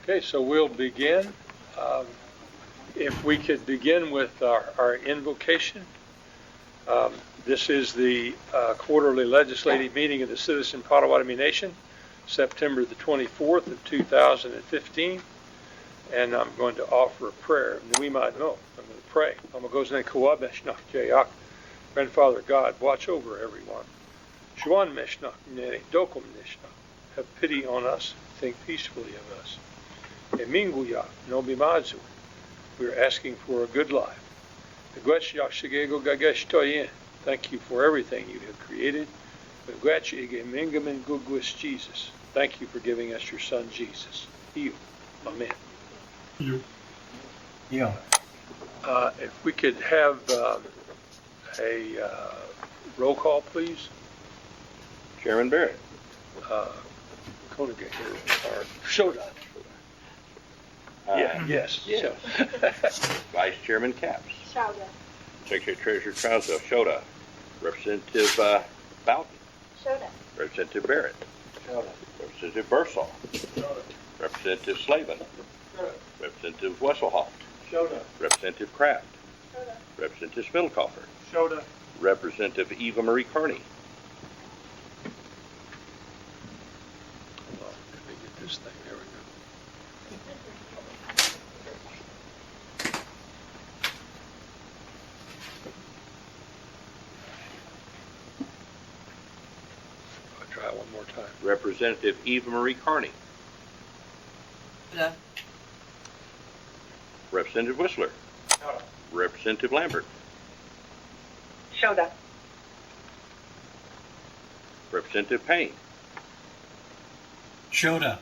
Okay, so we'll begin. Um, If we could begin with our invocation. This is the quarterly legislative meeting of the Citizen Potawatomi Nation, September the 24th of 2015. And I'm going to offer a prayer. We might know. I'm going to pray. Grandfather God, watch over everyone. Have pity on us. Think peacefully of us. Eminguya nobimazu. We're asking for a good life. Thank you for everything you have created. Jesus. Thank you for giving us your son, Jesus. Amen. Yeah. If we could have a roll call, please. Chairman Barrett. Koenig or Shoda. Yes. Yeah. Vice Chairman Capps. Shoda. Secretary Treasurer Trousdale. Shoda. Representative Bowden. Shoda. Representative Barrett. Shoda. Representative Bursall. Shoda. Representative Slavin. Shoda. Representative Wesselhoff. Shoda. Representative Kraft. Shoda. Representative Spindlecoffer. Shoda. Representative Eva Marie Carney. Hold on, let me get this thing. There we go. I'll try one more time. Representative Eva Marie Carney. Shoda. Representative Whistler. Shoda. Representative Lambert. Shoda. Representative Payne. Shoda.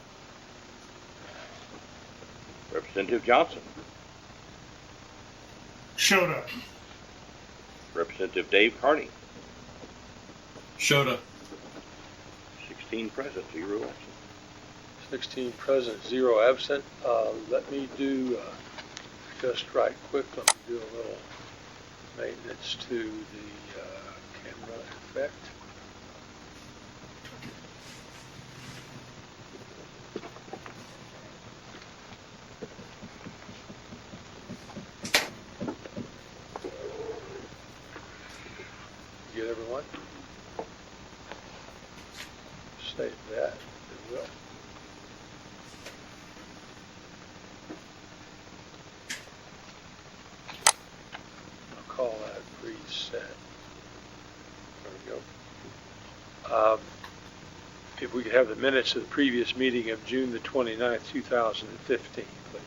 Representative Johnson. Shoda. Representative Dave Carney. Shoda. 16 present, 0 absent. 16 present, 0 absent. Let me do, just right quick, let me do a little maintenance to the camera effect. Get everyone? Save that, it will. I'll call that reset. There we go. If we could have the minutes of the previous meeting of June the 29th, 2015, please.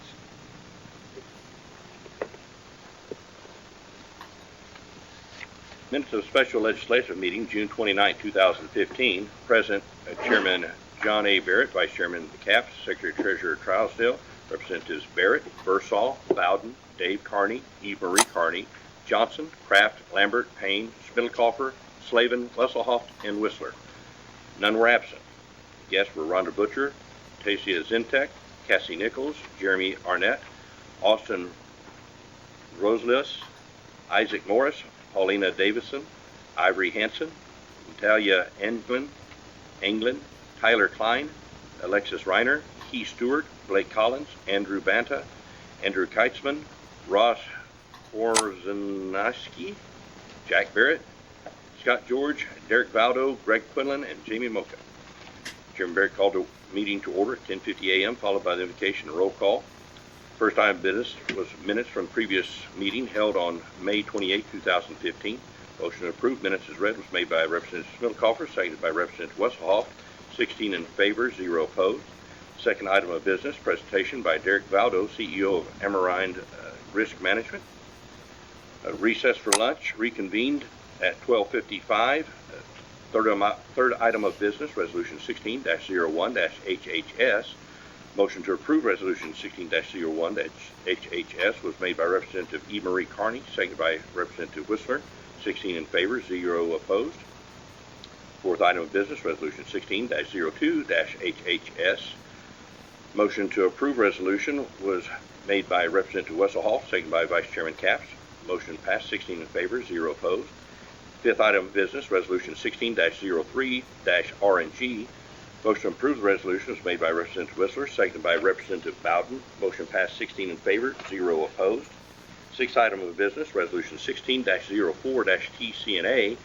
Minutes of special legislative meeting, June 29, 2015. Present, Chairman John A. Barrett, Vice Chairman Capps, Secretary Treasurer Trousdale, Representatives Barrett, Bursall, Bowden, Dave Carney, Eve Marie Carney, Johnson, Kraft, Lambert, Payne, Spindlecoffer, Slavin, Wesselhoff, and Whistler. None were absent. Guests were Rhonda Butcher, Tasia Zintek, Cassie Nichols, Jeremy Arnett, Austin Roselius, Isaac Morris, Paulina Davison, Ivory Hanson, Natalia Englund, Tyler Klein, Alexis Reiner, Keith Stewart, Blake Collins, Andrew Banta, Andrew Keitzman, Ross Korzeniowski, Jack Barrett, Scott George, Derek Valdo, Greg Quinlan, and Jamie Mocha. Chairman Barrett called the meeting to order at 10:50 a.m., followed by the invocation and roll call. First item of business was minutes from previous meeting held on May 28, 2015. Motion to approve minutes as read was made by Representative Spindlecoffer, seconded by Representative Wesselhoff. 16 in favor, 0 opposed. Second item of business, presentation by Derek Valdo, CEO of Amarind Risk Management. Recess for lunch, reconvened at 12:55. Third item of business, Resolution 16-01-HHS. Motion to approve Resolution 16-01-HHS was made by Representative E. Marie Carney, seconded by Representative Whistler. 16 in favor, 0 opposed. Fourth item of business, Resolution 16-02-HHS. Motion to approve resolution was made by Representative Wesselhoff, seconded by Vice Chairman Capps. Motion passed, 16 in favor, 0 opposed. Fifth item of business, Resolution 16-03-RNG. Motion to approve the resolution was made by Representative Whistler, seconded by Representative Bowden. Motion passed 16 in favor, 0 opposed. Sixth item of business, Resolution 16-04-TCNA.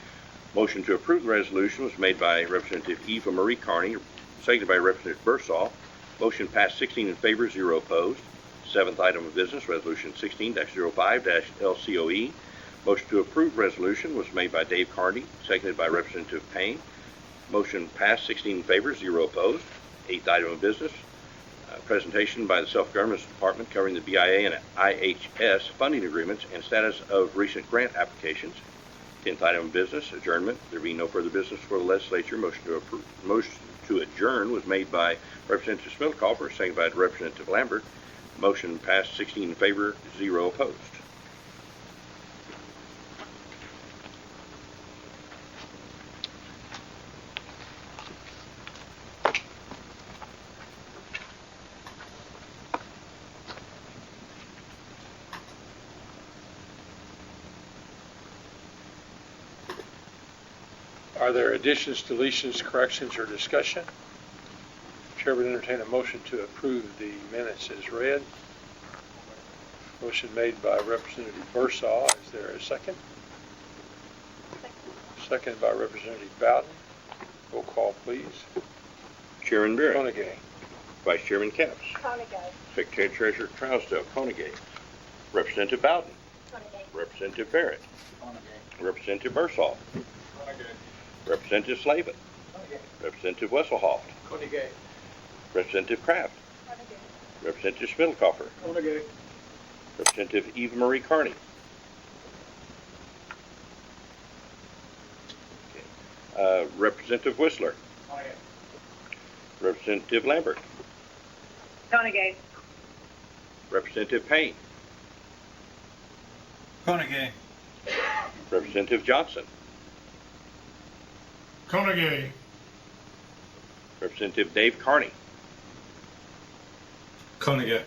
Motion to approve the resolution was made by Representative Eva Marie Carney, seconded by Representative Bursall. Motion passed 16 in favor, 0 opposed. Seventh item of business, Resolution 16-05-LCOE. Motion to approve resolution was made by Dave Carney, seconded by Representative Payne. Motion passed 16 in favor, 0 opposed. Eighth item of business, presentation by the Self-Government Department covering the BIA and IHS funding agreements and status of recent grant applications. 10th item of business, adjournment. There being no further business for the legislature, motion to adjourn was made by Representative Smittelkoffer, seconded by Representative Lambert. Motion passed 16 in favor, 0 opposed. Are there additions, deletions, corrections, or discussion? Chair would entertain a motion to approve the minutes as read. Motion made by Representative Bursall. Is there a second? Seconded by Representative Bowden. Roll call, please. Chairman Barrett. Konigay. Vice Chairman Capps. Konigay. Secretary Treasurer Trousdale. Konigay. Representative Bowden. Konigay. Representative Barrett. Konigay. Representative Bursall. Representative Slavin. Representative Wesselhoff. Konigay. Representative Kraft. Konigay. Representative Smittelkoffer. Konigay. Representative Eva Marie Carney. Representative Whistler. Representative Lambert. Konigay. Representative Payne. Konigay. Representative Johnson. Konigay. Representative Dave Carney. Konigay.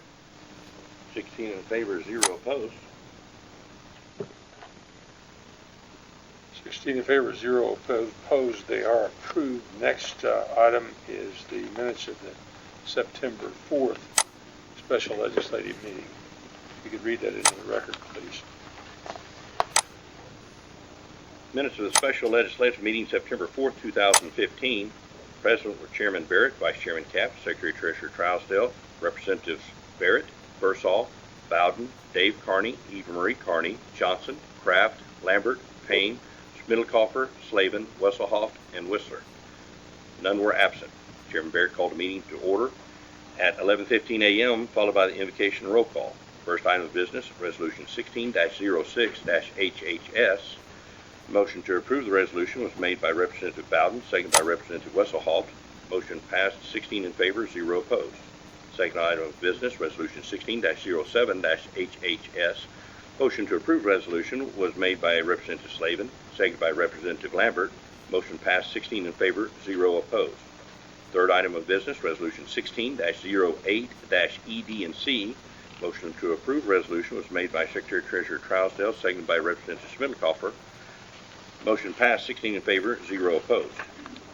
16 in favor, 0 opposed. 16 in favor, 0 opposed. They are approved. Next item is the minutes of the September 4th special legislative meeting. If you could read that into the record, please. Minutes of the special legislative meeting September 4th, 2015. President were Chairman Barrett, Vice Chairman Capps, Secretary Treasurer Trousdale, Representatives Barrett, Bursall, Bowden, Dave Carney, Eva Marie Carney, Johnson, Kraft, Lambert, Payne, Smittelkoffer, Slavin, Wesselhoff, and Whistler. None were absent. Chairman Barrett called a meeting to order at 11:15 a.m., followed by the invocation and roll call. First item of business, Resolution 16-06-HHS. Motion to approve the resolution was made by Representative Bowden, seconded by Representative Wesselhoff. Motion passed 16 in favor, 0 opposed. Second item of business, Resolution 16-07-HHS. Motion to approve resolution was made by Representative Slavin, seconded by Representative Lambert. Motion passed 16 in favor, 0 opposed. Third item of business, Resolution 16-08-ED&C. Motion to approve resolution was made by Secretary Treasurer Trousdale, seconded by Representative Smittelkoffer. Motion passed 16 in favor, 0 opposed.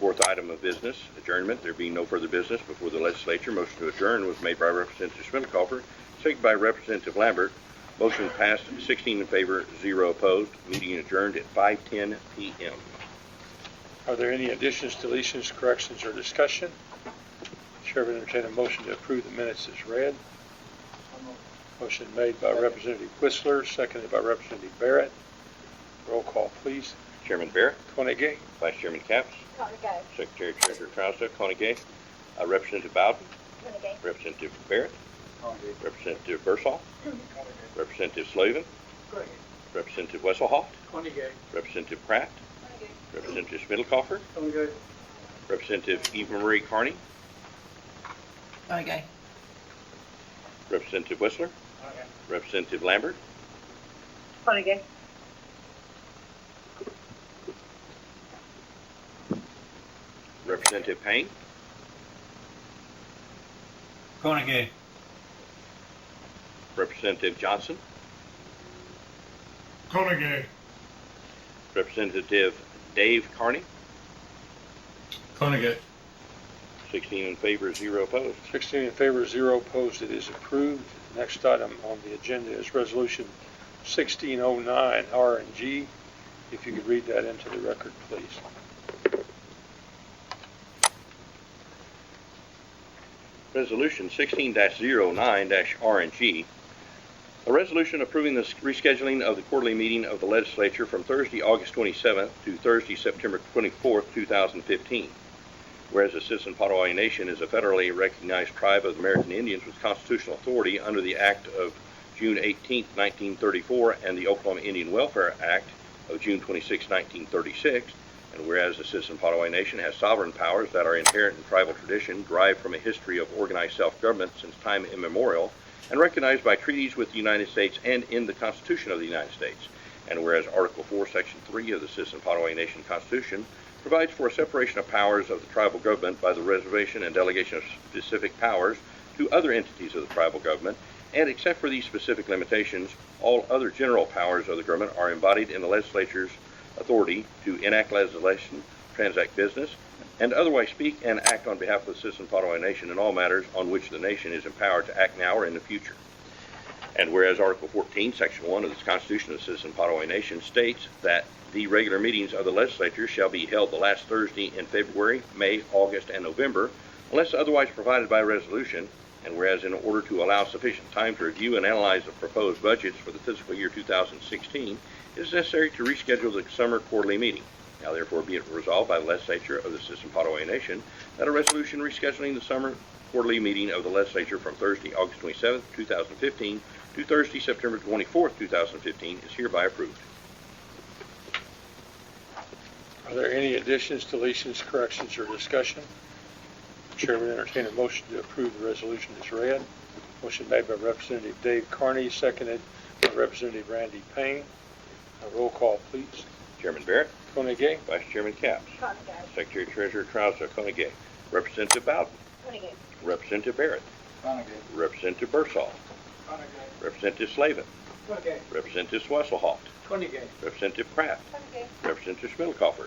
Fourth item of business, adjournment. There being no further business before the legislature, motion to adjourn was made by Representative Smittelkoffer, seconded by Representative Lambert. Motion passed 16 in favor, 0 opposed. Meeting adjourned at 5:10 p.m. Are there any additions, deletions, corrections, or discussion? Chair would entertain a motion to approve the minutes as read. Motion made by Representative Whistler, seconded by Representative Barrett. Roll call, please. Chairman Barrett, Konigay. Vice Chairman Capps, Konigay. Secretary Treasurer Trousdale, Konigay, Representative Bowden, Konigay. Representative Barrett, Representative Bursall, Representative Slavin, Representative Wesselhoff, Representative Kraft, Representative Smittelkoffer, Representative Eva Marie Carney, Konigay. Representative Whistler, Representative Lambert, Konigay. Representative Payne, Konigay. Representative Johnson, Konigay. Representative Dave Carney, Konigay. 16 in favor, 0 opposed. 16 in favor, 0 opposed. It is approved. Next item on the agenda is Resolution 1609, R&G. If you could read that into the record, please. Resolution 16-09-R&G, a resolution approving the rescheduling of the quarterly meeting of the legislature from Thursday, August 27th to Thursday, September 24th, 2015. Whereas the Citizen Potawatomi Nation is a federally recognized tribe of American Indians with constitutional authority under the Act of June 18, 1934, and the Oklahoma Indian Welfare Act of June 26, 1936, and whereas the Citizen Potawatomi Nation has sovereign powers that are inherent in tribal tradition, derived from a history of organized self-government since time immemorial, and recognized by treaties with the United States and in the Constitution of the United States, and whereas Article 4, Section 3 of the Citizen Potawatomi Nation Constitution provides for a separation of powers of the tribal government by the reservation and delegation of specific powers to other entities of the tribal government, and except for these specific limitations, all other general powers of the government are embodied in the legislature's authority to enact legislation, transact business, and otherwise speak and act on behalf of the Citizen Potawatomi Nation in all matters on which the nation is empowered to act now or in the future. And whereas Article 14, Section 1 of the Constitution of the Citizen Potawatomi Nation states that the regular meetings of the legislature shall be held the last Thursday in February, May, August, and November, unless otherwise provided by resolution, and whereas in order to allow sufficient time to review and analyze the proposed budgets for the fiscal year 2016, it is necessary to reschedule the summer quarterly meeting. Now therefore be it resolved by the legislature of the Citizen Potawatomi Nation that a resolution rescheduling the summer quarterly meeting of the legislature from Thursday, August 27th, 2015 to Thursday, September 24th, 2015 is hereby approved. Are there any additions, deletions, corrections, or discussion? Chairman entertain a motion to approve the resolution as read. Motion made by Representative Dave Carney, seconded by Representative Randy Payne. Roll call, please. Chairman Barrett, Koenig, Vice Chairman Capps, Conagay. Secretary Treasurer Trousdale Koenig, Representative Bowden, Conagay. Representative Barrett, Representative Bersall, Representative Slavin, Representative Swesselhoft, Representative Pratt, Conagay. Representative Schmidelkoffer,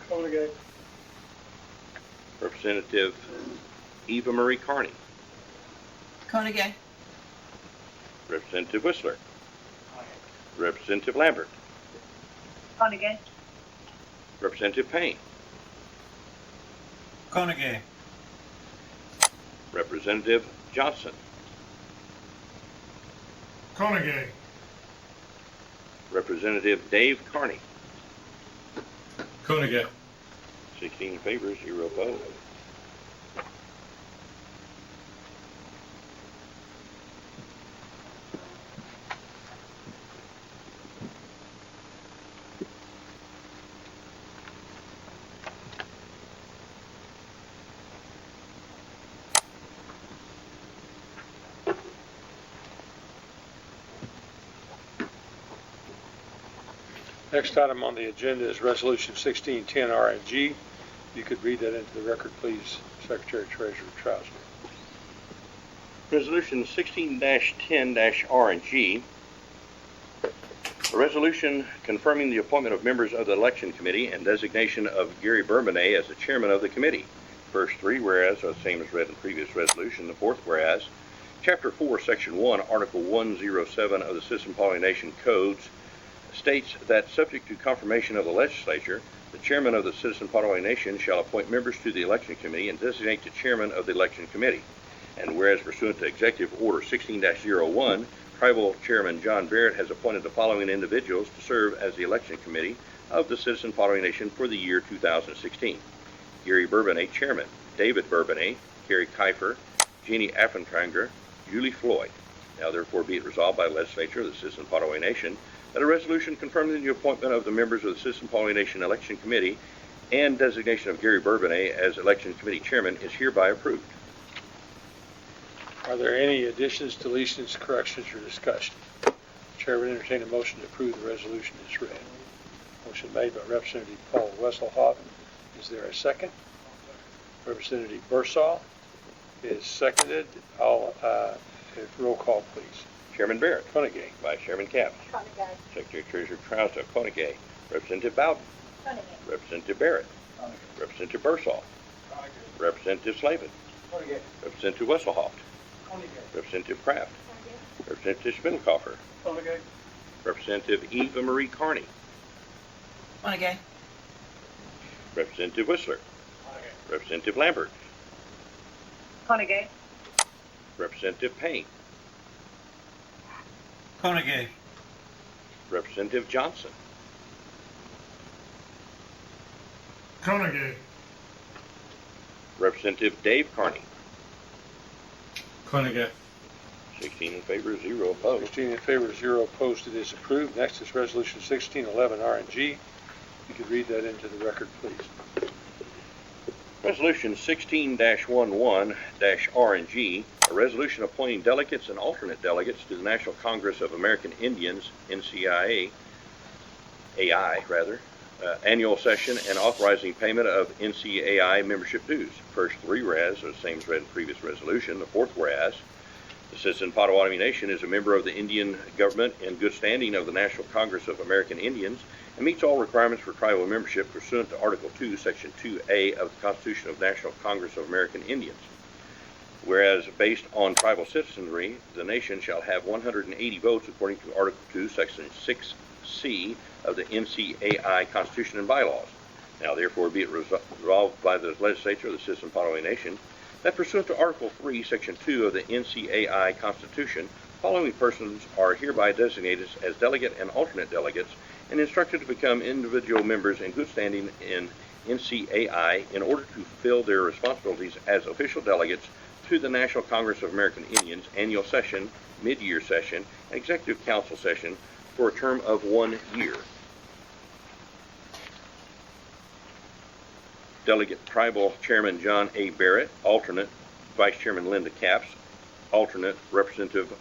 Representative Eva Marie Carney, Koenig, Representative Whistler, Representative Lambert, Conagay. Representative Payne, Koenig, Representative Johnson, Koenig, Representative Dave Carney. Koenig, 16 in favor, 0 opposed. Next item on the agenda is Resolution 1610 R&G. You could read that into the record, please, Secretary Treasurer Trousdale. Resolution 16-10-R&G, a resolution confirming the appointment of members of the Election Committee and designation of Gary Bourbonnais as the chairman of the committee. First three whereas, the same as read in the previous resolution. The fourth whereas, Chapter 4, Section 1, Article 107 of the Citizen Potawatomi Nation Codes states that subject to confirmation of the legislature, the chairman of the Citizen Potawatomi Nation shall appoint members to the Election Committee and designate the chairman of the Election Committee. And whereas pursuant to Executive Order 16-01, Tribal Chairman John Barrett has appointed the following individuals to serve as the Election Committee of the Citizen Potawatomi Nation for the year 2016. Gary Bourbonnais, Chairman, David Bourbonnais, Carrie Kiefer, Jeannie Affentranger, Julie Floyd. Now therefore be it resolved by the legislature of the Citizen Potawatomi Nation that a resolution confirming the appointment of the members of the Citizen Potawatomi Nation Election Committee and designation of Gary Bourbonnais as Election Committee Chairman is hereby approved. Are there any additions, deletions, corrections, or discussion? Chair would entertain a motion to approve the resolution as read. Motion made by Representative Paul Wesselhoff. Is there a second? Representative Bersall is seconded. Roll call, please. Chairman Barrett, Koenig, Vice Chairman Capps, Conagay. Secretary Treasurer Trousdale Koenig, Representative Bowden, Conagay. Representative Barrett, Representative Bersall, Representative Slavin, Representative Wesselhoft. Representative Kraft. Representative Spindlecoffer. Representative Eva Marie Carney. Honegay. Representative Whistler. Representative Lambert. Honegay. Representative Payne. Konigay. Representative Johnson. Konigay. Representative Dave Carney. Konigay. 16 in favor, 0 opposed. 16 in favor, 0 opposed. It is approved. Next is Resolution 1611, RNG. You could read that into the record, please. Resolution 16-11-RNG, a resolution appointing delegates and alternate delegates to the National Congress of American Indians, NCIA, annual session and authorizing payment of NCAI membership dues. First three whereas, the same as read in the previous resolution. The fourth whereas, the Citizen Potawatomi Nation is a member of the Indian government in good standing of the National Congress of American Indians and meets all requirements for tribal membership pursuant to Article 2, Section 2A of the Constitution of the National Congress of American Indians. Whereas, based on tribal citizenry, the nation shall have 180 votes according to Article 2, Section 6C of the NCAI Constitution and bylaws. Now, therefore, be it resolved by the legislature of the Citizen Potawatomi Nation that pursuant to Article 3, Section 2 of the NCAI Constitution, following persons are hereby designated as delegate and alternate delegates and instructed to become individual members in good standing in NCAI in order to fulfill their responsibilities as official delegates to the National Congress of American Indians annual session, mid-year session, and executive council session for a term of 1 year. Delegate Tribal Chairman John A. Barrett, alternate Vice Chairman Linda Capps, alternate Representative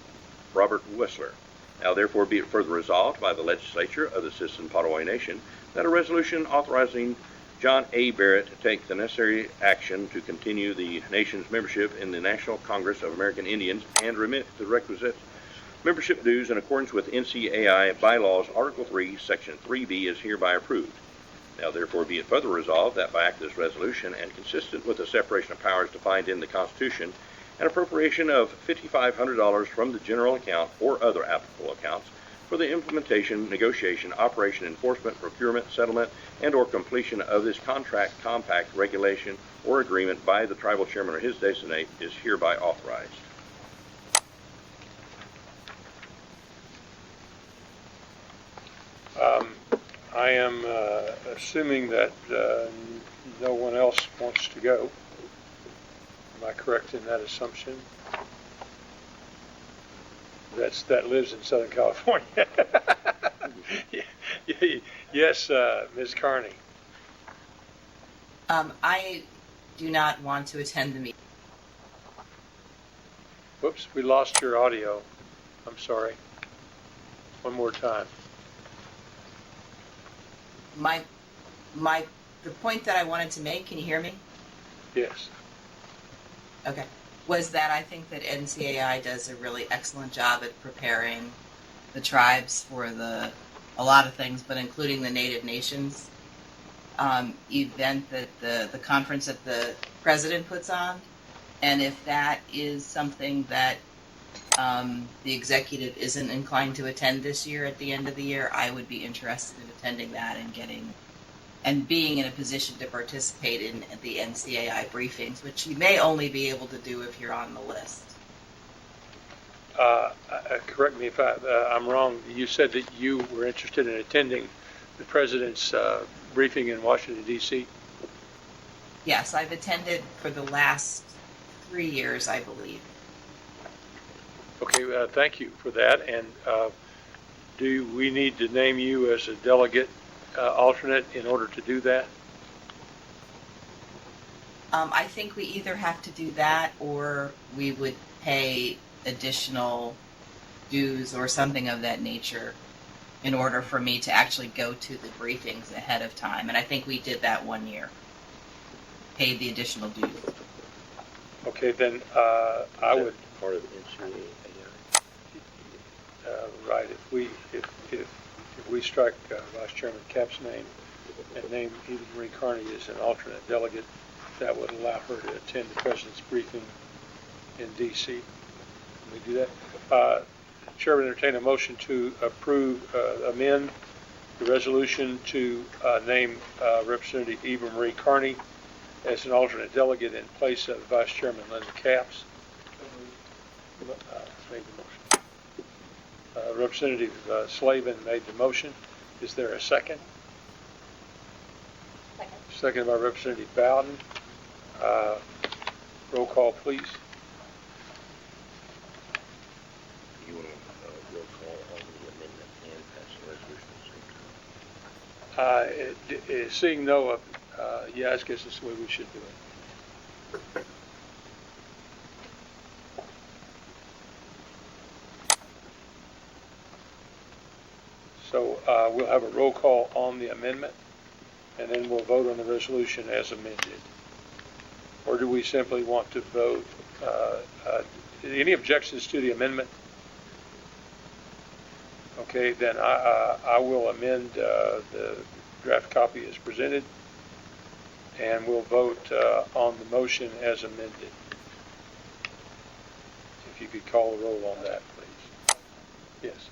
Robert Whistler. Now, therefore, be it further resolved by the legislature of the Citizen Potawatomi Nation that a resolution authorizing John A. Barrett to take the necessary action to continue the nation's membership in the National Congress of American Indians and remit the requisite membership dues in accordance with NCAI bylaws Article 3, Section 3B is hereby approved. Now, therefore, be it further resolved that by act of this resolution and consistent with the separation of powers defined in the Constitution, an appropriation of $5,500 from the general account or other applicable accounts for the implementation, negotiation, operation, enforcement, procurement, settlement, and or completion of this contract, compact, regulation, or agreement by the tribal chairman or his designate is hereby authorized. I am assuming that no one else wants to go. Am I correct in that assumption? That lives in Southern California. Yes, Ms. Carney. I do not want to attend the meeting. Whoops, we lost your audio. I'm sorry. One more time. The point that I wanted to make, can you hear me? Yes. Okay. Was that I think that NCAI does a really excellent job at preparing the tribes for a lot of things, but including the Native Nations event that the conference that the president puts on. And if that is something that the executive isn't inclined to attend this year at the end of the year, I would be interested in attending that and being in a position to participate in the NCAI briefings, which you may only be able to do if you're on the list. Correct me if I'm wrong. You said that you were interested in attending the president's briefing in Washington, D.C.? Yes, I've attended for the last 3 years, I believe. Okay, thank you for that. And do we need to name you as a delegate alternate in order to do that? I think we either have to do that or we would pay additional dues or something of that nature in order for me to actually go to the briefings ahead of time. And I think we did that 1 year, paid the additional dues. Okay, then I would. Part of NCAI. Right. If we strike Vice Chairman Capps' name and name Eva Marie Carney as an alternate delegate, that would allow her to attend the president's briefing in DC. Can we do that? Chair would entertain a motion to amend the resolution to name Representative Eva Marie Carney as an alternate delegate in place of Vice Chairman Linda Capps. Made the motion. Representative Slavin made the motion. Is there a second? Second. Second by Representative Bowden. Roll call, please. You want a roll call on the amendment and pass the resolution at the same time? Seeing no, yeah, I guess that's the way we should do it. So we'll have a roll call on the amendment, and then we'll vote on the resolution as amended. Or do we simply want to vote? Any objections to the amendment? Okay, then I will amend the draft copy as presented, and we'll vote on the motion as amended. If you could call the roll on that, please. Yes.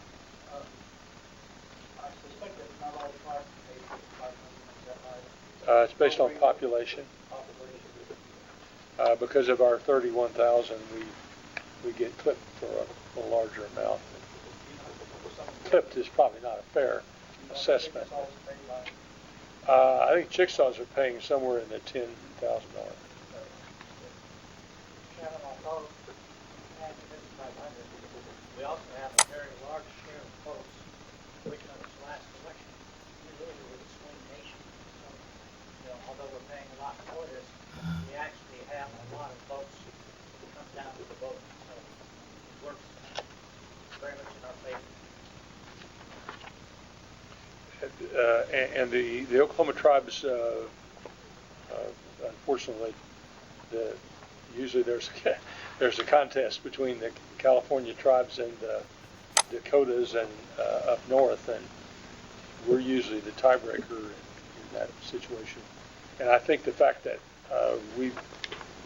I suspect that not all tribes pay 500, is that right? It's based on population. Because of our 31,000, we get clipped for a larger amount. Clipped is probably not a fair assessment. I think Chickasaws are paying somewhere in the $10,000. Chairman, although at 500, we also have a very large share of votes, which on this last election, we really were the swing nation. So, although we're paying a lot for this, we actually have a lot of votes that come down to the vote. So it works very much in our favor. And the Oklahoma tribes, unfortunately, usually there's a contest between the California tribes and the Dakotas and up north, and we're usually the tiebreaker in that situation. And I think the fact that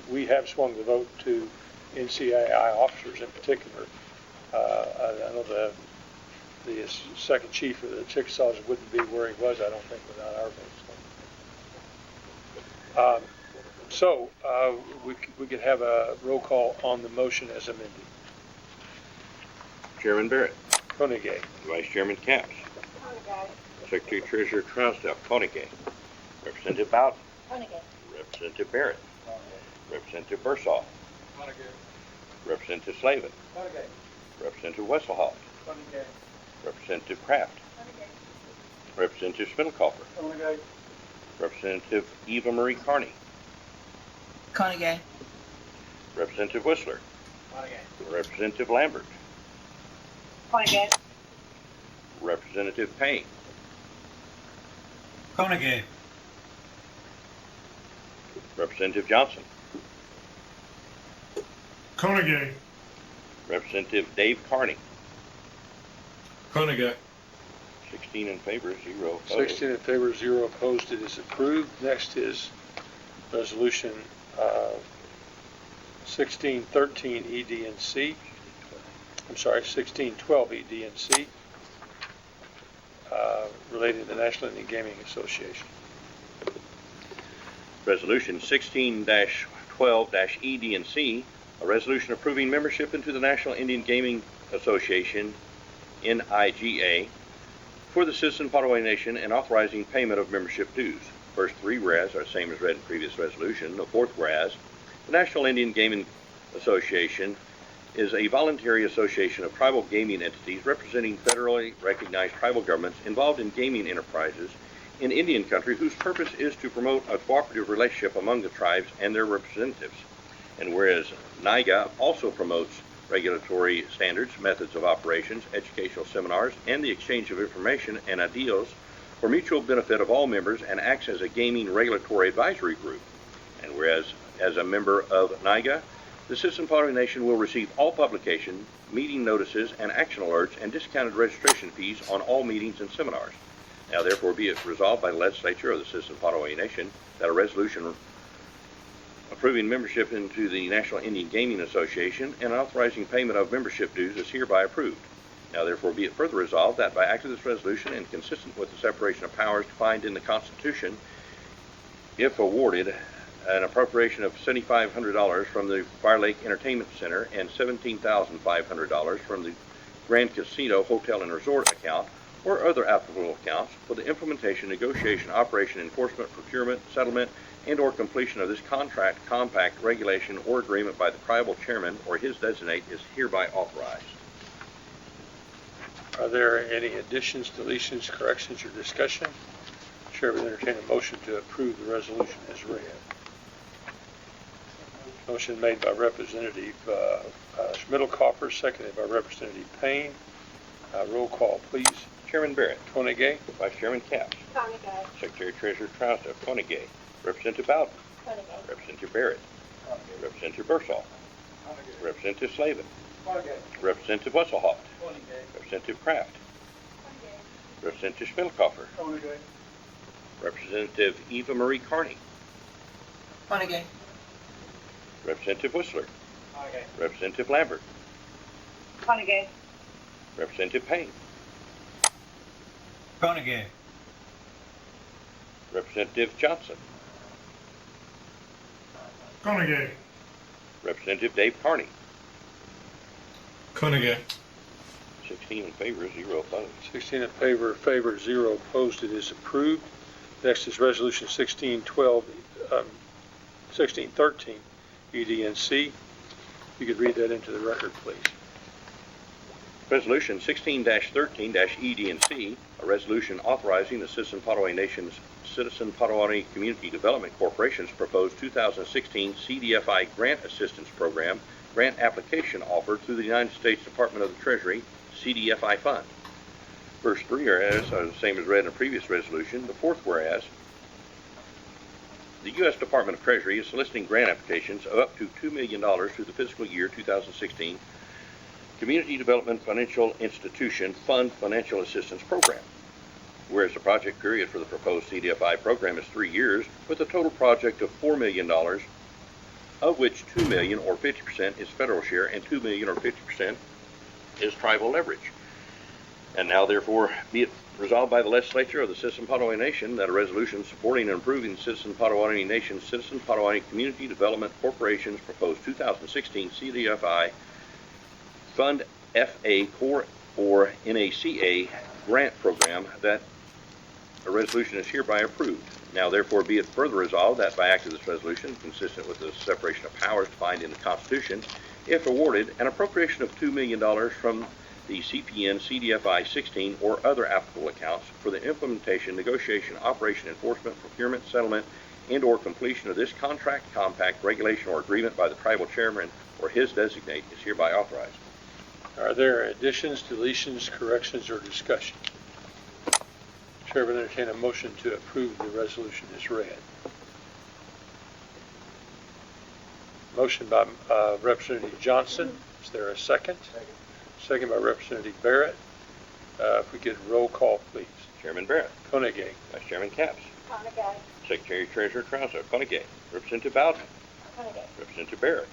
we have swung the vote to NCAI officers in particular. I know the second chief of the Chickasaws wouldn't be where he was, I don't think, without our votes. So we could have a roll call on the motion as amended. Chairman Barrett, Koenig. Vice Chairman Capps, Secretary Treasurer Trousdale, Koenig, Representative Bowden, Representative Barrett, Representative Bersall, Representative Slavin, Representative Wesselhoff, Representative Kraft, Representative Spindlecoffer, Representative Eva Marie Carney, Koenig. Representative Whistler, Representative Lambert, Representative Payne, Koenig. Representative Johnson, Koenig. Representative Dave Carney. Koenig. 16 in favor, 0 opposed. 16 in favor, 0 opposed. It is approved. Next is resolution 1613 ED and C. I'm sorry, 1612 ED and C, related to the National Indian Gaming Association. Resolution 16-12-ED and C, a resolution approving membership into the National Indian Gaming Association, NIGA, for the Citizen Potawatomi Nation and authorizing payment of membership dues. First three whereas are the same as read in previous resolution. The fourth whereas, the National Indian Gaming Association is a voluntary association of tribal gaming entities representing federally recognized tribal governments involved in gaming enterprises in Indian country whose purpose is to promote a cooperative relationship among the tribes and their representatives. And whereas NIGA also promotes regulatory standards, methods of operations, educational seminars, and the exchange of information and ideas for mutual benefit of all members and acts as a gaming regulatory advisory group. And whereas, as a member of NIGA, the Citizen Potawatomi Nation will receive all publication, meeting notices, and action alerts and discounted registration fees on all meetings and seminars. Now, therefore, be it resolved by the legislature of the Citizen Potawatomi Nation that a resolution approving membership into the National Indian Gaming Association, and authorizing payment of membership dues is hereby approved. Now therefore be it further resolved that by act of this resolution and consistent with the separation of powers defined in the Constitution, if awarded, an appropriation of $7,500 from the Fire Lake Entertainment Center and $17,500 from the Grand Casino Hotel and Resort account or other applicable accounts for the implementation, negotiation, operation, enforcement, procurement, settlement, and or completion of this contract, compact, regulation, or agreement by the tribal chairman or his designate is hereby authorized. Are there any additions, deletions, corrections, or discussion? Chair will entertain a motion to approve the resolution as read. Motion made by Representative Schmidl-Copper, seconded by Representative Payne. Roll call, please. Chairman Barrett. Koenig. Vice Chairman Capps. Koenig. Secretary Treasurer Trousdale. Koenig. Representative Bowden. Koenig. Representative Barrett. Representative Bersall. Representative Slavin. Representative Wesselhoff. Representative Kraft. Representative Schmidl-Copper. Representative Eva Marie Carney. Koenig. Representative Whistler. Representative Lambert. Koenig. Representative Payne. Koenig. Representative Johnson. Koenig. Representative Dave Carney. Koenig. 16 in favor, 0 opposed. 16 in favor, 0 opposed. It is approved. Next is Resolution 1613, EDNC. You could read that into the record, please. Resolution 16-13-ED&C, a resolution authorizing the Citizen Potawatomi Nation's Citizen Potawatomi Community Development Corporation's proposed 2016 CDFI Grant Assistance Program grant application offered through the United States Department of the Treasury CDFI Fund. First three whereas are the same as read in a previous resolution. The fourth whereas, the U.S. Department of Treasury is soliciting grant applications of up to $2 million through the fiscal year 2016 Community Development Financial Institution Fund Financial Assistance Program. Whereas the project period for the proposed CDFI program is 3 years, with a total project of $4 million, of which $2 million or 50% is federal share and $2 million or 50% is tribal leverage. And now therefore be it resolved by the legislature of the Citizen Potawatomi Nation that a resolution supporting and approving the Citizen Potawatomi Nation's Citizen Potawatomi Community Development Corporation's proposed 2016 CDFI Fund FA Core or NACA grant program, that a resolution is hereby approved. Now therefore be it further resolved that by act of this resolution, consistent with the separation of powers defined in the Constitution, if awarded, an appropriation of $2 million from the CPN CDFI 16 or other applicable accounts for the implementation, negotiation, operation, enforcement, procurement, settlement, and or completion of this contract, compact, regulation, or agreement by the tribal chairman or his designate is hereby authorized. Are there additions, deletions, corrections, or discussion? Chair will entertain a motion to approve the resolution as read. Motion by Representative Johnson. Is there a second? Second by Representative Barrett. If we get roll call, please. Chairman Barrett. Koenig. Vice Chairman Capps. Koenig. Secretary Treasurer Trousdale. Koenig. Representative Bowden. Koenig. Representative Barrett.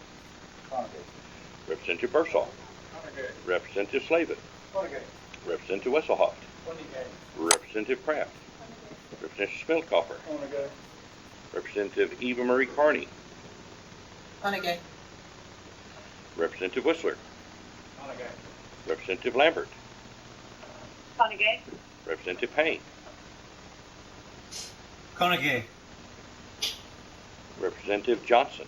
Representative Bersall. Representative Slavin. Representative Wesselhoff. Representative Kraft. Representative Schmidl-Copper. Representative Eva Marie Carney. Koenig. Representative Whistler. Representative Lambert. Koenig. Representative Payne. Koenig. Representative Johnson.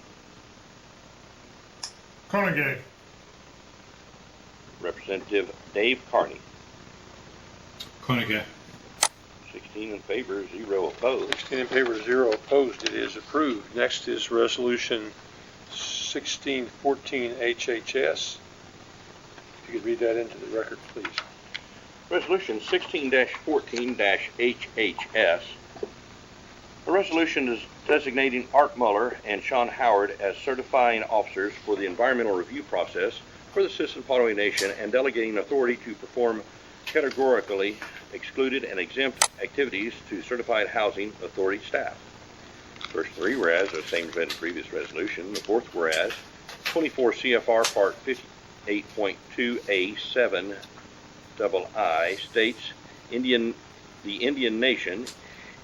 Koenig. Representative Dave Carney. Koenig. 16 in favor, 0 opposed. 16 in favor, 0 opposed. It is approved. Next is Resolution 1614 HHS. If you could read that into the record, please. Resolution 16-14-HHS. The resolution is designating Art Muller and Sean Howard as certifying officers for the environmental review process for the Citizen Potawatomi Nation and delegating authority to perform categorically excluded and exempt activities to certified housing authority staff. First three whereas, the same as read in the previous resolution. The fourth whereas, 24 CFR Part 58.2A7 II states the Indian Nation,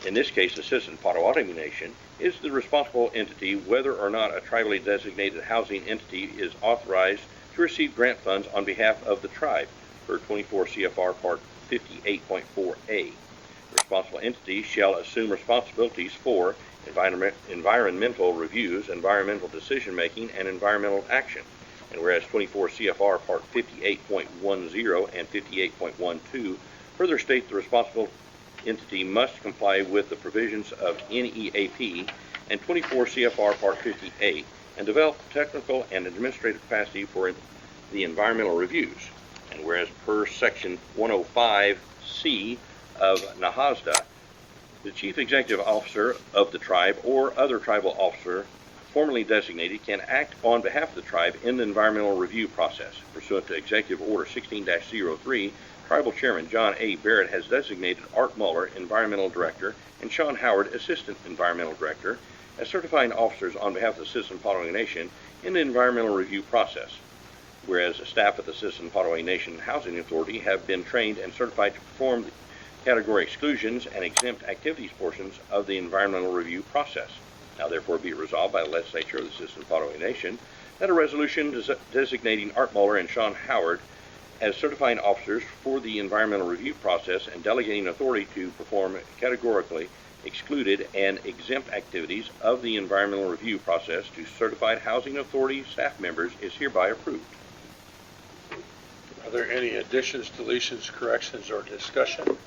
in this case the Citizen Potawatomi Nation, is the responsible entity whether or not a tribally designated housing entity is authorized to receive grant funds on behalf of the tribe, per 24 CFR Part 58.4A. Responsible entities shall assume responsibilities for environmental reviews, environmental decision-making, and environmental action. And whereas 24 CFR Part 58.10 and 58.12 further state the responsible entity must comply with the provisions of NEAP and 24 CFR Part 58 and develop technical and administrative capacity for the environmental reviews. And whereas per Section 105C of NAHASDA, the Chief Executive Officer of the tribe or other tribal officer formally designated can act on behalf of the tribe in the environmental review process. Pursuant to Executive Order 16-03, Tribal Chairman John A. Barrett has designated Art Muller, Environmental Director, and Sean Howard, Assistant Environmental Director, as certifying officers on behalf of the Citizen Potawatomi Nation in the environmental review process. Whereas the staff of the Citizen Potawatomi Nation Housing Authority have been trained and certified to perform the category exclusions and exempt activities portions of the environmental review process. Now therefore be it resolved by the legislature of the Citizen Potawatomi Nation that a resolution designating Art Muller and Sean Howard as certifying officers for the environmental review process and delegating authority to perform categorically excluded and exempt activities of the environmental review process to certified housing authority staff members is hereby approved. Are there any additions, deletions, corrections, or discussion?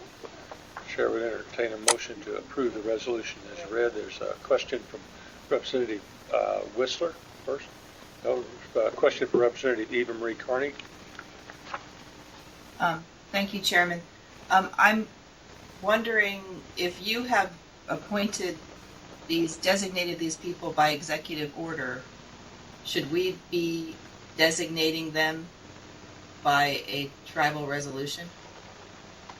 Chair would entertain a motion to approve the resolution as read. There's a question from Representative Whistler first. No, question from Representative Eva Marie Carney. Thank you, Chairman. I'm wondering if you have designated these people by executive order, should we be designating them by a tribal resolution?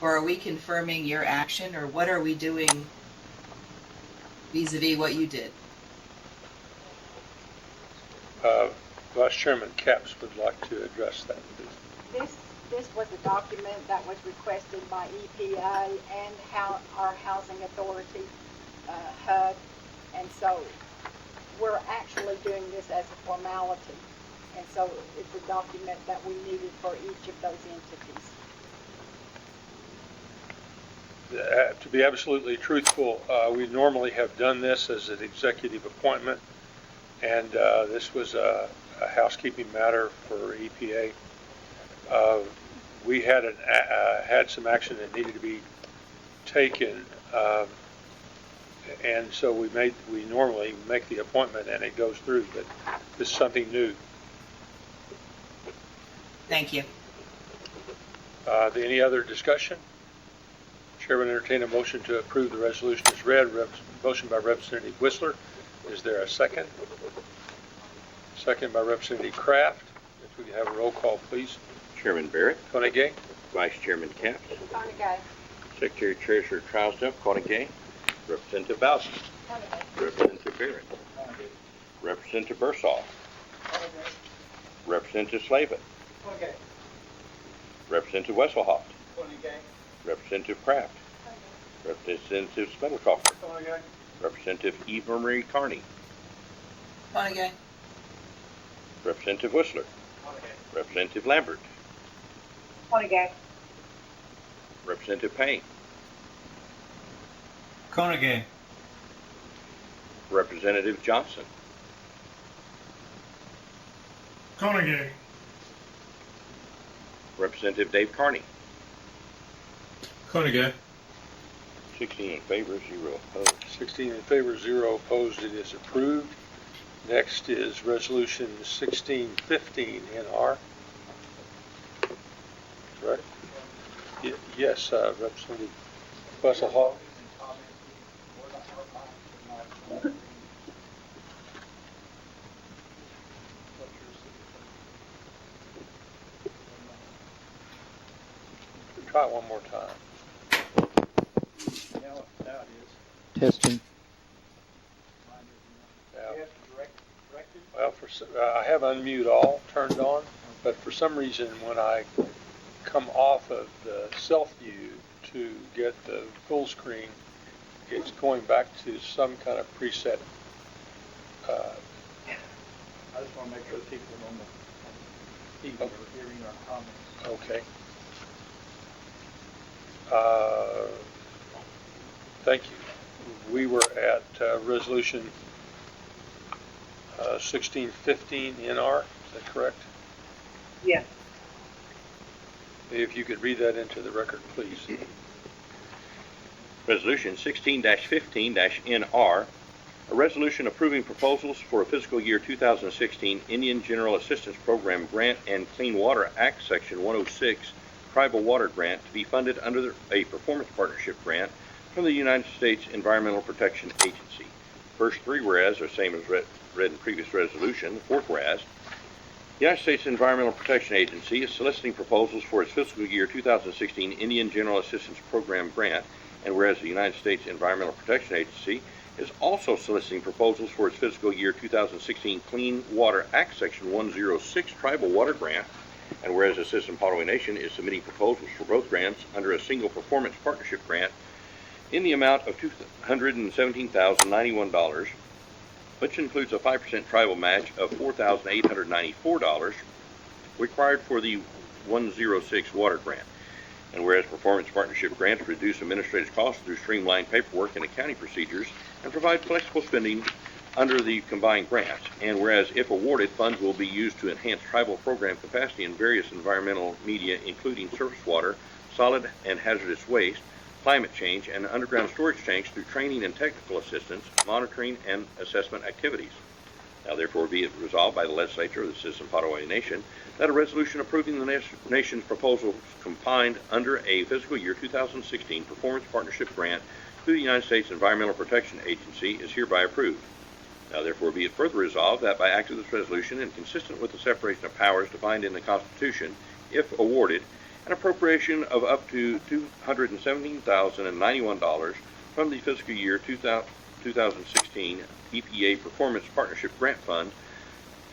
Or are we confirming your action, or what are we doing vis-a-vis what you did? Vice Chairman Capps would like to address that, please. This was a document that was requested by EPA and our housing authority, HUD, and so we're actually doing this as a formality, and so it's a document that we needed for each of those entities. To be absolutely truthful, we normally have done this as an executive appointment, and this was a housekeeping matter for EPA. We had some action that needed to be taken, and so we normally make the appointment and it goes through, but this is something new. Thank you. Any other discussion? Chair would entertain a motion to approve the resolution as read. Motion by Representative Whistler. Is there a second? Second by Representative Kraft. If we can have a roll call, please. Chairman Barrett, Koenig. Vice Chairman Capps, Carnegie. Secretary Treasurer Trousdale, Koenig, Representative Bowden, Representative Barrett, Representative Bursall, Representative Slavin, Representative Wesselhoff, Representative Kraft, Representative Smettlecoffer, Representative Eva Marie Carney, Carnegie. Representative Whistler, Representative Lambert, Carnegie. Representative Payne, Carnegie. Representative Johnson, Carnegie. Representative Dave Carney. Carnegie. 16 in favor, 0 opposed. 16 in favor, 0 opposed. It is approved. Next is Resolution 1615 NR. Correct? Yes, Representative Wesselhoff. Try it one more time. Now it is. Testing. I have unmute all turned on, but for some reason, when I come off of the self-view to get the full screen, it's going back to some kind of preset. I just want to make sure the people on the TV are hearing our comments. Okay. Thank you. We were at resolution 1615 NR, is that correct? Yes. If you could read that into the record, please. Resolution 16-15-NR, a resolution approving proposals for a fiscal year 2016 Indian General Assistance Program Grant and Clean Water Act Section 106 Tribal Water Grant to be funded under a performance partnership grant from the United States Environmental Protection Agency. First three whereas are same as read in previous resolution. Fourth whereas, the United States Environmental Protection Agency is soliciting proposals for its fiscal year 2016 Indian General Assistance Program Grant, and whereas the United States Environmental Protection Agency is also soliciting proposals for its fiscal year 2016 Clean Water Act Section 106 Tribal Water Grant, and whereas the Citizen Potawatomi Nation is submitting proposals for both grants under a single performance partnership grant in the amount of $217,091, which includes a 5% tribal match of $4,894 required for the 106 water grant. And whereas performance partnership grants reduce administrative costs through streamlined paperwork and accounting procedures and provide flexible spending under the combined grants. And whereas if awarded, funds will be used to enhance tribal program capacity in various environmental media, including surface water, solid and hazardous waste, climate change, and underground storage tanks through training and technical assistance, monitoring, and assessment activities. Now therefore be it resolved by the legislature of the Citizen Potawatomi Nation that a resolution approving the nation's proposals combined under a fiscal year 2016 performance partnership grant through the United States Environmental Protection Agency is hereby approved. Now therefore be it further resolved that by act of this resolution and consistent with the separation of powers defined in the Constitution, if awarded, an appropriation of up to $217,091 from the fiscal year 2016 EPA Performance Partnership Grant Fund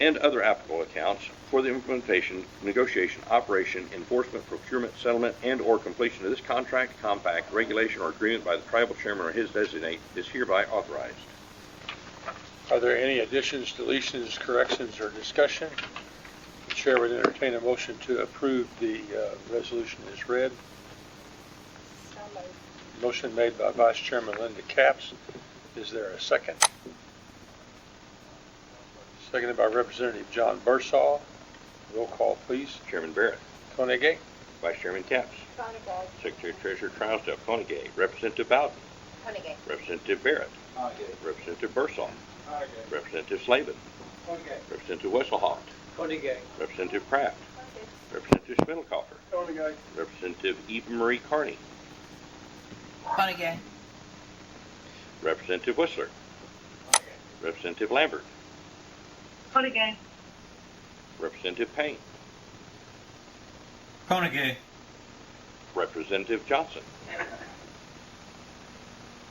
and other applicable accounts for the implementation, negotiation, operation, enforcement, procurement, settlement, and or completion of this contract, compact, regulation, or agreement by the tribal chairman or his designate is hereby authorized. Are there any additions, deletions, corrections, or discussion? The chair would entertain a motion to approve the resolution as read. So moved. Motion made by Vice Chairman Linda Capps. Is there a second? Seconded by Representative John Bersall. Roll call, please. Chairman Barrett. Koenig. Vice Chairman Capps. Koenig. Secretary Treasurer Trousdale. Koenig. Representative Bowden. Koenig. Representative Barrett. Representative Bersall. Representative Slavin. Representative Wesselhoft. Representative Kraft. Representative Spindlecoffer. Representative Eva Marie Carney. Koenig. Representative Whistler. Representative Lambert. Koenig. Representative Payne. Koenig. Representative Johnson.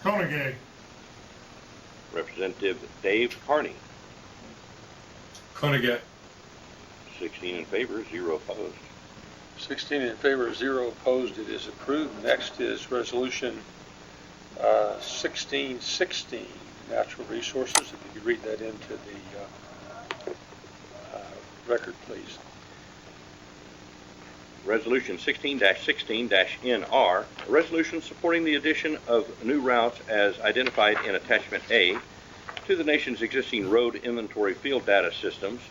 Koenig. Representative Dave Carney. Koenig. 16 in favor, 0 opposed. 16 in favor, 0 opposed. It is approved. Next is Resolution 1616, Natural Resources. If you could read that into the record, please. Resolution 16-16-NR, a resolution supporting the addition of new routes as identified in Attachment A to the nation's existing road inventory field data systems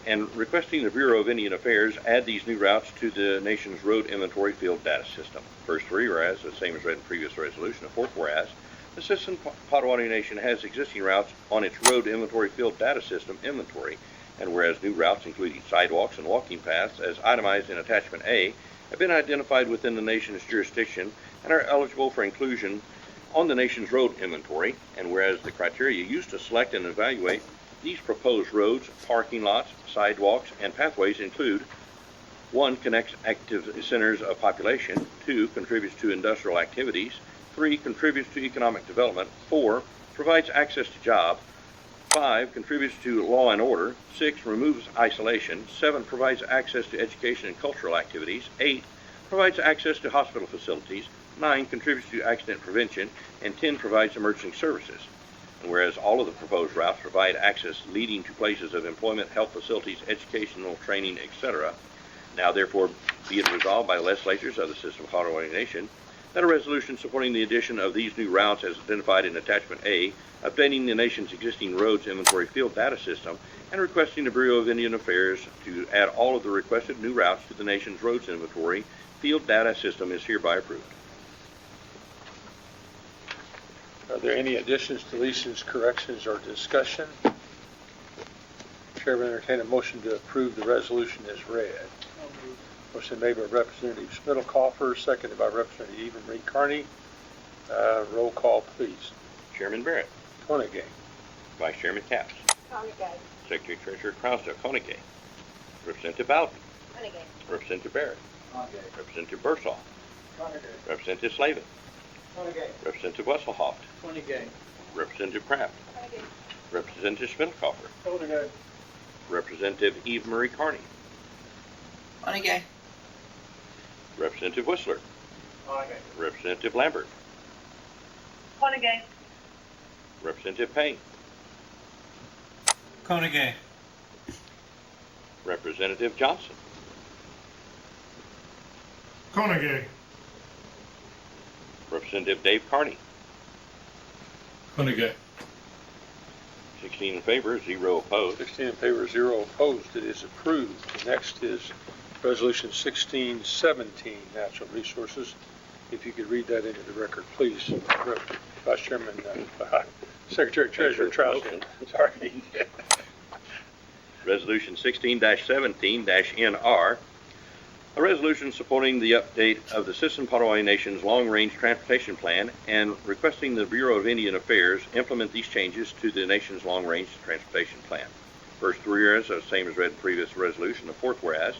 and requesting the Bureau of Indian Affairs add these new routes to the nation's road inventory field data system. First three whereas, the same as read in previous resolution. A fourth whereas, the Citizen Potawatomi Nation has existing routes on its road inventory field data system inventory, and whereas new routes including sidewalks and walking paths as itemized in Attachment A have been identified within the nation's jurisdiction and are eligible for inclusion on the nation's road inventory, and whereas the criteria used to select and evaluate these proposed roads, parking lots, sidewalks, and pathways include 1. Connects active centers of population. 2. Contributes to industrial activities. 3. Contributes to economic development. 4. Provides access to jobs. 5, contributes to law and order. 6, removes isolation. 7, provides access to education and cultural activities. 8, provides access to hospital facilities. 9, contributes to accident prevention. And 10, provides emergency services. And whereas all of the proposed routes provide access leading to places of employment, health facilities, educational training, etc., now therefore be it resolved by the legislatures of the System of Potawatomi Nation that a resolution supporting the addition of these new routes as identified in Attachment A, updating the nation's existing roads inventory field data system, and requesting the Bureau of Indian Affairs to add all of the requested new routes to the nation's roads inventory field data system is hereby approved. Are there any additions, deletions, corrections, or discussion? Chair will entertain a motion to approve the resolution as read. Motion made by Representative Spittelkofer, seconded by Representative Eva Marie Carney. Roll call, please. Chairman Barrett. Honegay. Vice Chairman Capps. Konigay. Secretary Treasurer Trousdale. Konigay. Representative Bowden. Honegay. Representative Barrett. Konigay. Representative Bursall. Konigay. Representative Slavin. Konigay. Representative Wesselhoft. Konigay. Representative Kraft. Konigay. Representative Spittelkofer. Konigay. Representative Eve Marie Carney. Honegay. Representative Whistler. Konigay. Representative Lambert. Honegay. Representative Payne. Konigay. Representative Johnson. Konigay. Representative Dave Carney. Konigay. 16 in favor, 0 opposed. 16 in favor, 0 opposed. It is approved. Next is Resolution 1617, Natural Resources. If you could read that into the record, please. Vice Chairman, Secretary Treasurer Trousdale. Sorry. Resolution 16-17-NR. A resolution supporting the update of the System Potawatomi Nation's Long-Range Transportation Plan and requesting the Bureau of Indian Affairs implement these changes to the nation's Long-Range Transportation Plan. First, whereas, same as read in the previous resolution. The fourth, whereas,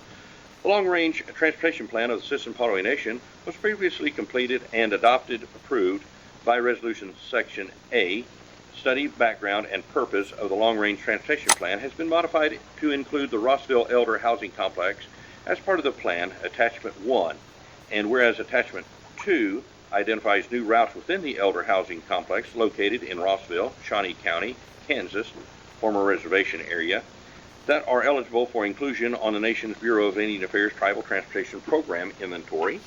the Long-Range Transportation Plan of the System Potawatomi Nation was previously completed and approved by Resolution Section A. Study, background, and purpose of the Long-Range Transportation Plan has been modified to include the Rossville Elder Housing Complex as part of the plan, Attachment 1, and whereas Attachment 2 identifies new routes within the Elder Housing Complex located in Rossville, Shawnee County, Kansas, former reservation area, that are eligible for inclusion on the nation's Bureau of Indian Affairs Tribal Transportation Program inventory,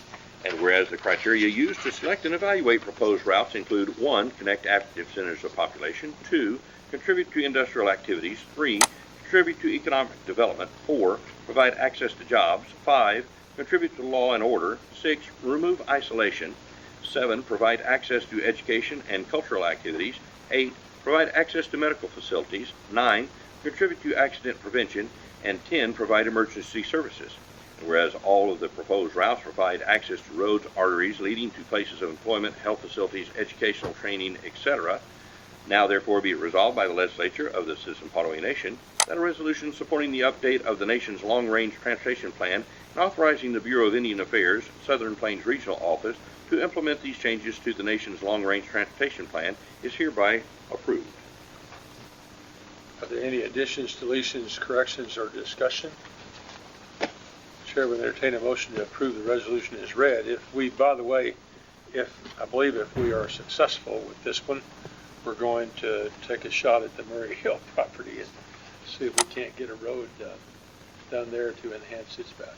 and whereas the criteria used to select and evaluate proposed routes include 1. Connect active centers of population, 2. Contribute to industrial activities, 3. Contribute to economic development, 4. Provide access to jobs, 5. Contribute to law and order, 6. Remove isolation, 7. Provide access to education and cultural activities, 8. Provide access to medical facilities, 9. Contribute to accident prevention, and 10. Provide emergency services. And whereas all of the proposed routes provide access to roads, arteries leading to places of employment, health facilities, educational training, etc., now therefore be it resolved by the legislature of the System Potawatomi Nation that a resolution supporting the update of the nation's long-range transportation plan and authorizing the Bureau of Indian Affairs, Southern Plains Regional Office, to implement these changes to the nation's long-range transportation plan is hereby approved. Are there any additions, deletions, corrections, or discussion? Chair will entertain a motion to approve the resolution as read. By the way, I believe if we are successful with this one, we're going to take a shot at the Murray Hill property and see if we can't get a road down there to enhance its value.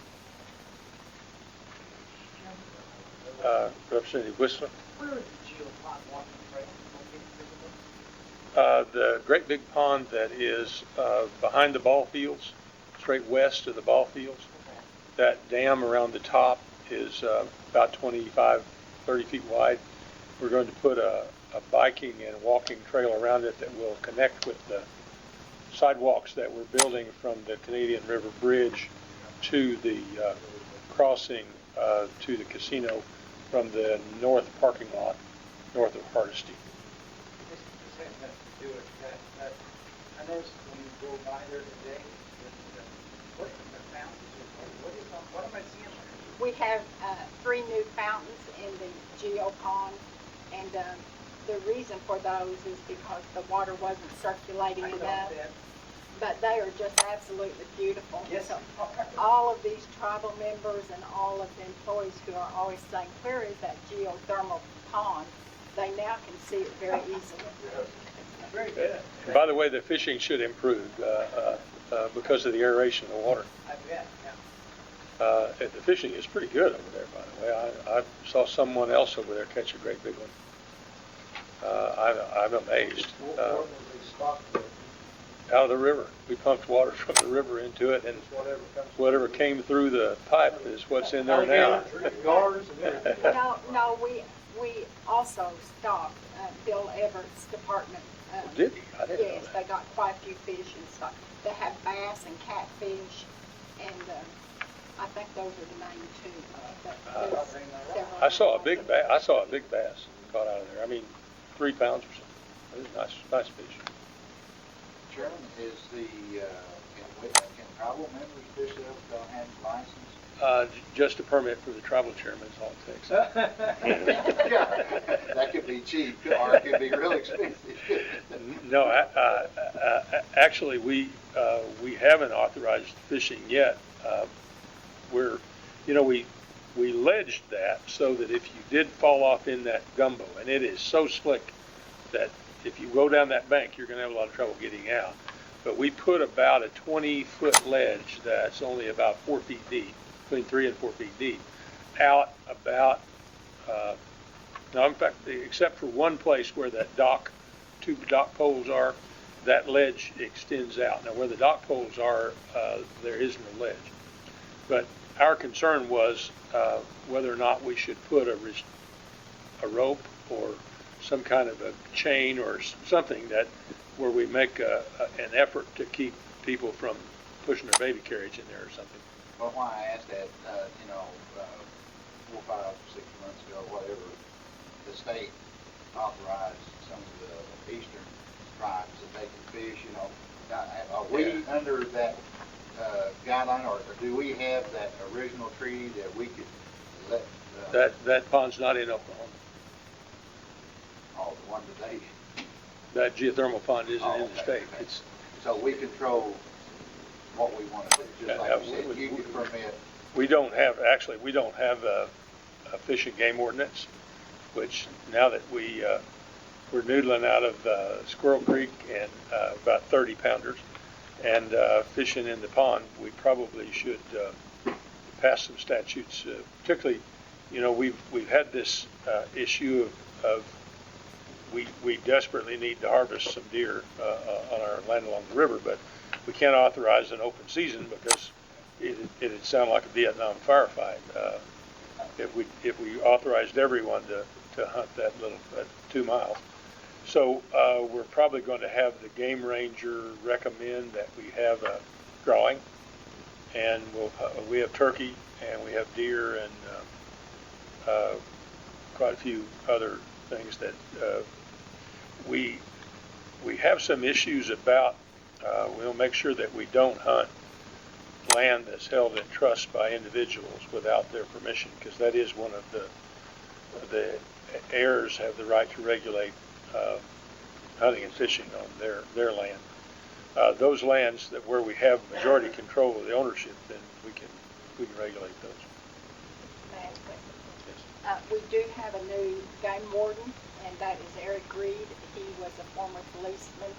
Representative Whistler. Where is the geopod walking trail located? The great big pond that is behind the ball fields, straight west of the ball fields. That dam around the top is about 25, 30 feet wide. We're going to put a biking and walking trail around it that will connect with the sidewalks that we're building from the Canadian River Bridge to the crossing to the casino from the north parking lot, north of Hardesty. This has nothing to do with that. I noticed when you go by there today, what are the fountains? What am I seeing there? We have 3 new fountains in the geopond, and the reason for those is because the water wasn't circulating I know enough. that. But they are just absolutely beautiful. Yes. So all of these tribal members and all of the employees who are always saying, where is that geothermal pond? They now can see it very easily. Very good. And by the way, the fishing should improve because of the aeration of the water. I bet, yeah. And the fishing is pretty good over there, by the way. I saw someone else over there catch a great big one. I'm amazed. Where was they stocked? Out of the river. We pumped water from the river into it, and Whatever comes. whatever came through the pipe is what's in there now. Guards and everything. No, we also stocked Bill Everett's department. Did he? I didn't know Yes, that. they got quite a few fish in stock. They have bass and catfish, and I think those are the main two. But there's several I saw a others. big bass caught out of there. I mean, 3 pounds or something. It was nice fish. Chairman, is can tribal members fish it up without having license? Just a permit for the tribal chairman is all it takes. Yeah, that could be cheap, or it could be real expensive. No, actually, we haven't authorized fishing yet. We ledged that so that if you did fall off in that gumbo, and it is so slick that if you go down that bank, you're going to have a lot of trouble getting out. But we put about a 20-foot ledge that's only about 4 feet deep, between 3 and 4 feet deep, out about, no, in fact, except for one place where that two dock poles are, that ledge extends out. Now, where the dock poles are, there is no ledge. But our concern was whether or not we should put a rope or some kind of a chain or something that where we make an effort to keep people from pushing their baby carriage in there or something. Well, why I asked that, 4, 5, 6 months ago, whatever, the state authorized some of the eastern tribes that they can fish, Are we under that guideline, or do we have that original treaty that we could let? That pond's not in Oklahoma. Oh, the one that they, That geothermal pond isn't Oh, in the okay, state. okay. It's, so we control what we want to do, just Yeah, like you said, you can permit. we don't have a fish and game ordinance, which now that we're noodling out of Squirrel Creek and about 30 pounders and fishing in the pond, we probably should pass some statutes, particularly, we've had this issue of we desperately need to harvest some deer on our land along the river, but we can't authorize an open season because it'd sound like a Vietnam firefight. If we authorized everyone to hunt that little 2 miles. So we're probably going to have the game ranger recommend that we have a drawing, and we have turkey and we have deer and quite a few other things that we have some issues about. We'll make sure that we don't hunt land that's held in trust by individuals without their permission, because that is one of the heirs have the right to regulate hunting and fishing on their land. Those lands where we have majority control of the ownership, then we can regulate those. May I ask a question? We do have a new game warden, and that is Eric Reed. He was a former policeman,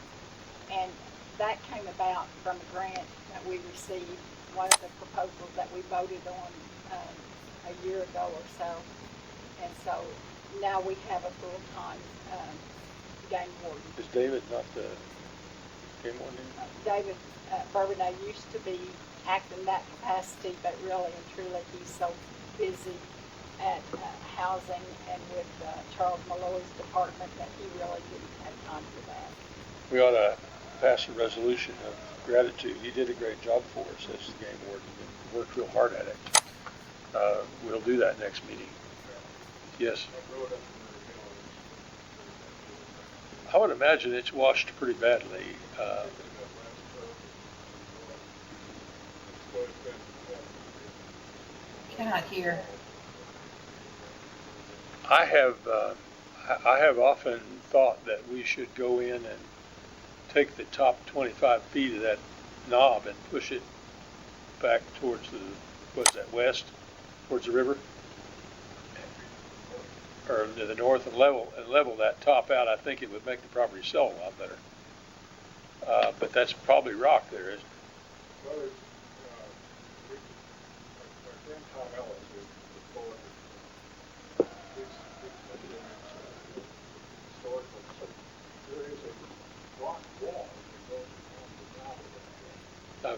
and that came about from a grant that we received, one of the proposals that we voted on a year ago or so. And so now we have a full-time game warden. Is David not the game warden? David Bourbonnais used to be acting that capacity, but really and truly he's so busy at housing and with Charles Malloy's department that he really didn't have time for that. We ought to pass a resolution of gratitude. He did a great job for us as the game warden and worked real hard at it. We'll do that next meeting. Yes. I would imagine it's washed pretty badly. Cannot hear. I I have often thought that we should go in and take the top 25 feet of that knob and push it back towards the, what's that, west, towards the river? Or to the north and level that top out. I think it would make the property sell a lot better. But that's probably rock there, isn't it? Well, it's, our friend Tom Ellis is forward. It's historical, so there is a rock wall that goes along the top of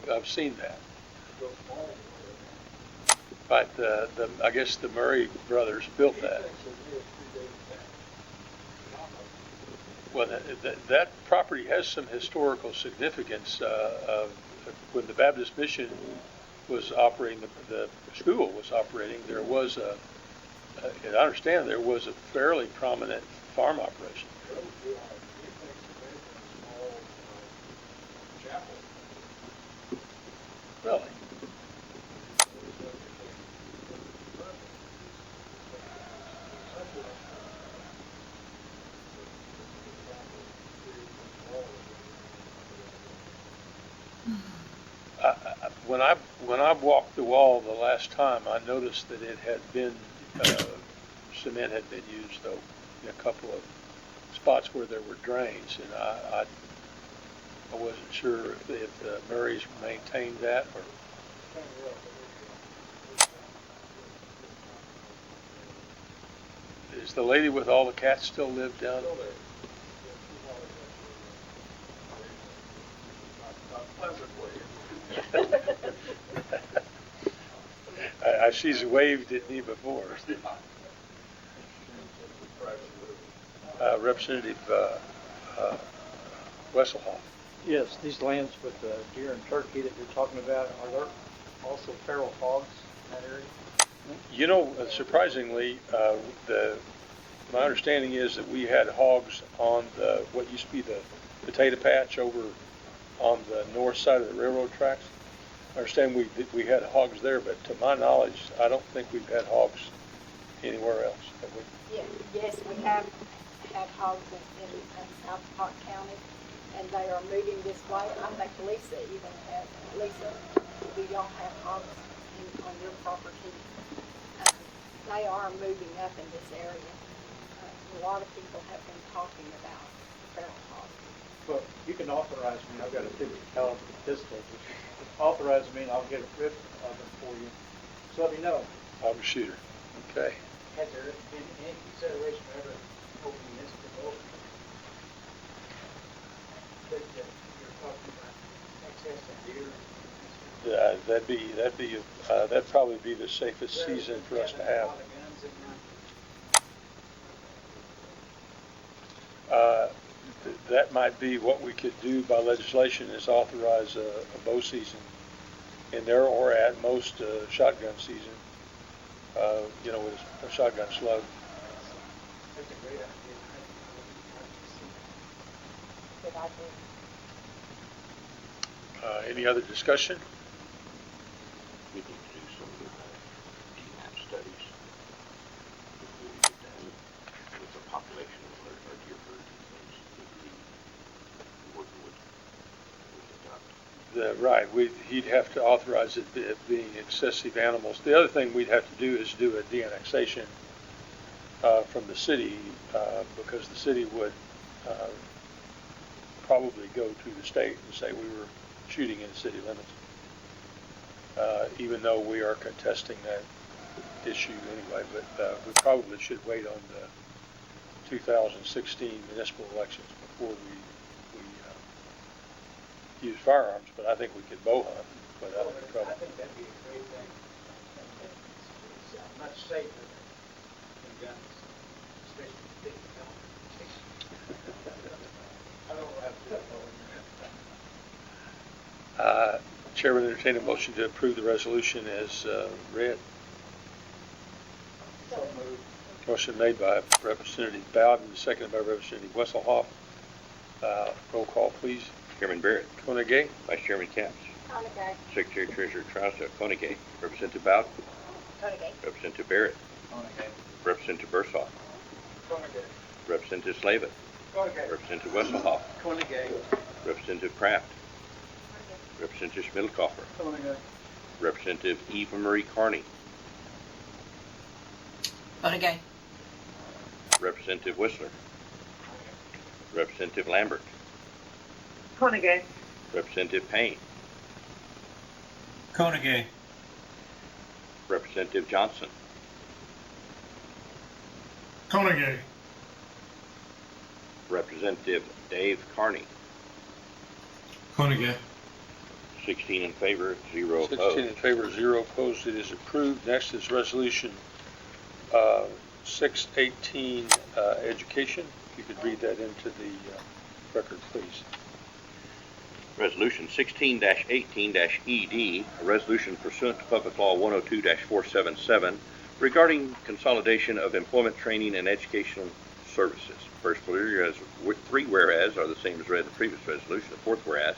that. I've seen that. It goes all the way around. But I guess the Murray brothers built He that. thinks it may have predated that. Well, that property has some historical significance. When the Baptist Mission was operating, the school was operating, there was and I understand there was a fairly prominent farm operation. Well, he thinks it may have been a small chapel. Really? When I walked the wall the last time, I noticed that it had been, cement had been used though, in a couple of spots where there were drains, and I wasn't sure if the Murrays maintained that or. Is the lady with all the cats still live down? She's waved at me before. Representative Wesselhoff. Yes, these lands with the deer and turkey that you're talking about, are there also feral hogs in that area? You know, surprisingly, my understanding is that we had hogs on what used to be the potato patch over on the north side of the railroad tracks. I understand we had hogs there, but to my knowledge, I don't think we've had hogs anywhere else. Have we? Yes, we have had hogs in South Park County, and they are moving this way. I think Lisa even has, Lisa, do y'all have hogs on your property? They are moving up in this area. A lot of people have been talking about feral hogs. Well, you can authorize me, I've got a 50 caliber pistol. Authorize me and I'll get rid of them for you. So let me know. I'm a shooter. Okay. Has there been any consideration of ever opening this door? That you're talking about excess of deer? That'd probably be the safest season for us to have. A lot of guns in That might be what we could do by legislation is authorize a bow season in there, or at most shotgun season, with a shotgun slug. That's a great idea. Good idea. Any other discussion? We need to do some DMAP studies. Before we get done with the population of our deer herd and things. Working with the duck. Right, he'd have to authorize it being excessive animals. The other thing we'd have to do is do a de-annexation from the city, because the city would probably go to the state and say we were shooting in city limits, even though we are contesting that issue anyway. But we probably should wait on the 2016 municipal elections before we use firearms, but I think we could bow hunt without any I trouble. think that'd be a great thing. It's much safer than guns, especially 50 caliber. I don't know how to do it. Chairman, entertain a motion to approve the resolution as read. So moved. Motion made by Representative Bowden, seconded by Representative Wesselhoff. Roll call, please. Chairman Barrett, Koenig, Vice Chairman Capps, Koenig, Secretary Treasurer Trousdale, Koenig, Representative Bowden, Koenig. Representative Barrett, Koenig. Representative Bursall, Koenig. Representative Slavin. Colgate. Representative Wesselhoff. Colgate. Representative Kraft. Representative Schmidelkoffer. Colgate. Representative Eva Marie Carney. Honegay. Representative Whistler. Representative Lambert. Honegay. Representative Payne. Konigay. Representative Johnson. Konigay. Representative Dave Carney. Konigay. 16 in favor, 0 16 opposed. in favor, 0 opposed. It is approved. Next is Resolution 618, Education. If you could read that into the record, please. Resolution 16-18-ED, a resolution pursuant to Public Law 102-477 regarding consolidation of employment, training, and educational services. First, whereas 3 whereas are the same as read in the previous resolution. The fourth whereas,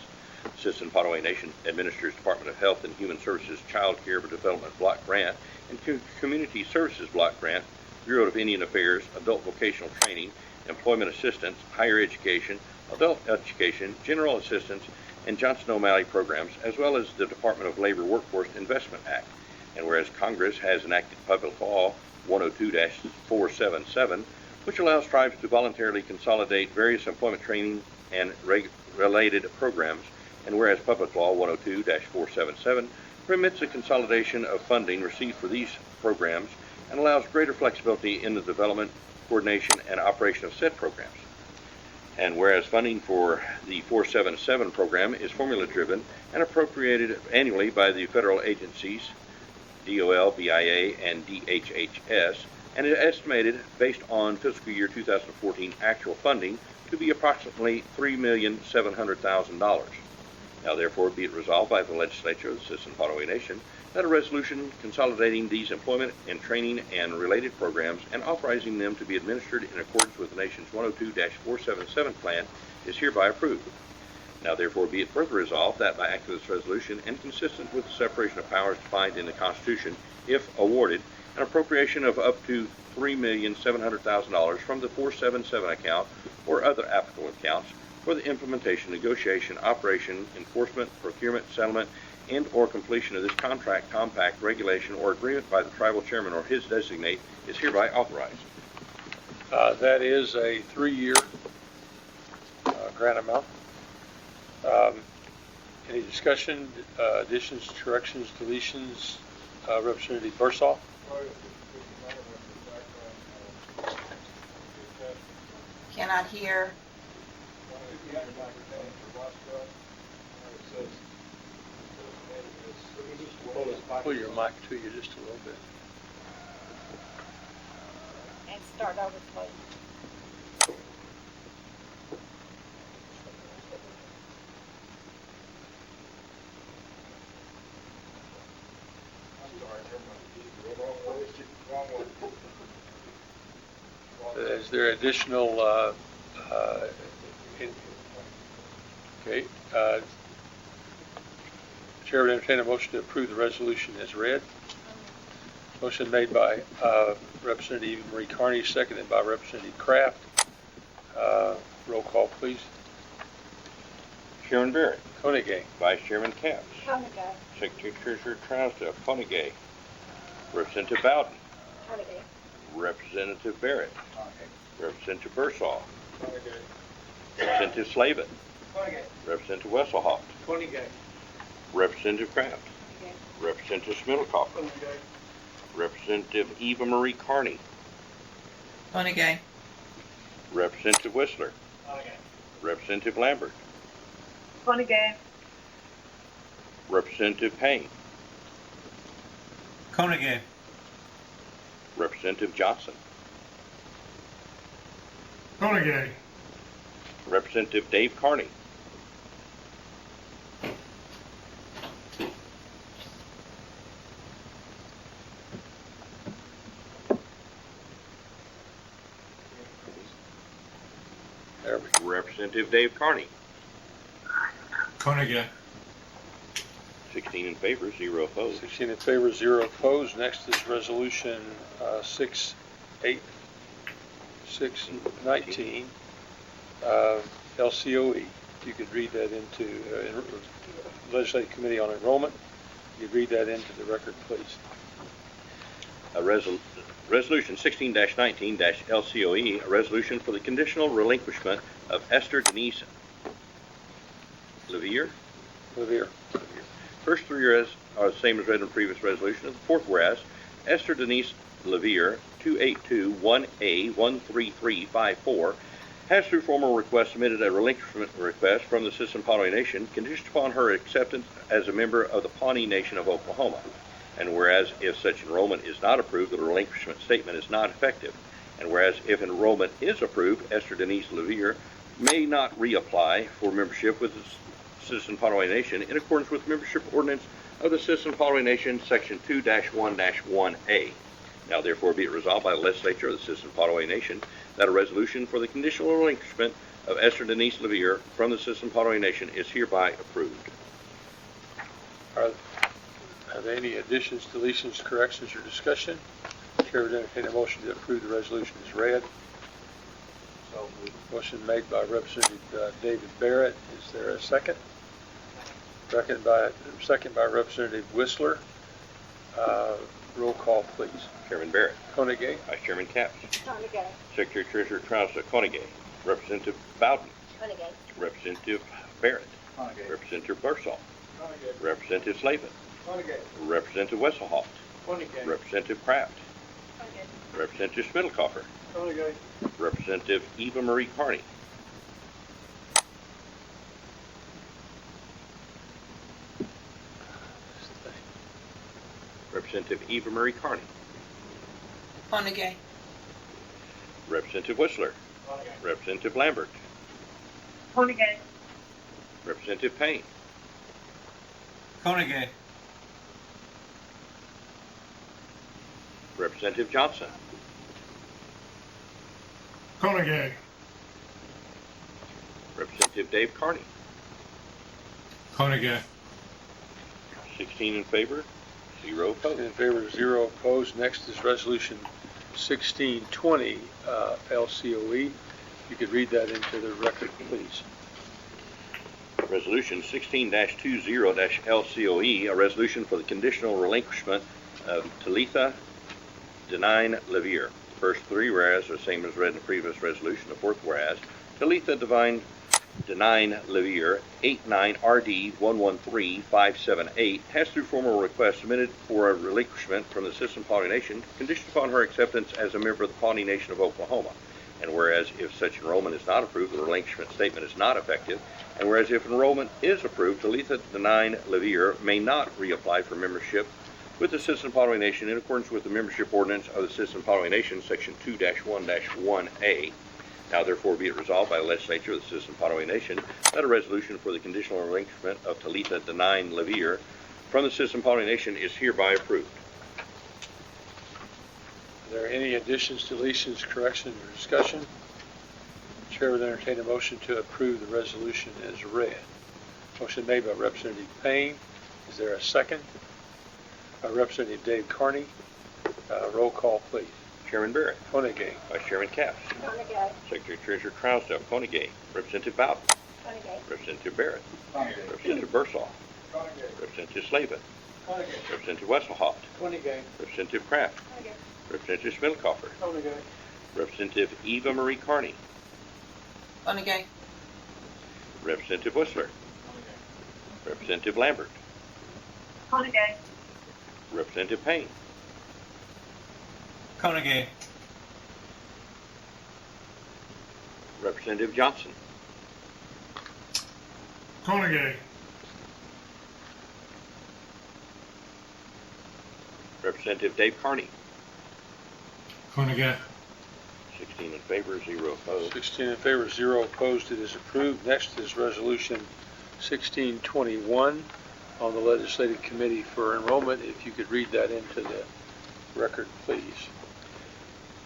Citizen Potawatomi Nation administers Department of Health and Human Services Child Care Development Block Grant and Community Services Block Grant, Bureau of Indian Affairs, Adult Vocational Training, Employment Assistance, Higher Education, Adult Education, General Assistance, and Johnson O'Malley programs, as well as the Department of Labor Workforce Investment Act. And whereas Congress has enacted Public Law 102-477, which allows tribes to voluntarily consolidate various employment training and related programs, and whereas Public Law 102-477 permits the consolidation of funding received for these programs and allows greater flexibility in the development, coordination, and operation of said programs. And whereas funding for the 477 program is formula-driven and appropriated annually by the federal agencies, DOL, BIA, and DHHS, and is estimated based on fiscal year 2014 actual funding to be approximately $3,700,000. Now, therefore, be it resolved by the legislature of the Citizen Potawatomi Nation that a resolution consolidating these employment and training and related programs and authorizing them to be administered in accordance with the nation's 102-477 plan is hereby approved. Now, therefore, be it further resolved that by act of this resolution and consistent with the separation of powers defined in the Constitution, if awarded, an appropriation of up to $3,700,000 from the 477 account or other applicable accounts for the implementation, negotiation, operation, enforcement, procurement, settlement, and or completion of this contract, compact, regulation, or agreement by the tribal chairman or his designate is hereby authorized. That is a 3-year grant amount. Any discussion, additions, corrections, deletions? Representative Bursaw? Cannot hear. Pull your mic to you just a little bit. And start over, please. Is there additional, okay, Chair would entertain a motion to approve the resolution as read. Motion made by Representative Marie Carney, seconded by Representative Kraft. Roll call, please. Chairman Barrett. Konigay. Vice Chairman Capps. Konigay. Secretary Treasurer Trousdale. Konigay. Representative Bowden. Konigay. Representative Barrett. Representative Bursaw. Representative Slavin. Representative Wesselhoff. Representative Kraft. Representative Schmidelkoffer. Representative Eva Marie Carney. Honegay. Representative Whistler. Representative Lambert. Honegay. Representative Payne. Konigay. Representative Johnson. Konigay. Representative Dave Carney. There we go. Representative Dave Carney. Konigay. 16 in favor, 0 opposed. 16 in favor, 0 opposed. Next is Resolution 618, 16-19, LCOE. You could read that into Legislative Committee on Enrollment. You'd read that into the record, please. Resolution 16-19-LCOE, a resolution for the conditional relinquishment of Esther Denise Levere. First three whereas are the same as read in the previous resolution. And the fourth whereas, Esther Denise Levere, 282-1A-13354, has through formal request submitted a relinquishment request from the Citizen Pawnee Nation conditioned upon her acceptance as a member of the Pawnee Nation of Oklahoma. And whereas if such enrollment is not approved, the relinquishment statement is not effective. And whereas if enrollment is approved, Esther Denise Levere may not reapply for membership with the Citizen Pawnee Nation in accordance with membership ordinance of the Citizen Pawnee Nation, Section 2-1-1A. Now therefore be it resolved by the legislature of the Citizen Pawnee Nation that a resolution for the conditional relinquishment of Esther Denise Levere from the Citizen Pawnee Nation is hereby approved. Are there any additions, deletions, corrections, or discussion? Chair would entertain a motion to approve the resolution as read. So moved. Motion made by Representative David Barrett. Is there a second? Second by Representative Whistler. Roll call, please. Chairman Barrett. Koenig. Vice Chairman Capps. Koenig. Secretary Treasurer Trousdale. Koenig. Representative Bowden. Koenig. Representative Barrett. Honegay. Representative Bursall. Honegay. Representative Slavin. Honegay. Representative Wesselhoff. Honegay. Representative Kraft. Representative Schmidlkoffer. Honegay. Representative Eva Marie Carney. Representative Eva Marie Carney. Honegay. Representative Whistler. Honegay. Representative Lambert. Honegay. Representative Payne. Koenig. Representative Johnson. Koenig. Representative Dave Carney. Koenig. 16 in favor, 0 opposed. In favor, 0 opposed. Next is Resolution 1620, LCOE. You could read that into the record, please. Resolution 16-20-LCOE, a resolution for the conditional relinquishment of Talitha Denine Levere. First three whereas are the same as read in the previous resolution. The fourth whereas, Talitha Denine Levere, 89RD113578, has through formal request submitted for a relinquishment from the Citizen Pawnee Nation, conditioned upon her acceptance as a member of the Pawnee Nation of Oklahoma. And whereas if such enrollment is not approved, the relinquishment statement is not effective. And whereas if enrollment is approved, Talitha Denine Levere may not reapply for membership with the Citizen Pawnee Nation in accordance with the membership ordinance of the Citizen Pawnee Nation, Section 2-1-1A. Now therefore be it resolved by the legislature of the Citizen Pawnee Nation that a resolution for the conditional relinquishment of Talitha Denine Levere from the Citizen Pawnee Nation is hereby approved. Are there any additions, deletions, corrections, or discussion? Chair would entertain a motion to approve the resolution as read. Motion made by Representative Payne. Is there a second? By Representative Dave Carney. Roll call, please. Chairman Barrett. Koenig. Vice Chairman Capps. Koenig. Secretary Treasurer Trousdale. Koenig. Representative Bowden. Koenig. Representative Barrett. Honegay. Representative Bursall. Honegay. Representative Slavin. Honegay. Representative Wesselhoff. Honegay. Representative Kraft. Koenig. Representative Schmidlkoffer. Honegay. Representative Eva Marie Carney. Honegay. Representative Whistler. Representative Lambert. Honegay. Representative Payne. Koenig. Representative Johnson. Koenig. Representative Dave Carney. Koenig. 16 in favor, 0 opposed. 16 in favor, 0 opposed. It is approved. Next is Resolution 1621 on the Legislative Committee for Enrollment. If you could read that into the record, please.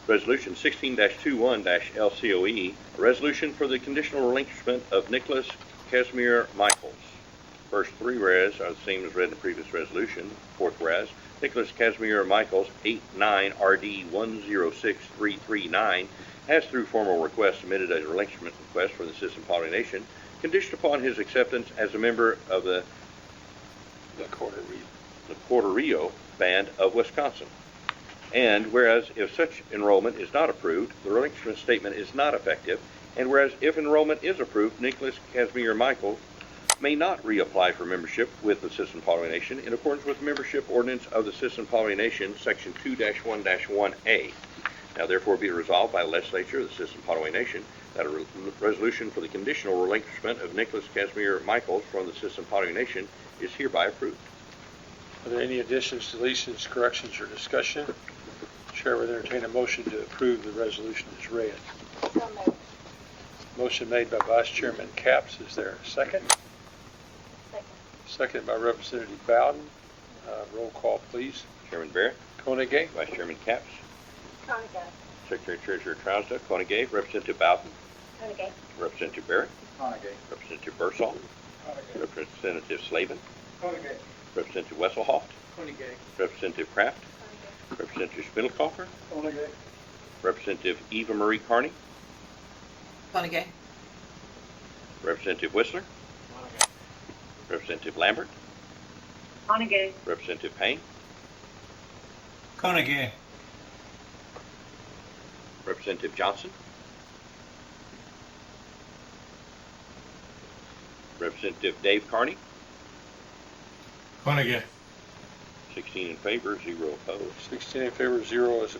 Resolution 16-21-LCOE, a resolution for the conditional relinquishment of Nicholas Casimir Michaels. First three whereas are the same as read in the previous resolution. Fourth whereas, Nicholas Casimir Michaels, 89RD106339, has through formal request submitted a relinquishment request for the Citizen Pollination, conditioned upon his acceptance as a member of the Corderillo Band of Wisconsin. And whereas if such enrollment is not approved, the relinquishment statement is not effective, and whereas if enrollment is approved, Nicholas Casimir Michael may not reapply for membership with the Citizen Pollination in accordance with the membership ordinance of the Citizen Pollination, Section 2-1-1A. Now therefore be it resolved by the legislature of the Citizen Pollination that a resolution for the conditional relinquishment of Nicholas Casimir Michaels from the Citizen Pollination is hereby approved. Are there any additions, deletions, corrections, or discussion? Chair would entertain a motion to approve the resolution as read. So moved. Motion made by Vice Chairman Capps. Is there a second? Second. Second by Representative Bowden. Roll call, please. Chairman Barrett, Koenig, Vice Chairman Capps, Koenig. Secretary Treasurer Trousdale, Koenig, Representative Bowden, Koenig. Representative Barrett, Carnegie. Representative Bursall, Representative Slavin, Koenig. Representative Wesselhoff, Koenig. Representative Kraft, Representative Spindlekofer, Koenig. Representative Eva Marie Carney, Koenig. Representative Whistler, Representative Lambert, Honegay, Representative Payne, Koenig. Representative Johnson, Representative Dave Carney, Koenig. 16 in favor, 0 opposed. 16 in favor, 0 is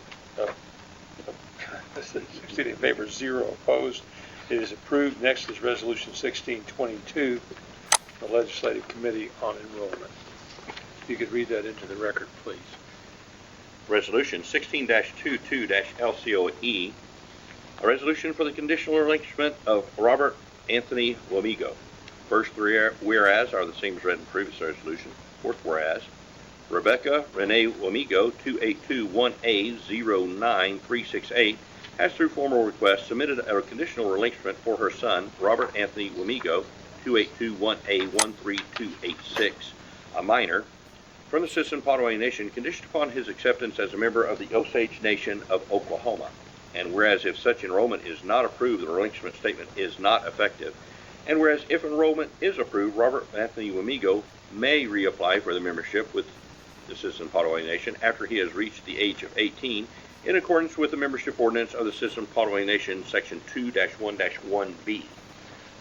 16 in favor, 0 opposed. It is approved. Next is Resolution 1622, the Legislative Committee on Enrollment. If you could read that into the record, please. Resolution 16-22-LCOE, a resolution for the conditional relinquishment of Robert Anthony Wamigo. First three whereas are the same as read in previous resolution. Fourth whereas, Rebecca Renee Wamigo, 282-1A-09368, has through formal request submitted a conditional relinquishment for her son, Robert Anthony Wamigo, 282-1A-13286, a minor, from the Citizen Potawatomi Nation, conditioned upon his acceptance as a member of the Osage Nation of Oklahoma. And whereas if such enrollment is not approved, the relinquishment statement is not effective. And whereas if enrollment is approved, Robert Anthony Wamigo may reapply for the membership with the Citizen Potawatomi Nation after he has reached the age of 18, in accordance with the membership ordinance of the Citizen Potawatomi Nation, Section 2-1-1B.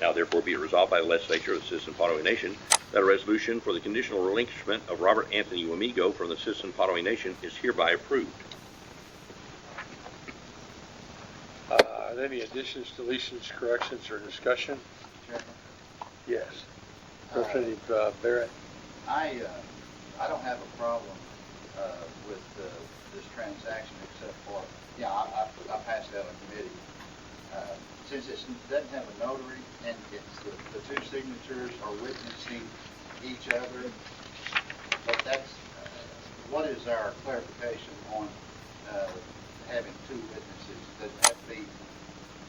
Now therefore be it resolved by the legislature of the Citizen Potawatomi Nation that a resolution for the conditional relinquishment of Robert Anthony Wamigo from the Citizen Potawatomi Nation is hereby approved. Are there any additions, deletions, corrections, or discussion? Chairman, Yes. Representative Barrett. I don't have a problem with this transaction except for, I passed it out in committee. Since it doesn't have a notary and it's the two signatures are witnessing each other, but that's, what is our clarification on having two witnesses? Does it have to be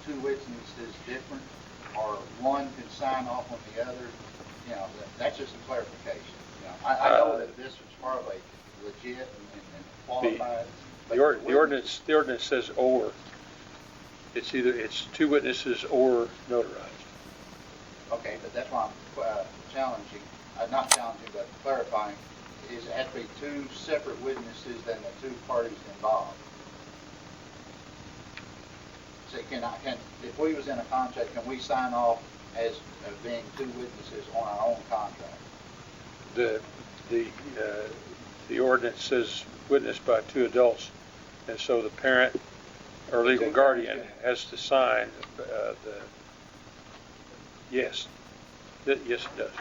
two witnesses different, or one can sign off on the other? That's just a clarification. I know that this was probably legit and qualified. The ordinance says or. It's two witnesses or notarized. Okay, but that's why I'm challenging, not challenging, but clarifying, is it have to be two separate witnesses than the two parties involved? So if we was in a contract, can we sign off as being two witnesses on our own contract? The ordinance says witnessed by two adults, and so the parent or legal guardian has to sign yes. Yes, it does.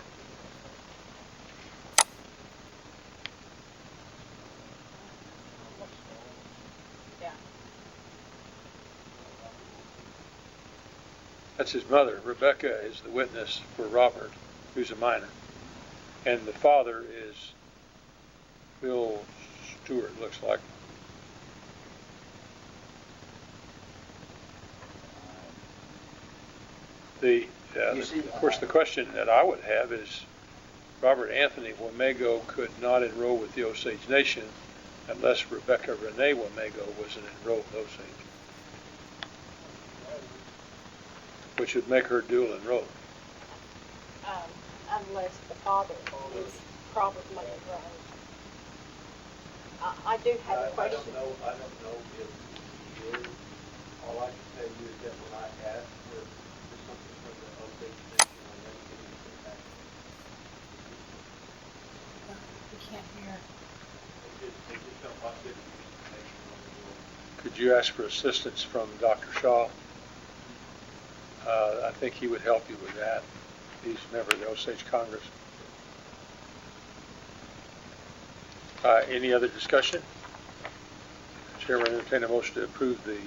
Yeah. That's his mother. Rebecca is the witness for Robert, who's a minor. And the father is Phil Stewart, looks like. Of course, the question that I would have is, Robert Anthony Wamego could not enroll with the Osage Nation unless Rebecca Renee Wamego was an enrolled Osage. which would make her dual enrolled. Unless the father is probably enrolled. I do have a question. I don't know if he is. All I can tell you is that when I asked for something from the Osage Nation, I never get anything back. We can't hear. They just don't want this information on the board. Could you ask for assistance from Dr. Shaw? I think he would help you with that. He's a member of the Osage Congress. Any other discussion? Chairman, entertain a motion to approve the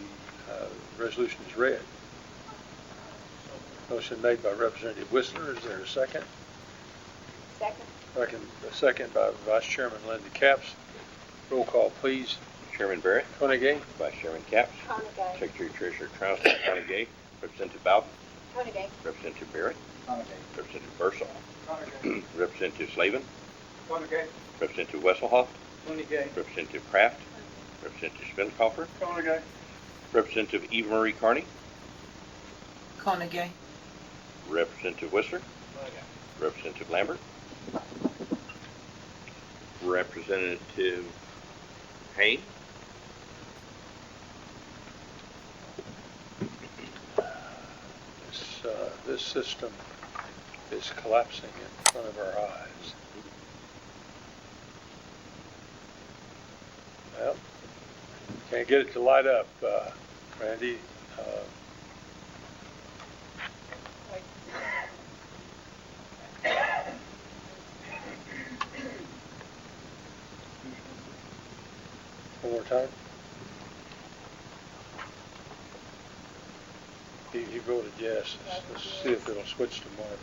resolution as read. Motion made by Representative Whistler. Is there a second? Second. A second by Vice Chairman Linda Capps. Roll call, please. Chairman Barrett, Koenig, Vice Chairman Capps, Konigay. Secretary Treasurer Trousdale, Koenig, Representative Bowden, Konigay. Representative Barrett, Konigay. Representative Bursall, Konigay. Representative Slavin, Konigay. Representative Wesselhoff, Konigay. Representative Kraft, Representative Spindkoffer, Konigay. Representative Eva Marie Carney, Konigay. Representative Whistler, Representative Lambert, Representative Hayne, this system is collapsing in front of our eyes. Well, can't get it to light up, Randy. One more time. He voted yes. Let's see if it'll switch to Mark.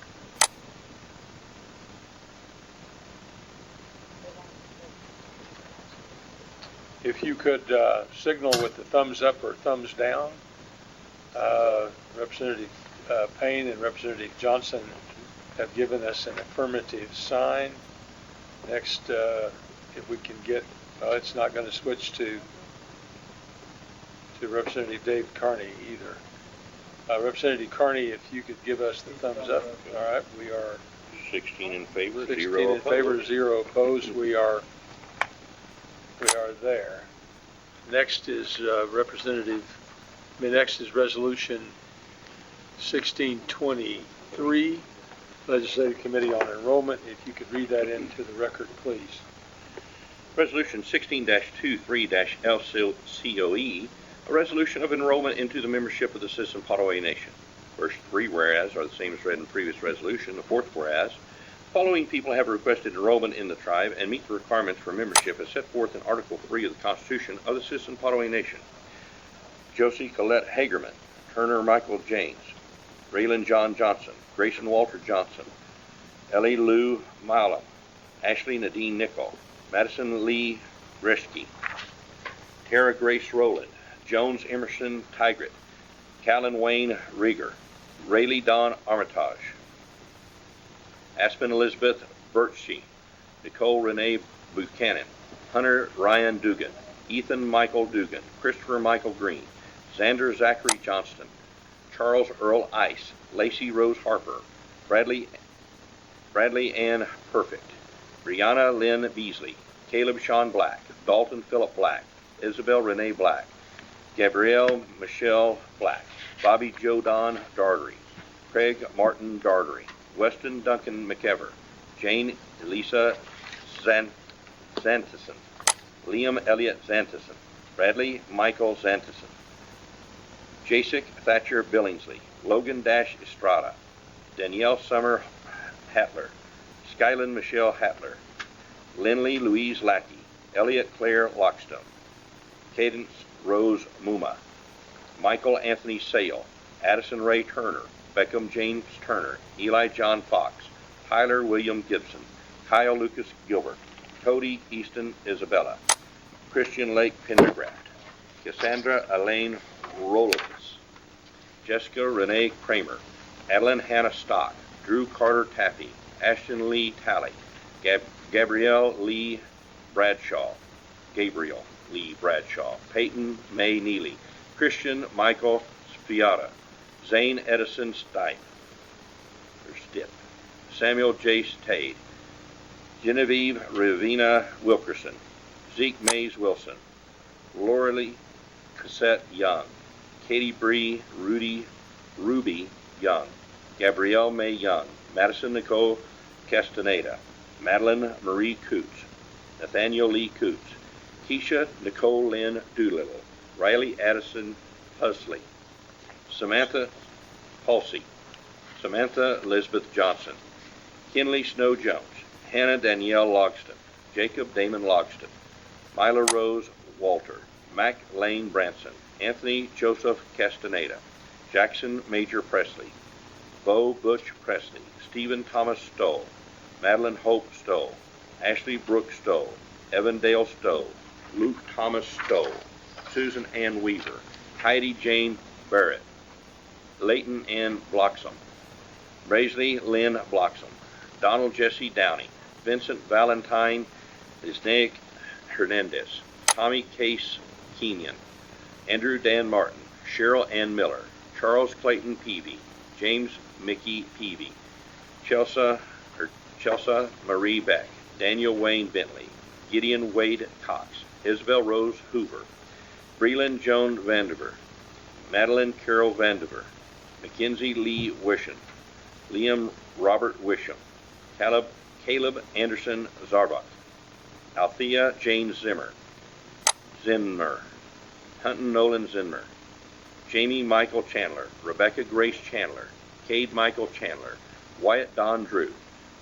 If you could signal with the thumbs up or thumbs down, Representative Payne and Representative Johnson have given us an affirmative sign. Next, if we can get, it's not going to switch to Representative Dave Carney either. Representative Carney, if you could give us the thumbs up. All right, we are 16 in favor, 16 0 in opposed. favor, 0 opposed. We are there. Next is next is Resolution 1623, Legislative Committee on Enrollment. If you could read that into the record, please. Resolution 16-23-LCOE, a resolution of enrollment into the membership of the Citizen Potawatomi Nation. First three whereas are the same as read in the previous resolution. The fourth whereas, following people have requested enrollment in the tribe and meet the requirements for membership as set forth in Article 3 of the Constitution of the Citizen Potawatomi Nation. Josie Colette Hagerman, Turner Michael James, Raylan John Johnson, Grayson Walter Johnson, Ellie Lou Milam, Ashley Nadine Nickel, Madison Lee Reschke, Tara Grace Rowland, Jones Emerson Tigret, Callan Wayne Rieger, Rayleigh Dawn Armitage, Aspen Elizabeth Birchie, Nicole Renee Buchanan, Hunter Ryan Dugan, Ethan Michael Dugan, Christopher Michael Green, Xander Zachary Johnston, Charles Earl Ice, Lacey Rose Harper, Bradley Ann Perfect, Brianna Lynn Beasley, Caleb Sean Black, Dalton Phillip Black, Isabel Renee Black, Gabrielle Michelle Black, Bobby Joe Don Dardery, Craig Martin Dardery, Weston Duncan McEver, Jane Elisa Zantison, Liam Elliott Zantison, Bradley Michael Zantison, Jasek Thatcher Billingsley, Logan Dash Estrada, Danielle Summer Hatler, Skyland Michelle Hatler, Lindley Louise Lackey, Elliot Claire Lockstone, Cadence Rose Muma, Michael Anthony Sale, Addison Ray Turner, Beckham James Turner, Eli John Fox, Tyler William Gibson, Kyle Lucas Gilbert, Cody Easton Isabella, Christian Lake Pendergraft, Cassandra Elaine Rollins, Jessica Renee Kramer, Adeline Hannah Stock, Drew Carter Taffy, Ashton Lee Talley, Gabrielle Lee Bradshaw, Peyton May Neely, Christian Michael Spiata, Zane Edison Stipe, or Stipp, Samuel J. Tade, Genevieve Ravina Wilkerson, Zeke Mays Wilson, Loralee Cassette Young, Katie Bree Ruby Young, Gabrielle May Young, Madison Nicole Castaneda, Madeline Marie Coots, Nathaniel Lee Coots, Keisha Nicole Lynn Doolittle, Riley Addison Husley, Samantha Halsey, Samantha Elizabeth Johnson, Kinley Snow Jones, Hannah Danielle Logston, Jacob Damon Logston, Mila Rose Walter, Mac Lane Branson, Anthony Joseph Castaneda, Jackson Major Presley, Bo Butch Presley, Stephen Thomas Stoll, Madeline Hope Stoll, Ashley Brooke Stoll, Evan Dale Stoll, Luke Thomas Stoll, Susan Ann Weaver, Heidi Jane Barrett, Leighton Ann Bloxam, Braisley Lynn Bloxam, Donald Jesse Downey, Vincent Valentine Isnaic Hernandez, Tommy Case Kenyon, Andrew Dan Martin, Cheryl Ann Miller, Charles Clayton Peavy, James Mickey Peavy, Chelsea Marie Beck, Daniel Wayne Bentley, Gideon Wade Cox, Isabel Rose Hoover, Breland Joan Vandiver, Madeline Carol Vandiver, Mackenzie Lee Wisham, Liam Robert Wisham, Caleb Anderson Zarbach, Althea Jane Zimmer, Hunton Nolan Zimmer, Jamie Michael Chandler, Rebecca Grace Chandler, Cade Michael Chandler, Wyatt Don Drew,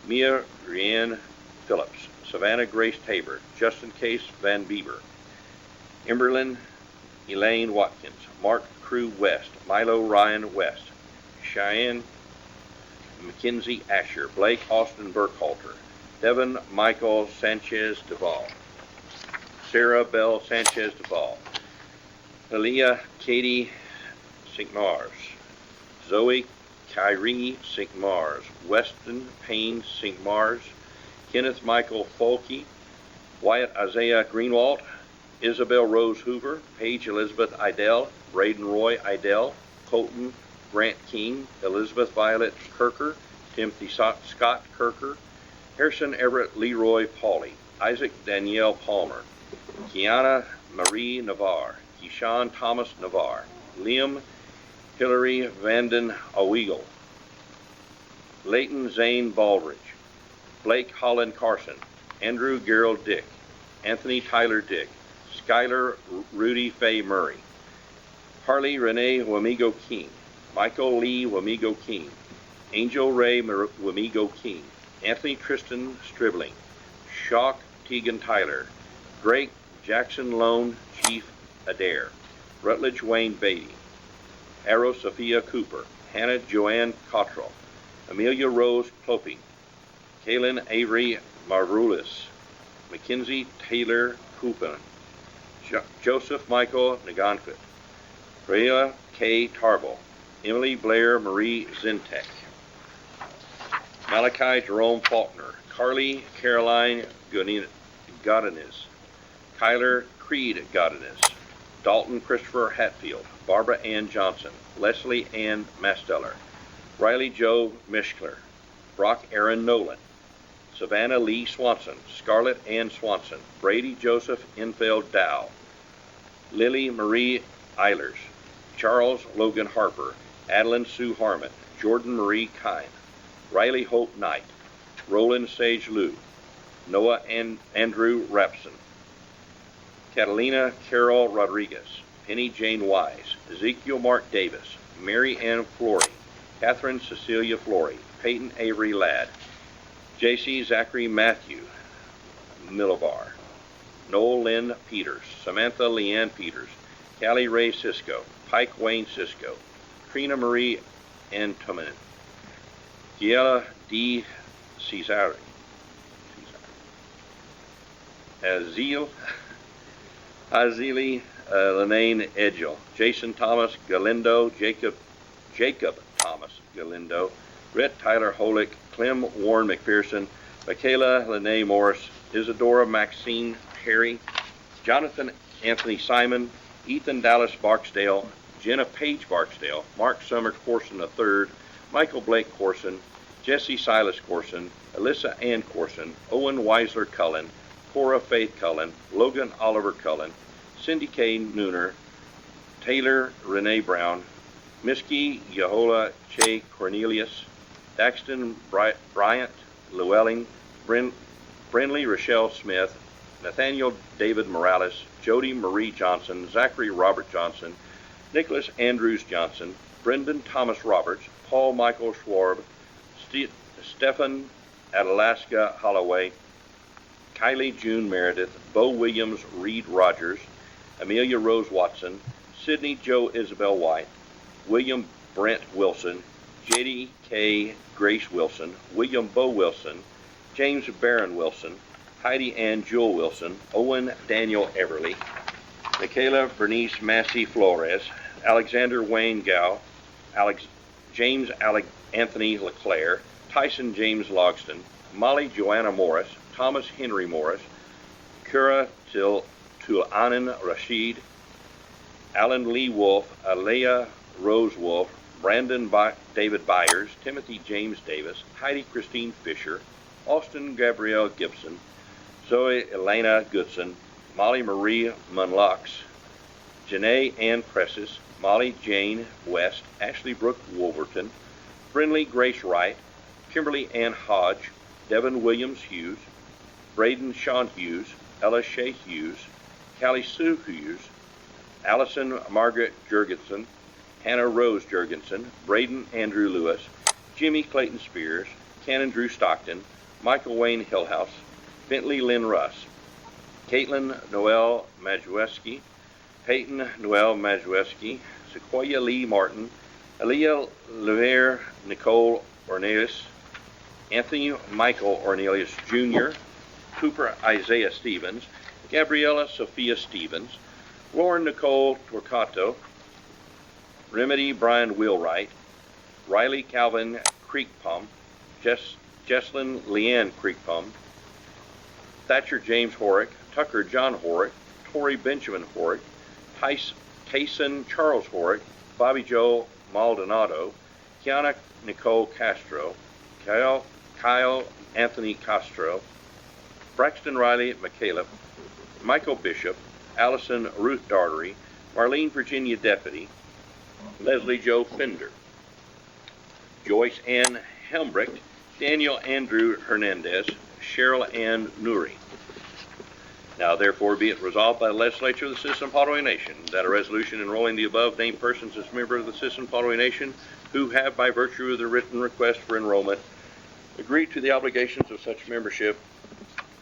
Mia Rianne Phillips, Savannah Grace Tabor, Justin Case Van Bieber, Emberlyn Elaine Watkins, Mark Crew West, Milo Ryan West, Cheyenne Mackenzie Asher, Blake Austin Burkhalter, Devin Michael Sanchez Duvall, Sarah Bell Sanchez Duvall, Aaliyah Katie St. Mars, Zoe Kyrie St. Mars, Weston Payne St. Mars, Kenneth Michael Folke, Wyatt Isaiah Greenwalt, Isabel Rose Hoover, Paige Elizabeth Idell, Braden Roy Idell, Colton Grant King, Elizabeth Violet Kirker, Timothy Scott Kirker, Harrison Everett Leroy Pauley, Isaac Danielle Palmer, Kiana Marie Navarre, Keyshawn Thomas Navarre, Liam Hillary Vanden Oweagle, Leighton Zane Baldridge, Blake Holland Carson, Andrew Gerald Dick, Anthony Tyler Dick, Skylar Rudy Faye Murray, Harley Renee Wamigo King, Michael Lee Wamigo King, Angel Ray Wamigo King, Anthony Tristan Stribling, Shock Tegan Tyler, Drake Jackson Lone Chief Adair, Rutledge Wayne Beatty, Arrow Sophia Cooper, Hannah Joanne Cottrell, Amelia Rose Clopey, Kaylin Avery Marulis, Mackenzie Taylor Coupon, Joseph Michael Nagonquit, Rhea K. Tarble, Emily Blair Marie Zintek, Malachi Jerome Faulkner, Carly Caroline Godinez, Kyler Creed Godinez, Dalton Christopher Hatfield, Barbara Ann Johnson, Leslie Ann Masteller, Riley Joe Mishkler, Brock Aaron Nolan, Savannah Lee Swanson, Scarlett Ann Swanson, Brady Joseph Infeld Dow, Lily Marie Eilers, Charles Logan Harper, Adeline Sue Harmon, Jordan Marie Kine, Riley Hope Knight, Roland Sage Liu, Noah Andrew Rapson, Catalina Carol Rodriguez, Penny Jane Wise, Ezekiel Mark Davis, Mary Ann Flory, Catherine Cecilia Flory, Peyton Avery Ladd, J.C. Zachary Matthew Millibar, Noel Lynn Peters, Samantha Leanne Peters, Callie Ray Cisco, Pike Wayne Cisco, Trina Marie Antonin, Giela D. Cesare, Azili Lenane Edgel, Jason Thomas Galindo, Jacob Thomas Galindo, Rhett Tyler Holick, Clem Warren McPherson, Michaela Lene Morris, Isadora Maxine Perry, Jonathan Anthony Simon, Ethan Dallas Barksdale, Jenna Page Barksdale, Mark Summers Corson III, Michael Blake Corson, Jesse Silas Corson, Alyssa Ann Corson, Owen Weisler Cullen, Cora Faith Cullen, Logan Oliver Cullen, Cindy K. Nooner, Taylor Renee Brown, Miski Yehola Che Cornelius, Daxton Bryant Llewellyn, Brinley Rochelle Smith, Nathaniel David Morales, Jody Marie Johnson, Zachary Robert Johnson, Nicholas Andrews Johnson, Brendan Thomas Roberts, Paul Michael Schwarb, Stephan Atalaska Holloway, Kylie June Meredith, Bo Williams Reed Rogers, Amelia Rose Watson, Sydney Joe Isabel White, William Brent Wilson, J.D. K. Grace Wilson, William Bo Wilson, James Barron Wilson, Heidi Ann Jewel Wilson, Owen Daniel Everly, Michaela Bernice Massey Flores, Alexander Wayne Gow, James Anthony LeClaire, Tyson James Logston, Molly Joanna Morris, Thomas Henry Morris, Kura Tulanen Rashid, Alan Lee Wolf, Alea Rose Wolf, Brandon David Byers, Timothy James Davis, Heidi Christine Fisher, Austin Gabrielle Gibson, Zoe Elena Goodson, Molly Marie Munlocks, Janae Ann Presses, Molly Jane West, Ashley Brooke Wolverton, Brinley Grace Wright, Kimberly Ann Hodge, Devin Williams Hughes, Braden Sean Hughes, Ella Shea Hughes, Callie Sue Hughes, Allison Margaret Jurgensen, Hannah Rose Jurgensen, Braden Andrew Lewis, Jimmy Clayton Spears, Cannon Drew Stockton, Michael Wayne Hillhouse, Bentley Lynn Russ, Caitlin Noel Majewski, Peyton Noel Majewski, Sequoia Lee Martin, Aaliyah Lever Nicole Ornelas, Anthony Michael Ornelas Jr., Cooper Isaiah Stevens, Gabriella Sophia Stevens, Lauren Nicole Torcato, Remedy Brian Wheelwright, Riley Calvin Creekpum, Jesslyn Leanne Creekpum, Thatcher James Horick, Tucker John Horick, Tori Benjamin Horick, Tyson Charles Horick, Bobby Joe Maldonado, Kiana Nicole Castro, Kyle Anthony Castro, Braxton Riley McCaleb, Michael Bishop, Allison Ruth Dartery, Marlene Virginia Deputy, Leslie Joe Fender, Joyce Ann Helmbricht, Daniel Andrew Hernandez, Cheryl Ann Nuri. Now, therefore, be it resolved by the legislature of the Citizen Potawatomi Nation that a resolution enrolling the above named persons as members of the Citizen Potawatomi Nation who have, by virtue of the written request for enrollment, agreed to the obligations of such membership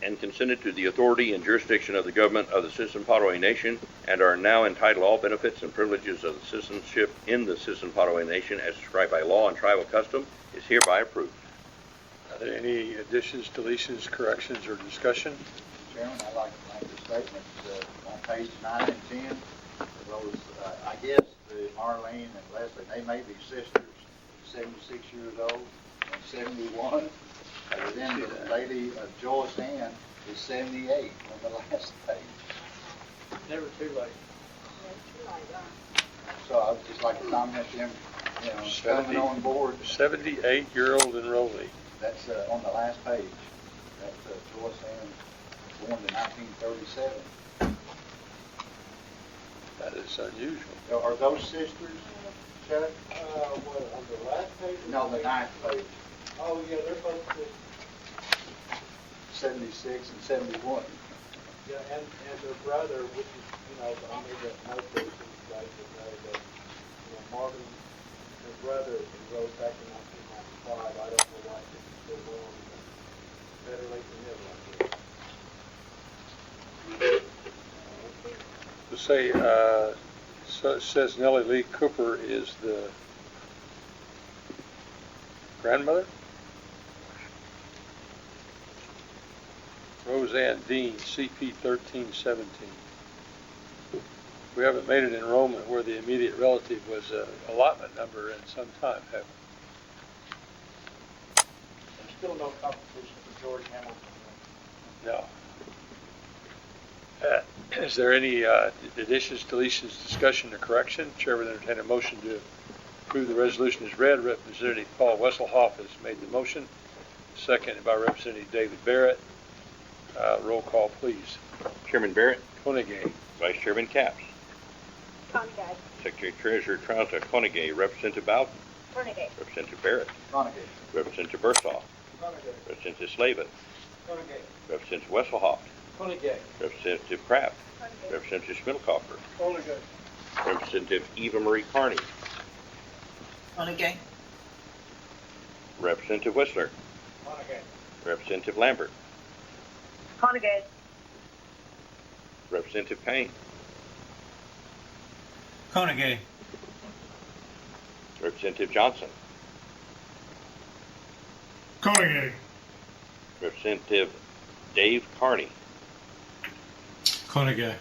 and consented to the authority and jurisdiction of the government of the Citizen Potawatomi Nation and are now entitled to all benefits and privileges of the citizenship in the Citizen Potawatomi Nation as described by law and tribal custom is hereby approved. Are there any additions, deletions, corrections, or discussion? Chairman, I'd like to make a statement on page 9 and 10. Those, I guess, the Marlene and Leslie, they may be sisters, 76 years old and 71. And then the lady, Joyce Ann, is 78 on the last page. Never too late. So I'd just like to comment them, coming on board. 78-year-old enrollee. That's on the last page. That's Joyce Ann, born in 1937. That is unusual. Are those sisters, Chuck? What, on the last page? No, the 9th page. Oh, yeah, they're both just, 76 and 71. yeah, and their brother, which is, I made that note there, so you guys would know that, Marvin, her brother, enrolled back in 1995. I don't know why she's still going, but better late than never, I guess. Let's say, so it says Nellie Lee Cooper is the grandmother? Roseanne Dean, CP 1317. We haven't made an enrollment where the immediate relative was an allotment number in some time, have we? There's still no competition for George Hamilton. No. Is there any additions, deletions, discussion, or correction? Chair would entertain a motion to approve the resolution as read. Representative Paul Wesselhoff has made the motion, seconded by Representative David Barrett. Roll call, please. Chairman Barrett, Koenig. Vice Chairman Capps, Koenig. Secretary Treasurer Trouser, Koenig, Representative Bowden, Horniday. Representative Barrett, Donaghy. Representative Bursall, Representative Slavin, Representative Wesselhoff, Representative Kraft, Representative Schmittlehofer, Representative Eva Marie Carney, Koenig. Representative Whistler, Representative Lambert, Horniday. Representative Payne, Koenig. Representative Johnson, Koenig. Representative Dave Carney, Koenig.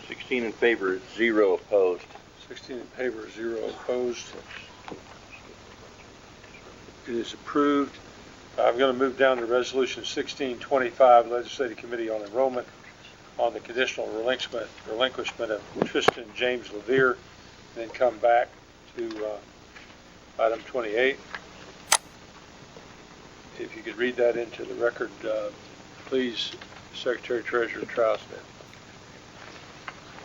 16 in favor, 0 opposed. 16 in favor, 0 opposed. It is approved. I'm going to move down to Resolution 1625, Legislative Committee on Enrollment on the conditional relinquishment of Tristan James Levere, then come back to item 28. If you could read that into the record, please, Secretary Treasurer Trousdale.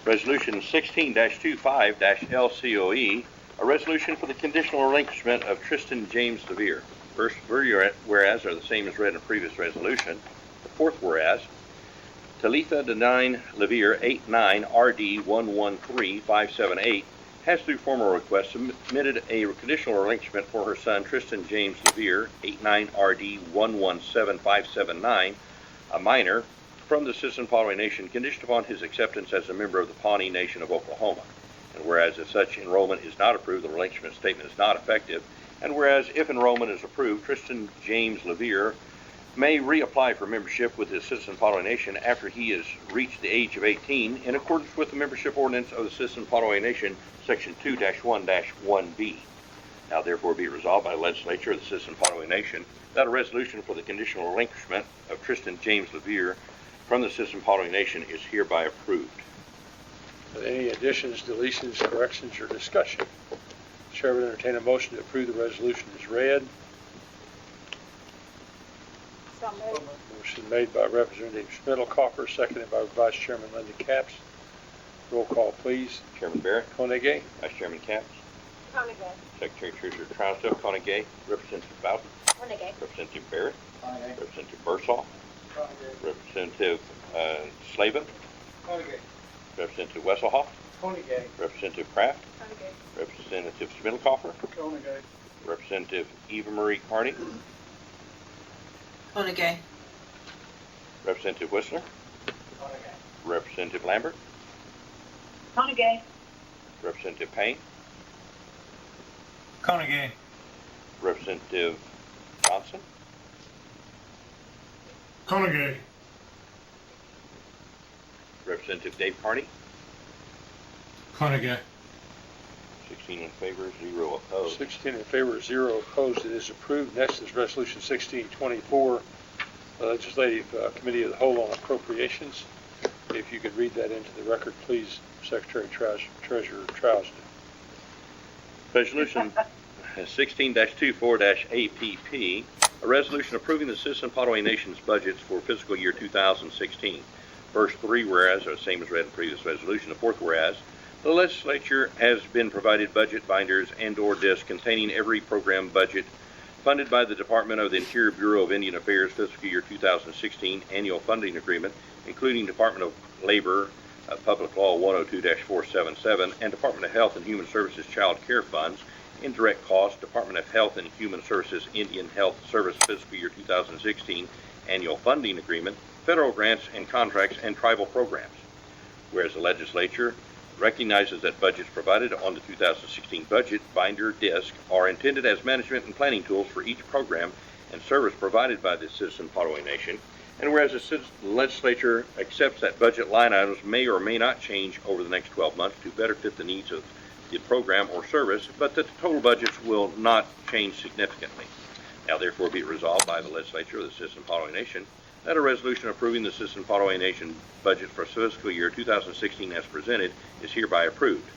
Resolution 16-25-LCOE, a resolution for the conditional relinquishment of Tristan James Levere. First whereas are the same as read in the previous resolution. The fourth whereas, Talitha Denine Levere, 89RD113578, has through formal request submitted a conditional relinquishment for her son Tristan James Levere, 89RD117579, a minor, from the Citizen Pawnee Nation, conditioned upon his acceptance as a member of the Pawnee Nation of Oklahoma. And whereas if such enrollment is not approved, the relinquishment statement is not effective. And whereas if enrollment is approved, Tristan James Levere may reapply for membership with the Citizen Pawnee Nation after he has reached the age of 18 in accordance with the membership ordinance of the Citizen Pawnee Nation, Section 2-1-1B. Now therefore be resolved by the legislature of the Citizen Pawnee Nation that a resolution for the conditional relinquishment of Tristan James Levere from the Citizen Pawnee Nation is hereby approved. Any additions, deletions, corrections, or discussion? Chair would entertain a motion to approve the resolution as read. So moved. Motion made by Representative Schmittlehofer, seconded by Vice Chairman Linda Capps. Roll call, please. Chairman Barrett, Koenig. Vice Chairman Capps, Koenig. Secretary Treasurer Trousdale, Koenig, Representative Bowden, Horniday. Representative Barrett, Donaghy. Representative Bursall, Representative Slavin, Representative Wesselhoff, Representative Kraft, Representative Schmittlehofer, Representative Eva Marie Carney, Koenig. Representative Whistler, Representative Lambert, Horniday. Representative Payne, Koenig. Representative Johnson, Koenig. Representative Dave Carney, Koenig. 16 in favor, 0 opposed. 16 in favor, 0 opposed. It is approved. Next is Resolution 1624, Legislative Committee of the Whole on Appropriations. If you could read that into the record, please, Secretary Treasurer Trousdale. Resolution 16-24-APP, a resolution approving the Citizen Pawnee Nation's budgets for fiscal year 2016. First three whereas are the same as read in the previous resolution. The fourth whereas, the legislature has been provided budget binders and/or discs containing every program budget funded by the Department of the Interior Bureau of Indian Affairs fiscal year 2016 annual funding agreement, including Department of Labor, Public Law 102-477, and Department of Health and Human Services Child Care Funds, indirect costs, Department of Health and Human Services Indian Health Service fiscal year 2016 annual funding agreement, federal grants and contracts, and tribal programs. Whereas the legislature recognizes that budgets provided on the 2016 budget binder disc are intended as management and planning tools for each program and service provided by the Citizen Pawnee Nation, and whereas the legislature accepts that budget line items may or may not change over the next 12 months to better fit the needs of the program or service, but that the total budgets will not change significantly. Now therefore be it resolved by the legislature of the Citizen Pawnee Nation that a resolution approving the Citizen Potawatomi Nation budget for fiscal year 2016 as presented is hereby approved.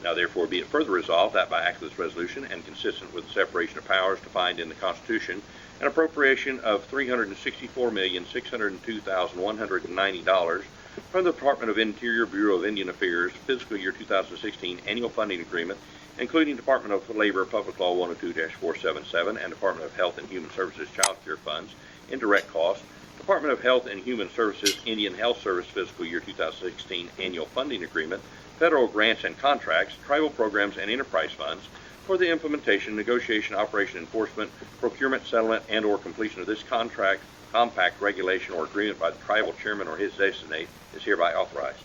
Now therefore be it further resolved that by act of this resolution and consistent with the separation of powers defined in the Constitution, an appropriation of $364,602,190 from the Department of Interior Bureau of Indian Affairs fiscal year 2016 annual funding agreement, including Department of Labor Public Law 102-477 and Department of Health and Human Services Child Care Funds, indirect costs, Department of Health and Human Services Indian Health Service fiscal year 2016 annual funding agreement, federal grants and contracts, tribal programs and enterprise funds for the implementation, negotiation, operation, enforcement, procurement, settlement, and or completion of this contract, compact, regulation, or agreement by the tribal chairman or his designate is hereby authorized.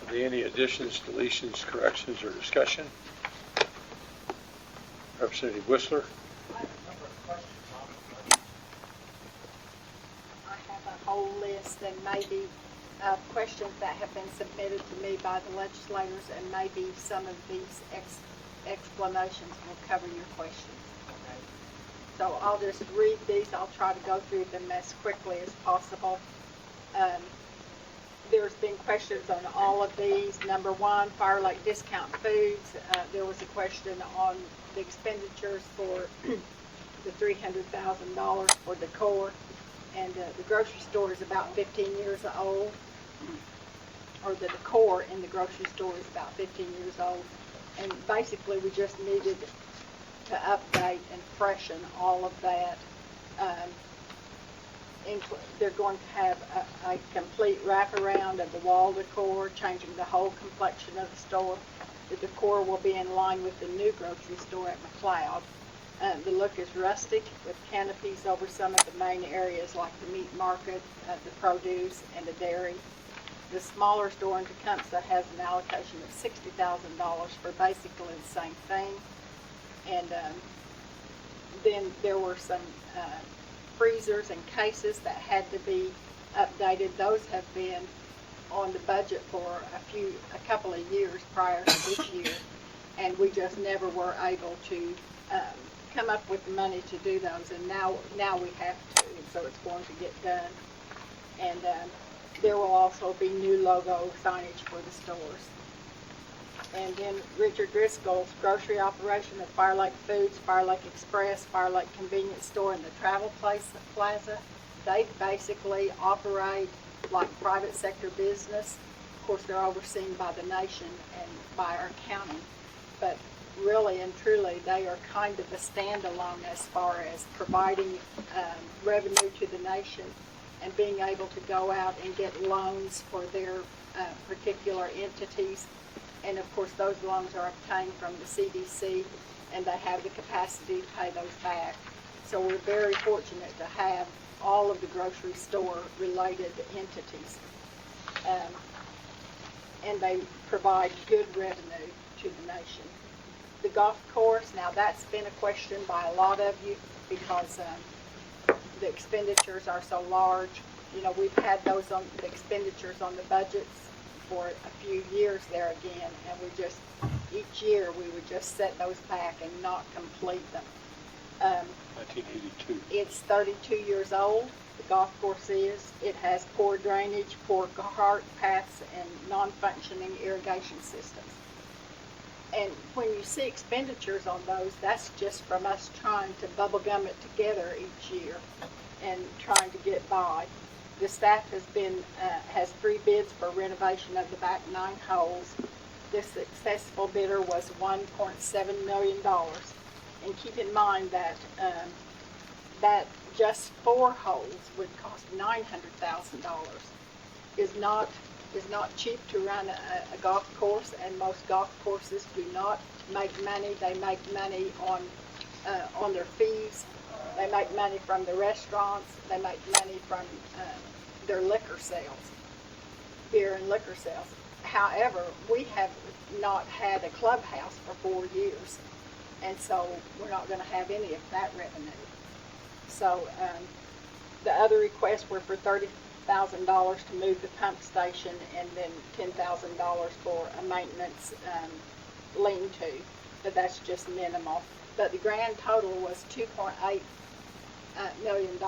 Are there any additions, deletions, corrections, or discussion? Representative Whistler. I have a number of questions on the budget. I have a whole list and maybe questions that have been submitted to me by the legislators, and maybe some of these explanations will cover your questions. Okay. So I'll just read these. I'll try to go through them as quickly as possible. There's been questions on all of these. Number one, Fire Lake Discount Foods. There was a question on the expenditures for the $300,000 for decor. And the grocery store is about 15 years old. Or the decor in the grocery store is about 15 years old. And basically we just needed to update and freshen all of that. They're going to have a complete wraparound of the wall decor, changing the whole complexion of the store. The decor will be in line with the new grocery store at McLeod. The look is rustic with canopies over some of the main areas like the meat market, the produce, and the dairy. The smaller store in Tecumseh has an allocation of $60,000 for basically the same thing. And then there were some freezers and cases that had to be updated. Those have been on the budget for a couple of years prior to this year, and we just never were able to come up with the money to do those, and now we have to, and so it's going to get done. And there will also be new logo signage for the stores. And then Richard Driscoll's grocery operation at Fire Lake Foods, Fire Lake Express, Fire Lake Convenience Store, and the Travel Plaza, they basically operate like private sector business. Of course, they're overseen by the nation and by our county, but really and truly, they are kind of a standalone as far as providing revenue to the nation and being able to go out and get loans for their particular entities. And of course, those loans are obtained from the CDC, and they have the capacity to pay those back. So we're very fortunate to have all of the grocery store related entities. And they provide good revenue to the nation. The golf course, now that's been a question by a lot of you because the expenditures are so large. You know, we've had those on the expenditures on the budgets for a few years there again, and each year we would just set those back and not complete them. 1982. It's 32 years old, the golf course is. It has poor drainage, poor cart paths, and non-functioning irrigation systems. And when you see expenditures on those, that's just from us trying to bubble gum it together each year and trying to get by. The staff has 3 bids for renovation of the back 9 holes. The successful bidder was $1.7 million. And keep in mind that that just 4 holes would cost $900,000. Is not cheap to run a golf course, and most golf courses do not make money. They make money on their fees. They make money from the restaurants. They make money from their liquor sales, beer and liquor sales. However, we have not had a clubhouse for 4 years, and so we're not going to have any of that revenue. So the other requests were for $30,000 to move the pump station, and then $10,000 for a maintenance lean-to, but that's just minimal. But the grand total was $2.8 million.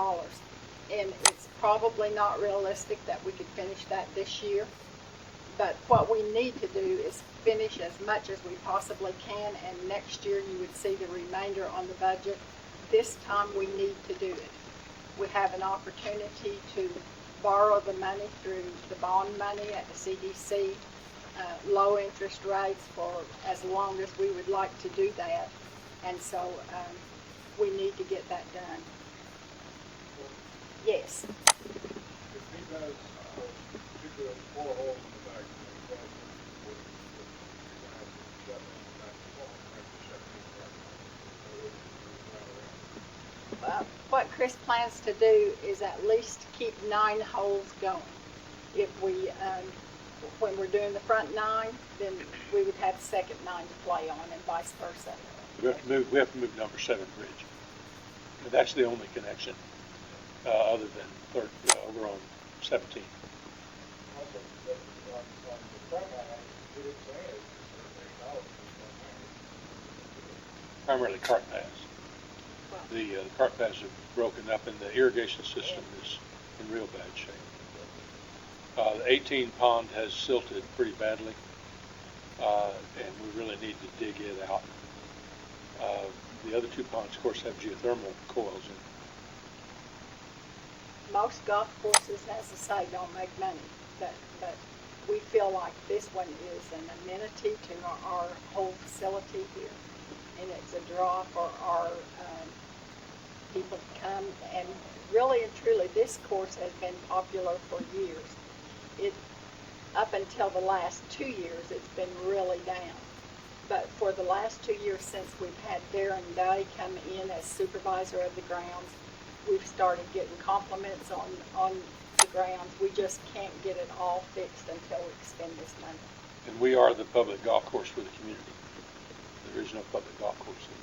and it's probably not realistic that we could finish that this year. But what we need to do is finish as much as we possibly can, and next year you would see the remainder on the budget. This time we need to do it. We have an opportunity to borrow the money through the bond money at the CDC, low interest rates for as long as we would like to do that. And so we need to get that done. Yes. If he does, if he does 4 holes in the back, then you're gonna have to shut down the back, you're gonna have to shut down the back. What Chris plans to do is at least keep 9 holes going. If we, when we're doing the front 9, then we would have the second 9 to play on, and vice versa. We have to move number 7 bridge. That's the only connection, other than over on 17. Also, but on the front line, he didn't say it, $8 Primarily cart paths. The cart paths are broken up, and the irrigation system is in real bad shape. The 18 pond has silted pretty badly, and we really need to dig it out. The other 2 ponds, of course, have geothermal coils in them. Most golf courses, as I say, don't make money, but we feel like this one is an amenity to our whole facility here, and it's a draw for our people to come. And really and truly, this course has been popular for years. Up until the last 2 years, it's been really down. But for the last 2 years since we've had Darren Day come in as supervisor of the grounds, we've started getting compliments on the grounds. We just can't get it all fixed until we spend this money. And we are the public golf course for the community. There is no public golf course here.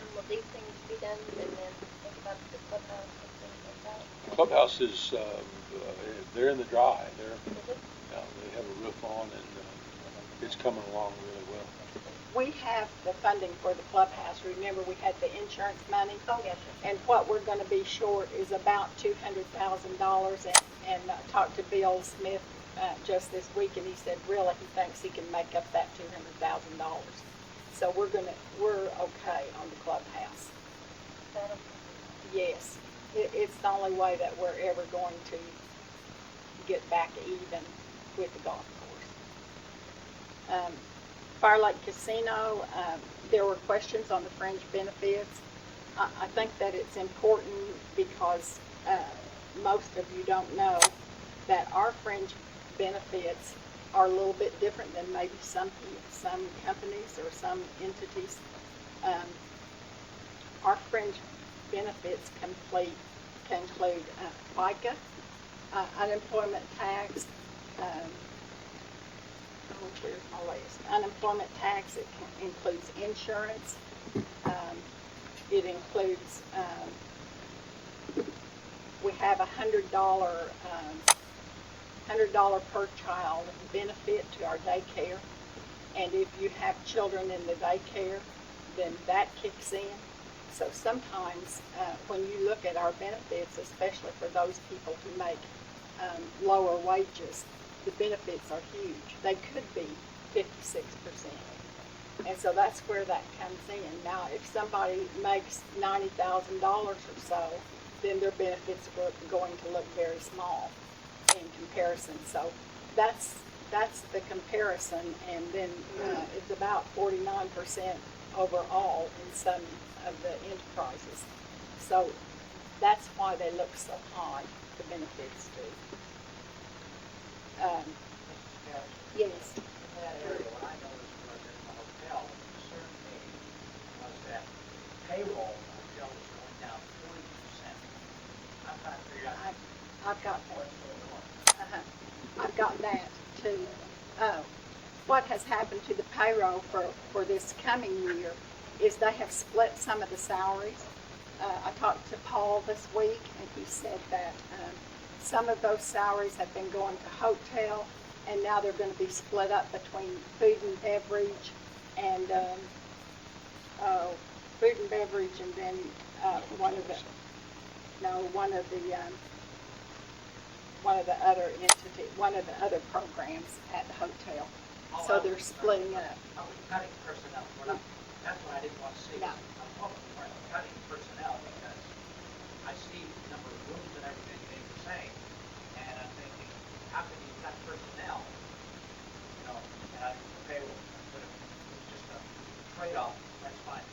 And will these things be done and then think about the clubhouse and things like that? The clubhouse is, they're in the dry. They have a roof on, and it's coming along really well. We have the funding for the clubhouse. Remember, we had the insurance money. Oh, yes, sir. And what we're going to be short is about $200,000. And I talked to Bill Smith just this week, and he said really he thinks he can make up that $200,000. So we're okay on the clubhouse. Yes, it's the only way that we're ever going to get back even with the golf course. Fire Lake Casino, there were questions on the fringe benefits. I think that it's important because most of you don't know that our fringe benefits are a little bit different than maybe some companies or some entities. Our fringe benefits can include FICA, unemployment tax, here's my list. Unemployment tax, it includes insurance, it includes, we have $100 per child benefit to our daycare, and if you have children in the daycare, then that kicks in. So sometimes when you look at our benefits, especially for those people who make lower wages, the benefits are huge. They could be 56%. And so that's where that comes in. Now, if somebody makes $90,000 or so, then their benefits are going to look very small in comparison. So that's the comparison, and then it's about 49% overall in some of the enterprises. So that's why they look so high, the benefits do. Yes. In that area, what I noticed was in the hotel, concerned me was that payroll in the hotel was going down 40%. I'm trying to figure out I've got what's going on. I've got that too. What has happened to the payroll for this coming year is they have split some of the salaries. I talked to Paul this week, and he said that some of those salaries have been going to hotel, and now they're going to be split up between food and beverage and then one of the No, one of the other programs at the hotel. So they're splitting up. Oh, cutting personnel, we're not, that's what I didn't want to see. No. I'm hoping we're cutting personnel because I see the number of rooms and everything being the same. And I'm thinking, how can you cut personnel? You know, and I, okay, well, but if it's just a trade-off, that's fine.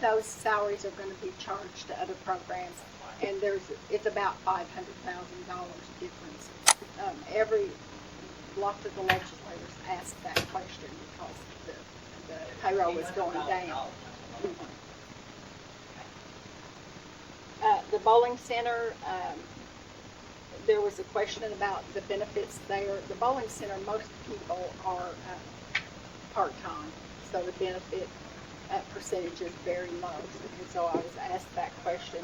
Those salaries are going to be charged to other programs, and it's about $500,000 difference. Lots of the legislators asked that question because the payroll was going down. The bowling center, there was a question about the benefits there. The bowling center, most people are part-time, so the benefit percentage is very low, and so I was asked that question.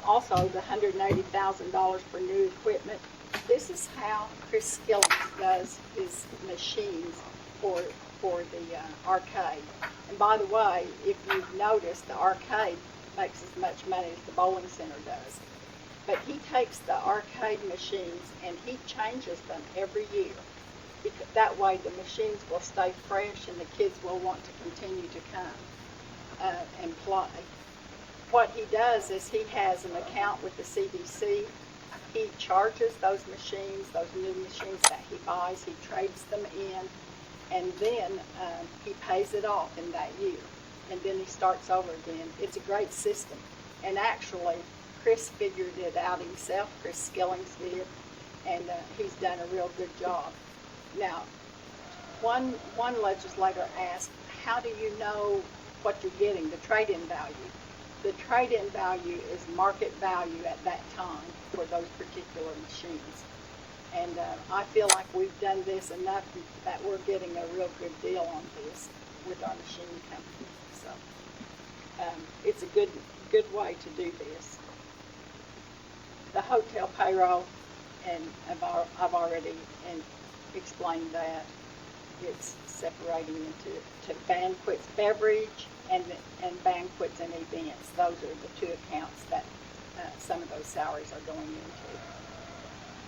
Also, the $180,000 for new equipment. This is how Chris Skillings does his machines for the arcade. And by the way, if you've noticed, the arcade makes as much money as the bowling center does. But he takes the arcade machines and he changes them every year. Because that way the machines will stay fresh and the kids will want to continue to come and play. What he does is he has an account with the CDC. He charges those machines, those new machines that he buys, he trades them in, and then he pays it off in that year. And then he starts over again. It's a great system. And actually, Chris figured it out himself. Chris Skillings did, and he's done a real good job. Now, one legislator asked, how do you know what you're getting, the trade-in value? The trade-in value is market value at that time for those particular machines. And I feel like we've done this enough that we're getting a real good deal on this with our machine company. So it's a good way to do this. The hotel payroll, and I've already explained that. It's separating into banquets, beverage, and banquets and events. Those are the two accounts that some of those salaries are going into.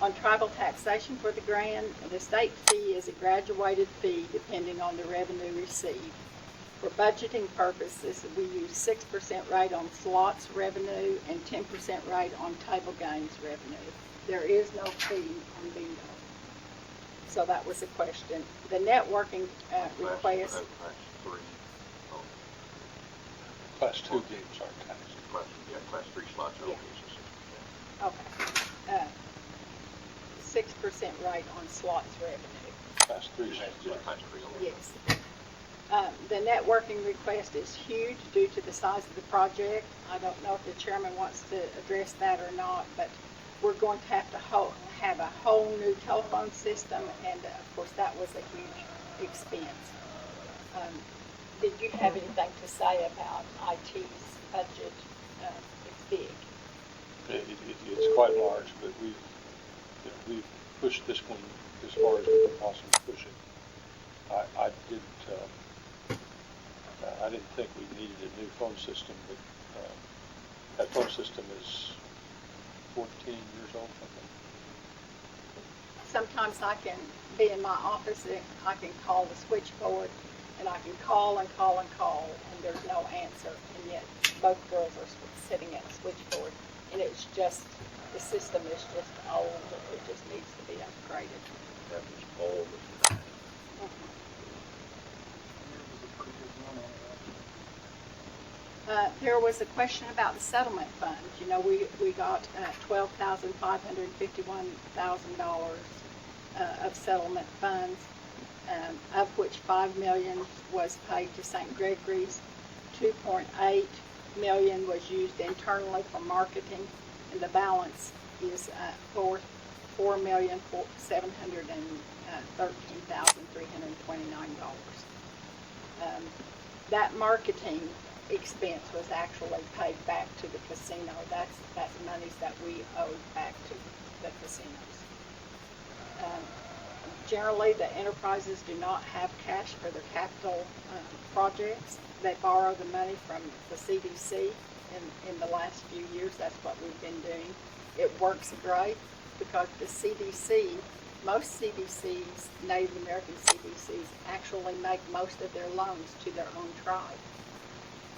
On tribal taxation for the grand, the state fee is a graduated fee depending on the revenue received. For budgeting purposes, we use 6% rate on slots revenue and 10% rate on table games revenue. There is no fee on bingo. So that was a question. The networking request. Class 2 games aren't taxed. Class 3 slots are Yeah. Okay. 6% rate on slots revenue. Class 3 is Class 3 only. Yes. The networking request is huge due to the size of the project. I don't know if the chairman wants to address that or not, but we're going to have a whole new telephone system, and of course that was a huge expense. Did you have anything to say about IT's budget? It's big. It's quite large, but we've pushed this one as far as we can possibly push it. I didn't think we needed a new phone system, but that phone system is 14 years old, I think. Sometimes I can be in my office and I can call the switchboard, and I can call and call and call, and there's no answer, and yet both girls are sitting at the switchboard, and it's just, the system is just old, it just needs to be upgraded. That was old. There was a question about the settlement fund. You know, we got $12,551,000 of settlement funds, of which $5 million was paid to St. Gregory's, $2.8 million was used internally for marketing, and the balance is $4,713,329. That marketing expense was actually paid back to the casino. That's monies that we owed back to the casinos. Generally, the enterprises do not have cash for their capital projects. They borrow the money from the CDC, in the last few years. That's what we've been doing. It works great because the CDC, most CDCs, Native American CDCs, actually make most of their loans to their own tribe.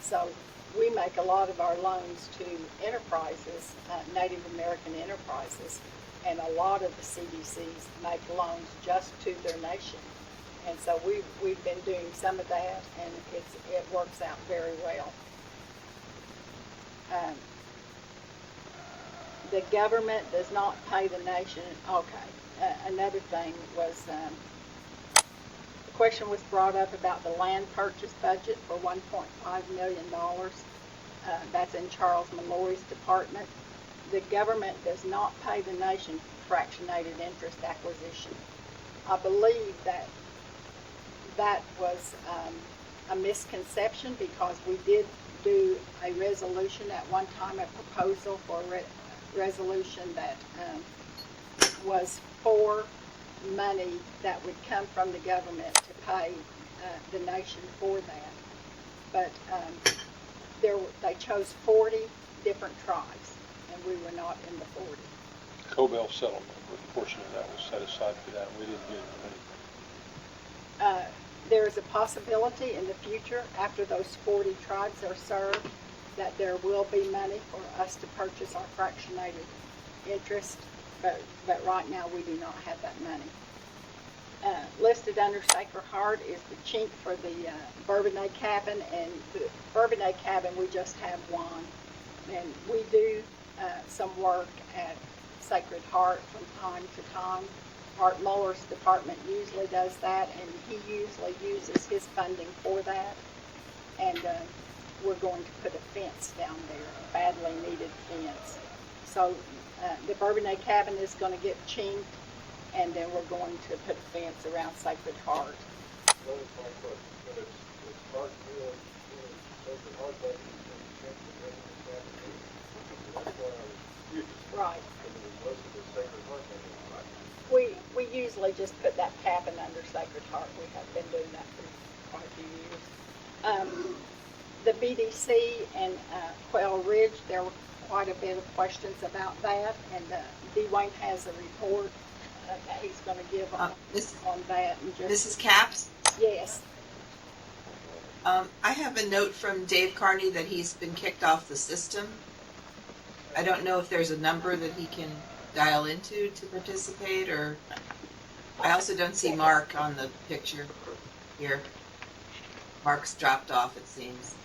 So we make a lot of our loans to enterprises, Native American enterprises, and a lot of the CDCs make loans just to their nation. And so we've been doing some of that, and it works out very well. The government does not pay the nation. Okay. Another thing was, the question was brought up about the land purchase budget for $1.5 million. That's in Charles Malloy's department. The government does not pay the nation for fractionated interest acquisition. I believe that was a misconception, because we did do a resolution at one time, a proposal for a resolution that was for money that would come from the government to pay the nation for that. But they chose 40 different tribes, and we were not in the 40. Cobell settlement, a portion of that was set aside for that, and we didn't get any money. There is a possibility in the future, after those 40 tribes are served, that there will be money for us to purchase our fractionated interest, but right now we do not have that money. Listed under Sacred Heart is the chink for the Bourbonnais cabin, and the Bourbonnais cabin we just have one. And we do some work at Sacred Heart from time to time. Art Muller's department usually does that, and he usually uses his funding for that. And we're going to put a fence down there, a badly needed fence. So the Bourbonnais cabin is going to get chinked, and then we're going to put a fence around Sacred Heart. That is my question, but it's hard to do it, Sacred Heart budget is going to change the revenue capital. That's why I was confused. Right. Because it was listed as Sacred Heart budget. We usually just put that cabin under Sacred Heart. We have been doing that for quite a few years. The BDC and Quail Ridge, there were quite a bit of questions about that, and Dwayne has a report that he's going to give on that. And Mrs. Capps? Yes. I have a note from Dave Carney that he's been kicked off the system. I don't know if there's a number that he can dial into to participate, or I also don't see Mark on the picture here. Mark's dropped off, it seems.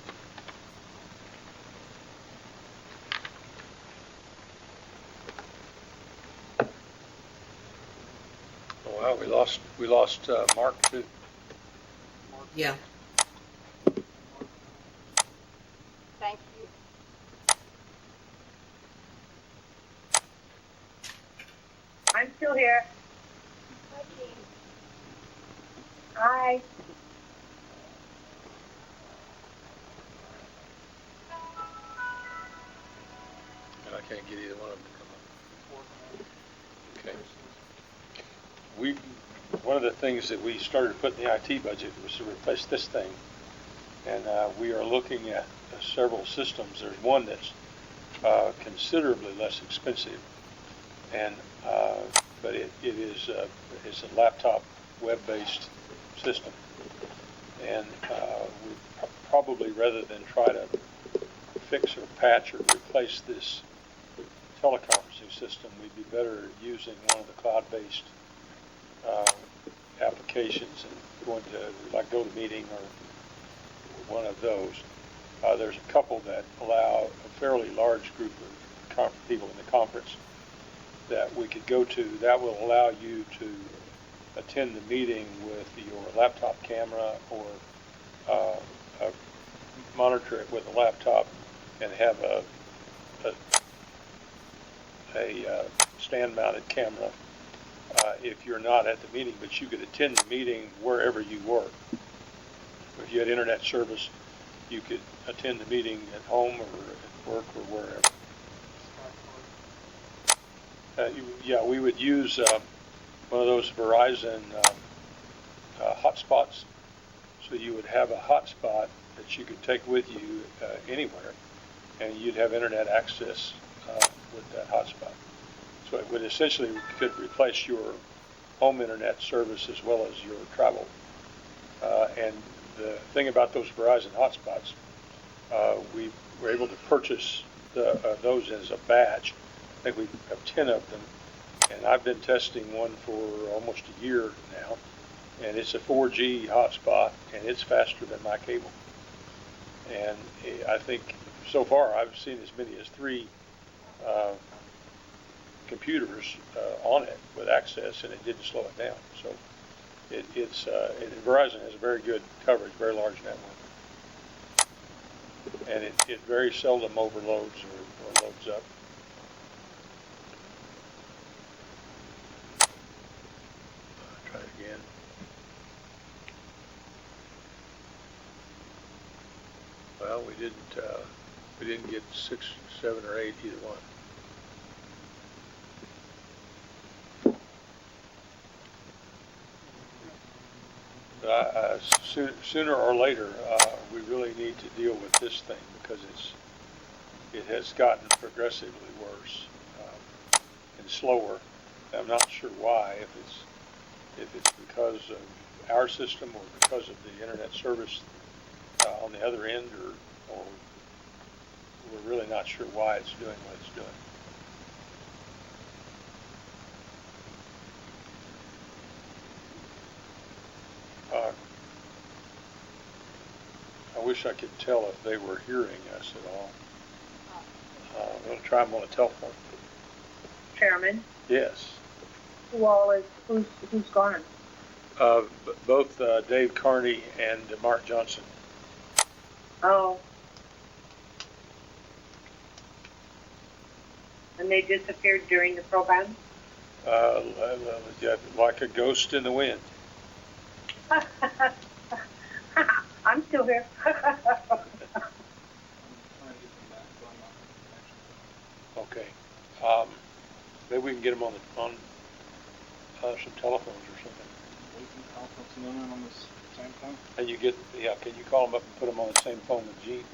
Oh, wow, we lost Mark too. Yeah. Thank you. I'm still here. Hi, Jean. Hi. And I can't get either one of them to come up. Okay. One of the things that we started to put in the IT budget was to replace this thing. And we are looking at several systems. There's one that's considerably less expensive, and but it's a laptop web-based system. And we probably, rather than try to fix or patch or replace this teleconferencing system, we'd be better using one of the cloud-based applications and going to like GoToMeeting or one of those. There's a couple that allow a fairly large group of people in the conference that we could go to. That will allow you to attend the meeting with your laptop camera, or monitor it with a laptop and have a stand-mounted camera if you're not at the meeting, but you could attend the meeting wherever you work. If you had internet service, you could attend the meeting at home or at work or wherever. Yeah, we would use one of those Verizon hotspots. So you would have a hotspot that you could take with you anywhere, and you'd have internet access with that hotspot. So it would essentially could replace your home internet service as well as your travel. And the thing about those Verizon hotspots, we were able to purchase those as a batch. I think we have 10 of them, and I've been testing one for almost a year now, and it's a 4G hotspot, and it's faster than my cable. And I think so far I've seen as many as 3 computers on it with access, and it didn't slow it down. So Verizon has a very good coverage, very large network, and it very seldom overloads or loads up. Try it again. Well, we didn't get 6, 7, or 8 either one. But sooner or later, we really need to deal with this thing because it has gotten progressively worse and slower. I'm not sure why, if it's because of our system or because of the internet service on the other end, or we're really not sure why it's doing what it's doing. I wish I could tell if they were hearing us at all. I'm going to try them on a telephone. Chairman, Yes. who's gone? Both Dave Carney and Mark Johnson. Oh. And they disappeared during the program? Like a ghost in the wind. I'm still here. Okay. Maybe we can get them on some telephones or something. We can conference them in on this same phone. And can you call them up and put them on the same phone with Gene?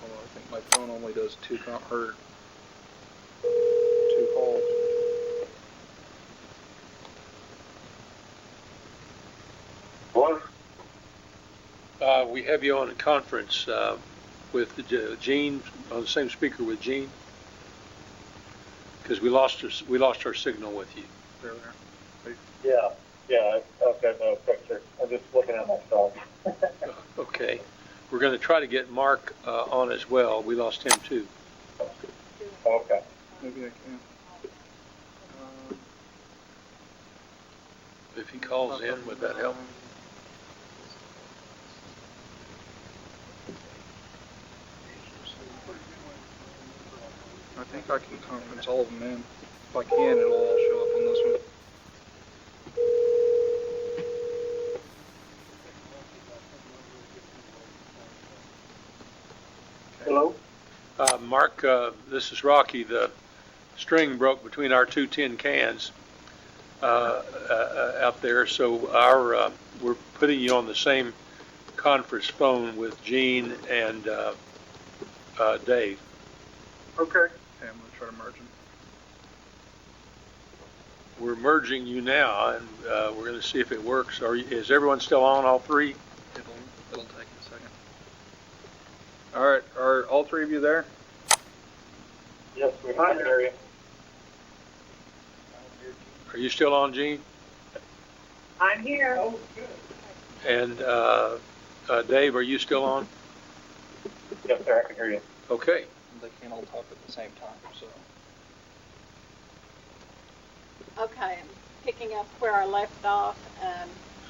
I think my phone only does 2 calls. What? We have you on a conference with Gene, on the same speaker with Gene, because we lost our signal with you. There. Yeah, I've got no picture. I'm just looking at my phone. Okay. We're going to try to get Mark on as well. We lost him too. Okay. Maybe I can. If he calls in, would that help? I think I can conference all of them in. If I can, it'll all show up on this one. Hello? Mark, this is Rocky. The string broke between our 2 tin cans out there, so we're putting you on the same conference phone with Gene and Dave. Okay. Okay, I'm going to try to merge them. We're merging you now, and we're going to see if it works. Is everyone still on, all 3? It'll take a second. All right, are all 3 of you there? Yes, we can hear you. Are you still on, Gene? I'm here. Oh, good. And Dave, are you still on? Yes, sir, I can hear you. Okay. They can't all talk at the same time, so. Okay, I'm picking up where I left off.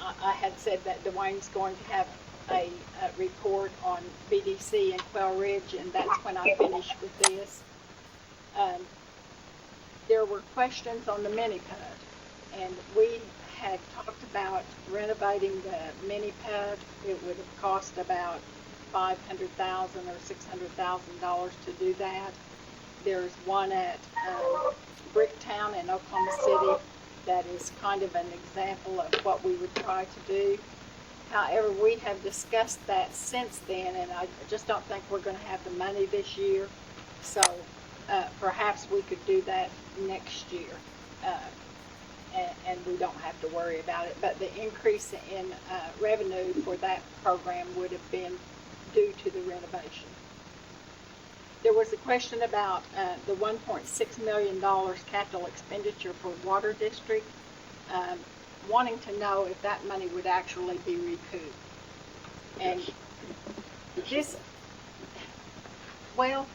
I had said that Dwayne's going to have a report on BDC and Quail Ridge, and that's when I finish with this. There were questions on the mini PUD, and we had talked about renovating the mini PUD. It would have cost about $500,000 or $600,000 to do that. There's one at Bricktown in Oklahoma City that is kind of an example of what we would try to do. However, we have discussed that since then, and I just don't think we're going to have the money this year. So perhaps we could do that next year, and we don't have to worry about it. But the increase in revenue for that program would have been due to the renovation. There was a question about the $1.6 million capital expenditure for Water District, wanting to know if that money would actually be recouped. And this, well,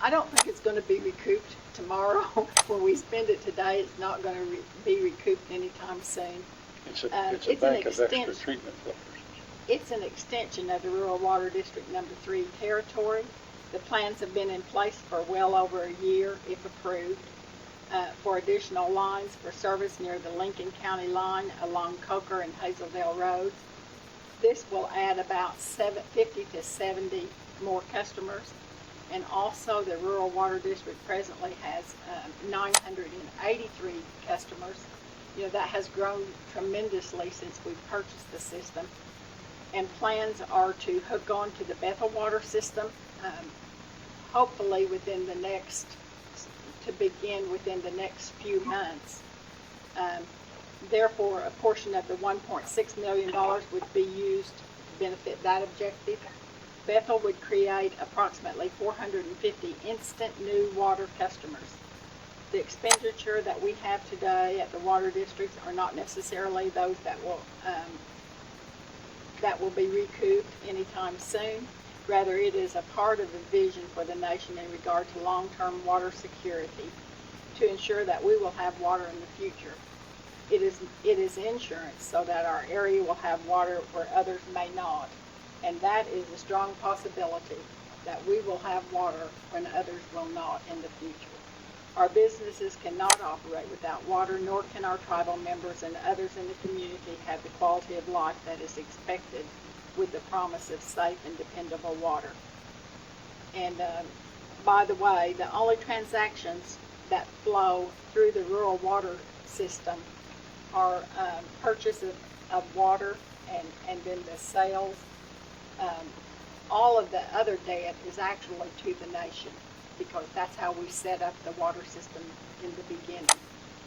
I don't think it's going to be recouped tomorrow. When we spend it today, it's not going to be recouped anytime soon. It's a bank of extra treatment filters. It's an extension of the Rural Water District Number 3 territory. The plans have been in place for well over a year, if approved, for additional lines for service near the Lincoln County line along Coker and Hazeldale Roads. This will add about 50 to 70 more customers. And also, the Rural Water District presently has 983 customers. You know, that has grown tremendously since we purchased the system. And plans are to hook on to the Bethel water system, hopefully within the next few months. Therefore, a portion of the $1.6 million would be used to benefit that objective. Bethel would create approximately 450 instant new water customers. The expenditure that we have today at the water districts are not necessarily those that will be recouped anytime soon. Rather, it is a part of the vision for the nation in regard to long-term water security to ensure that we will have water in the future. It is insurance so that our area will have water where others may not. And that is a strong possibility that we will have water when others will not in the future. Our businesses cannot operate without water, nor can our tribal members and others in the community have the quality of life that is expected with the promise of safe and dependable water. And by the way, the only transactions that flow through the rural water system are purchase of water and then the sales. All of the other debt is actually to the nation, because that's how we set up the water system in the beginning.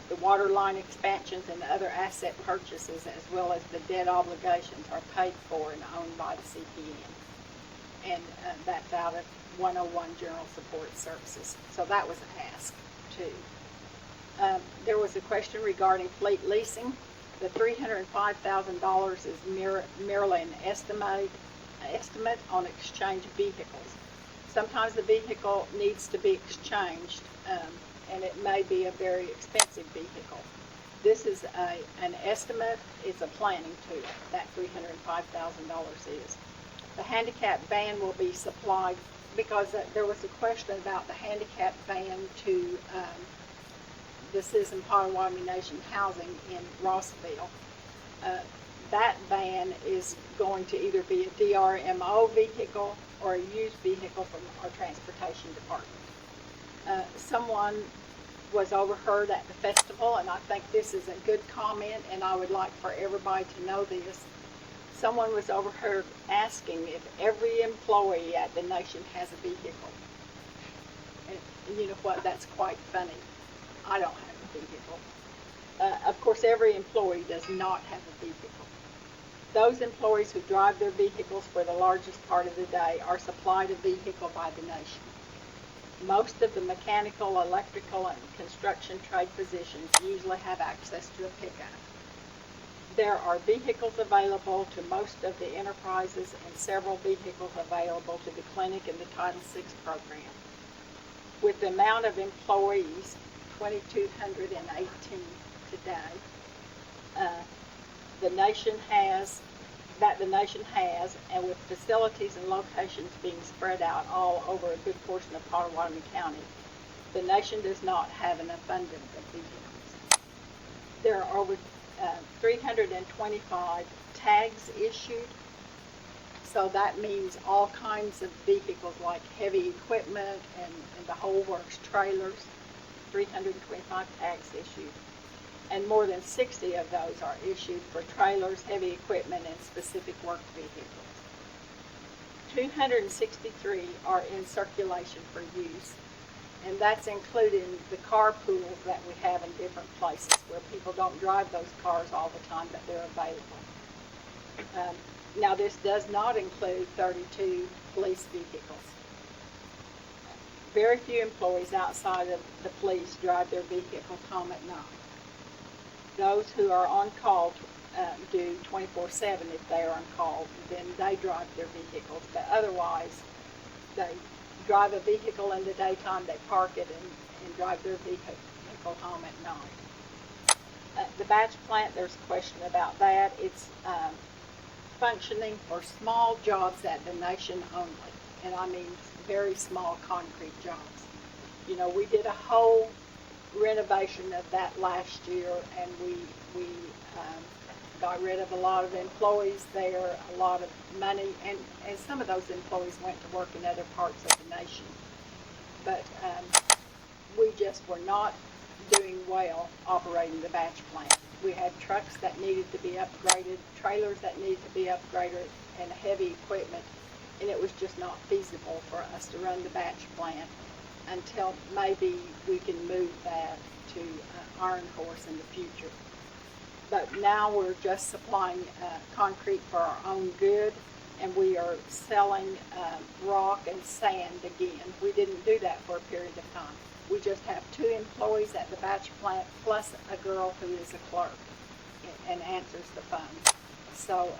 The water line expansions and other asset purchases, as well as the debt obligations, are paid for and owned by the CPN. And that's out of 101 General Support Services. So that was asked, too. There was a question regarding fleet leasing. The $305,000 is merely an estimate on exchanged vehicles. Sometimes the vehicle needs to be exchanged, and it may be a very expensive vehicle. This is an estimate. It's a planning tool, that $305,000 is. The handicap van will be supplied, because there was a question about the handicap van to the Citizen Potawatomi Nation Housing in Rossville. That van is going to either be a DRMO vehicle or a used vehicle from our transportation department. Someone was overheard at the festival, and I think this is a good comment, and I would like for everybody to know this. Someone was overheard asking if every employee at the nation has a vehicle. And you know what, that's quite funny. I don't have a vehicle. Of course, every employee does not have a vehicle. Those employees who drive their vehicles for the largest part of the day are supplied a vehicle by the nation. Most of the mechanical, electrical, and construction trade positions usually have access to a pickup. There are vehicles available to most of the enterprises and several vehicles available to the clinic and the Title VI program. With the amount of employees, 2,218 today, the nation has, and with facilities and locations being spread out all over a good portion of Potawatomi County, The nation does not have an abundance of vehicles. There are over 325 tags issued. So that means all kinds of vehicles like heavy equipment and the whole works, trailers, 325 tags issued. And more than 60 of those are issued for trailers, heavy equipment, and specific work vehicles. 263 are in circulation for use, and that's including the car pools that we have in different places where people don't drive those cars all the time, but they're available. Now, this does not include 32 police vehicles. Very few employees outside of the police drive their vehicles home at night. Those who are on call do 24/7 if they are on call, then they drive their vehicles. But otherwise, they drive a vehicle in the daytime, they park it and drive their vehicle home at night. The batch plant, there's a question about that. It's functioning for small jobs at the nation only, and I mean very small concrete jobs. You know, we did a whole renovation of that last year, and we got rid of a lot of employees there, a lot of money, and some of those employees went to work in other parts of the nation. But we just were not doing well operating the batch plant. We had trucks that needed to be upgraded, trailers that needed to be upgraded, and heavy equipment, and it was just not feasible for us to run the batch plant until maybe we can move that to Iron Horse in the future. But now we're just supplying concrete for our own good, and we are selling rock and sand again. We didn't do that for a period of time. We just have 2 employees at the batch plant plus a girl who is a clerk and answers the phone. So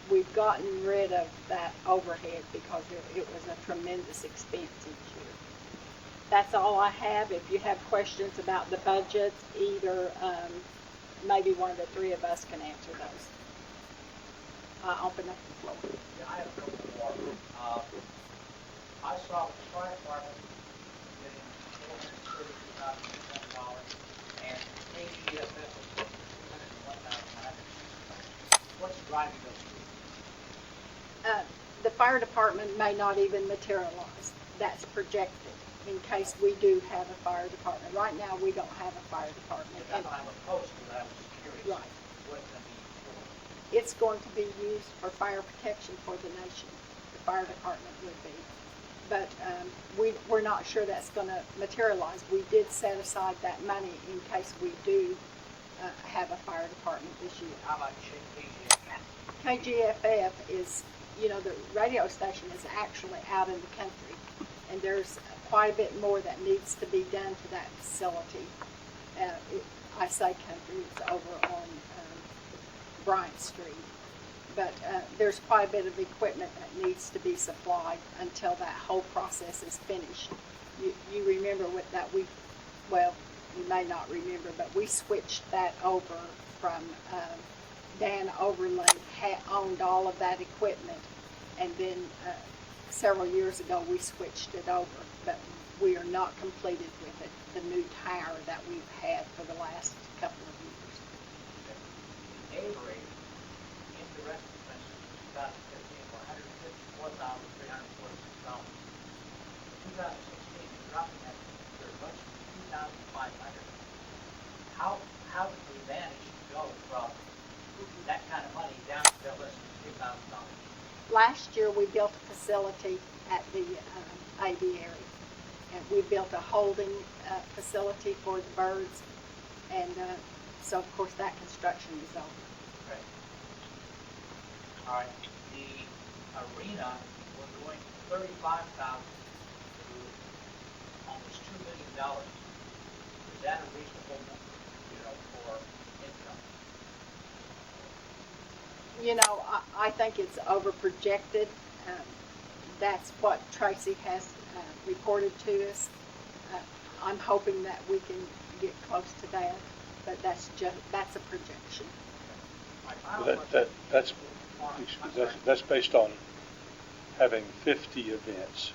we've gotten rid of that overhead because it was a tremendous expense each year. That's all I have. If you have questions about the budget, either maybe one of the 3 of us can answer those. I'll open up the floor. Yeah, I have a couple more. I saw the fire department getting $432,600 and KGFF was getting $301,900. What's driving those two? The fire department may not even materialize. That's projected in case we do have a fire department. Right now, we don't have a fire department. If I don't have a post, but I was curious. Right. What it's going to be for. It's going to be used for fire protection for the nation. The fire department would be. But we're not sure that's going to materialize. We did set aside that money in case we do have a fire department this year. How about KGFF? KGFF is, you know, the radio station is actually out in the country, and there's quite a bit more that needs to be done to that facility. I say country, it's over on Bryant Street. But there's quite a bit of equipment that needs to be supplied until that whole process is finished. You remember with that you may not remember, but we switched that over from Dan Overland owned all of that equipment, and then several years ago we switched it over, but we are not completed with it, the new tower that we've had for the last couple of years. Avery, indirect expenses in 2015 were $154,346. In 2016, you're dropping that very much to $2,500. How did we manage to go from that kind of money down to less than $3,000? Last year, we built a facility at the aviary, and we built a holding facility for the birds, and so of course that construction is over. Okay. All right. The arena, we're going from $35,000 to almost $2 million. Is that a reasonable number, for income? You know, I think it's over projected. That's what Tracy has reported to us. I'm hoping that we can get close to that, but that's a projection. My final question- That's based on having 50 events.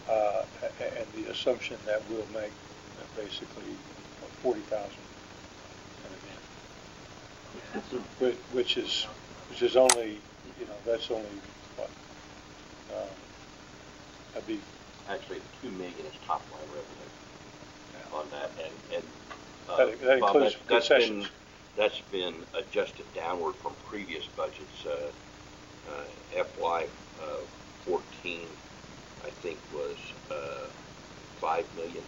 and the assumption that we'll make basically 40,000 an event, which is only, that's only what, that'd be Actually, 2 million is top line revenue on that, and that Bob, includes that's concessions. that's been adjusted downward from previous budgets. FY 14, I think, was 5 million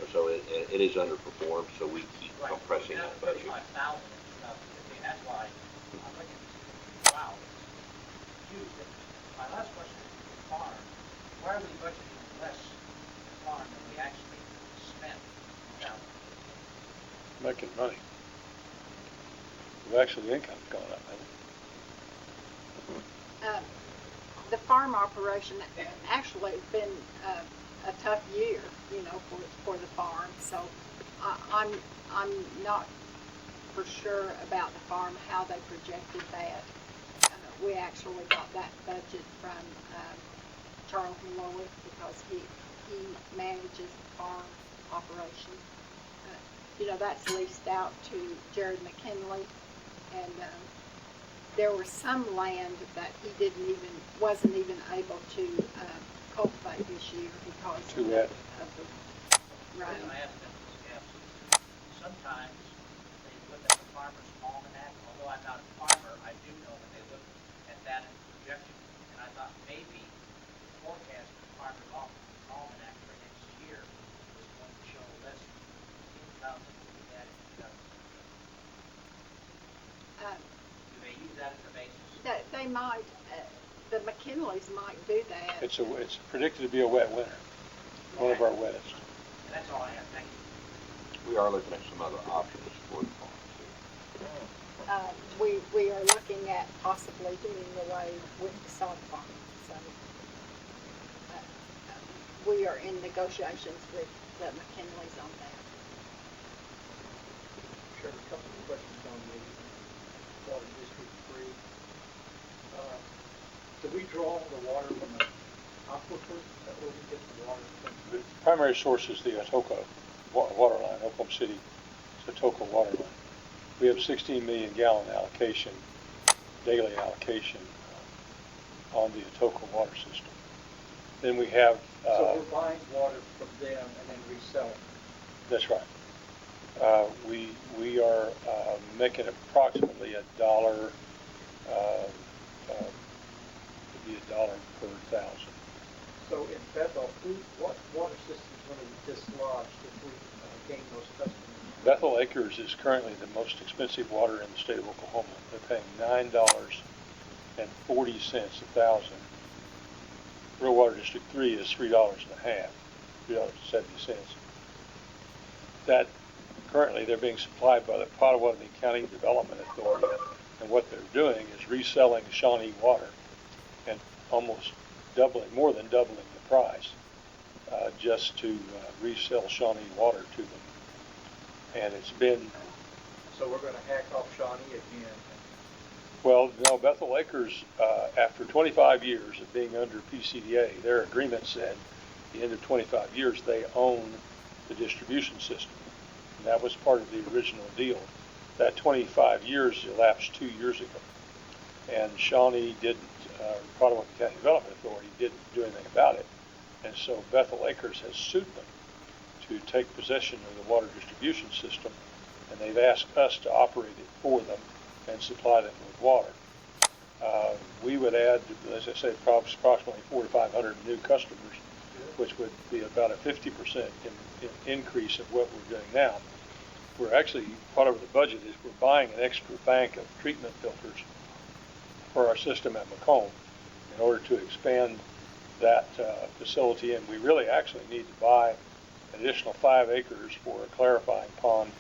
or so. It is underperformed, so we keep compressing that budget. 35,000 in 2015, that's why I'm looking, wow, it's huge difference. My last question is for the farm. Why are we budgeting less for the farm than we actually spent in 2015? Making money. Well, actually, the income's gone up, hasn't it? The farm operation actually has been a tough year, for the farm. So I'm not for sure about the farm, how they projected that. We actually got that budget from Charles Malloy because he manages the farm operation. That's leased out to Jared McKinley, and there was some land that he wasn't even able to cultivate this year because Too bad. of the The rain. reason I ask that is, sometimes they look at the farmer's almanac, although I'm not a farmer, I do know that they look at that in projection, and I thought maybe the forecast of the farmer's almanac for next year was going to show less income than we had in 2015. Do they use that as a basis? They might, the McKinleys might do that. It's predicted to be a wet winter, one of our wettest. That's all I have, thank you. We are looking at some other options for the farm too. We are looking at possibly doing away with the sod farm. So we are in negotiations with the McKinleys on that. Sure, a couple of questions on the Water District 3. Do we draw the water from the aquifer? Is that where we get the water from? The primary source is the Atoka water line, Oklahoma City, Atoka water line. We have 16 million gallon allocation, daily allocation on the Atoka water system. Then we have, So we're buying water from them and then reselling. that's right. We are making approximately $1, it'd be $1 per thousand. So in Bethel, what water system is going to be dislodged if we gain those customers? Bethel Acres is currently the most expensive water in the state of Oklahoma. They're paying $9.40 a thousand. Rural Water District 3 is $3.50, $3.70. That currently they're being supplied by the Pottawatomie County Development Authority, and what they're doing is reselling Shawnee water and almost more than doubling the price just to resell Shawnee water to them. And it's been, So we're going to hack off Shawnee again. well, no, Bethel Acres, after 25 years of being under PCDA, their agreement said at the end of 25 years they own the distribution system. And that was part of the original deal. That 25 years elapsed 2 years ago. And Shawnee didn't, Pottawatomie County Development Authority didn't do anything about it. And so Bethel Acres has sued them to take possession of the water distribution system, and they've asked us to operate it for them and supply them with water. We would add, as I said, approximately 4,500 new customers, which would be about a 50% increase of what we're doing now. We're actually, part of the budget is we're buying an extra bank of treatment filters for our system at Macomb in order to expand that facility, and we really actually need to buy an additional 5 acres for a clarifying pond.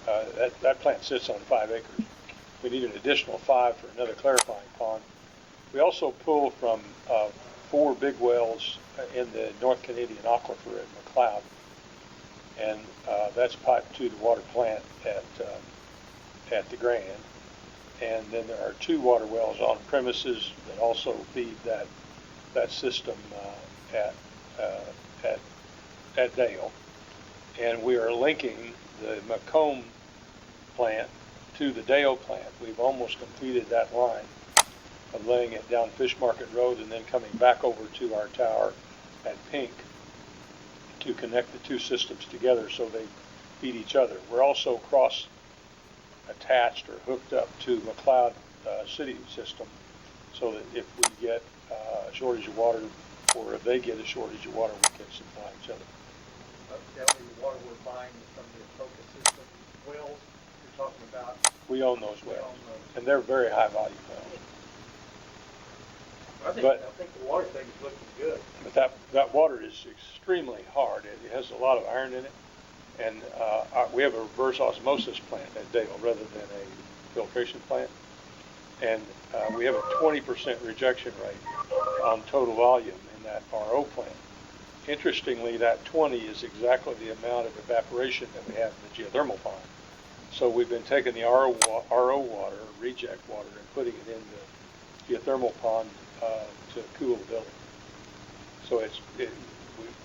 That plant sits on 5 acres. We need an additional 5 for another clarifying pond. We also pull from 4 big wells in the North Canadian Aquifer at McLeod, and that's piped to the water plant at the Grand. And then there are 2 water wells on premises that also feed that system at at Dale. And we are linking the Macomb plant to the Dale plant. We've almost completed that line of laying it down Fish Market Road and then coming back over to our tower at Pink to connect the two systems together so they feed each other. We're also cross-attached or hooked up to McLeod city system so that if we get a shortage of water or if they get a shortage of water, we can supply each other. Definitely the water we're buying from the Atoka system wells you're talking about. We own those We wells, own those. and they're very high value wells. I think the water thing is looking good. But that water is extremely hard. It has a lot of iron in it. And we have a reverse osmosis plant at Dale rather than a filtration plant. And we have a 20% rejection rate on total volume in that RO plant. Interestingly, that 20 is exactly the amount of evaporation that we have in the geothermal pond. So we've been taking the RO water, reject water, and putting it in the geothermal pond to cool the building. So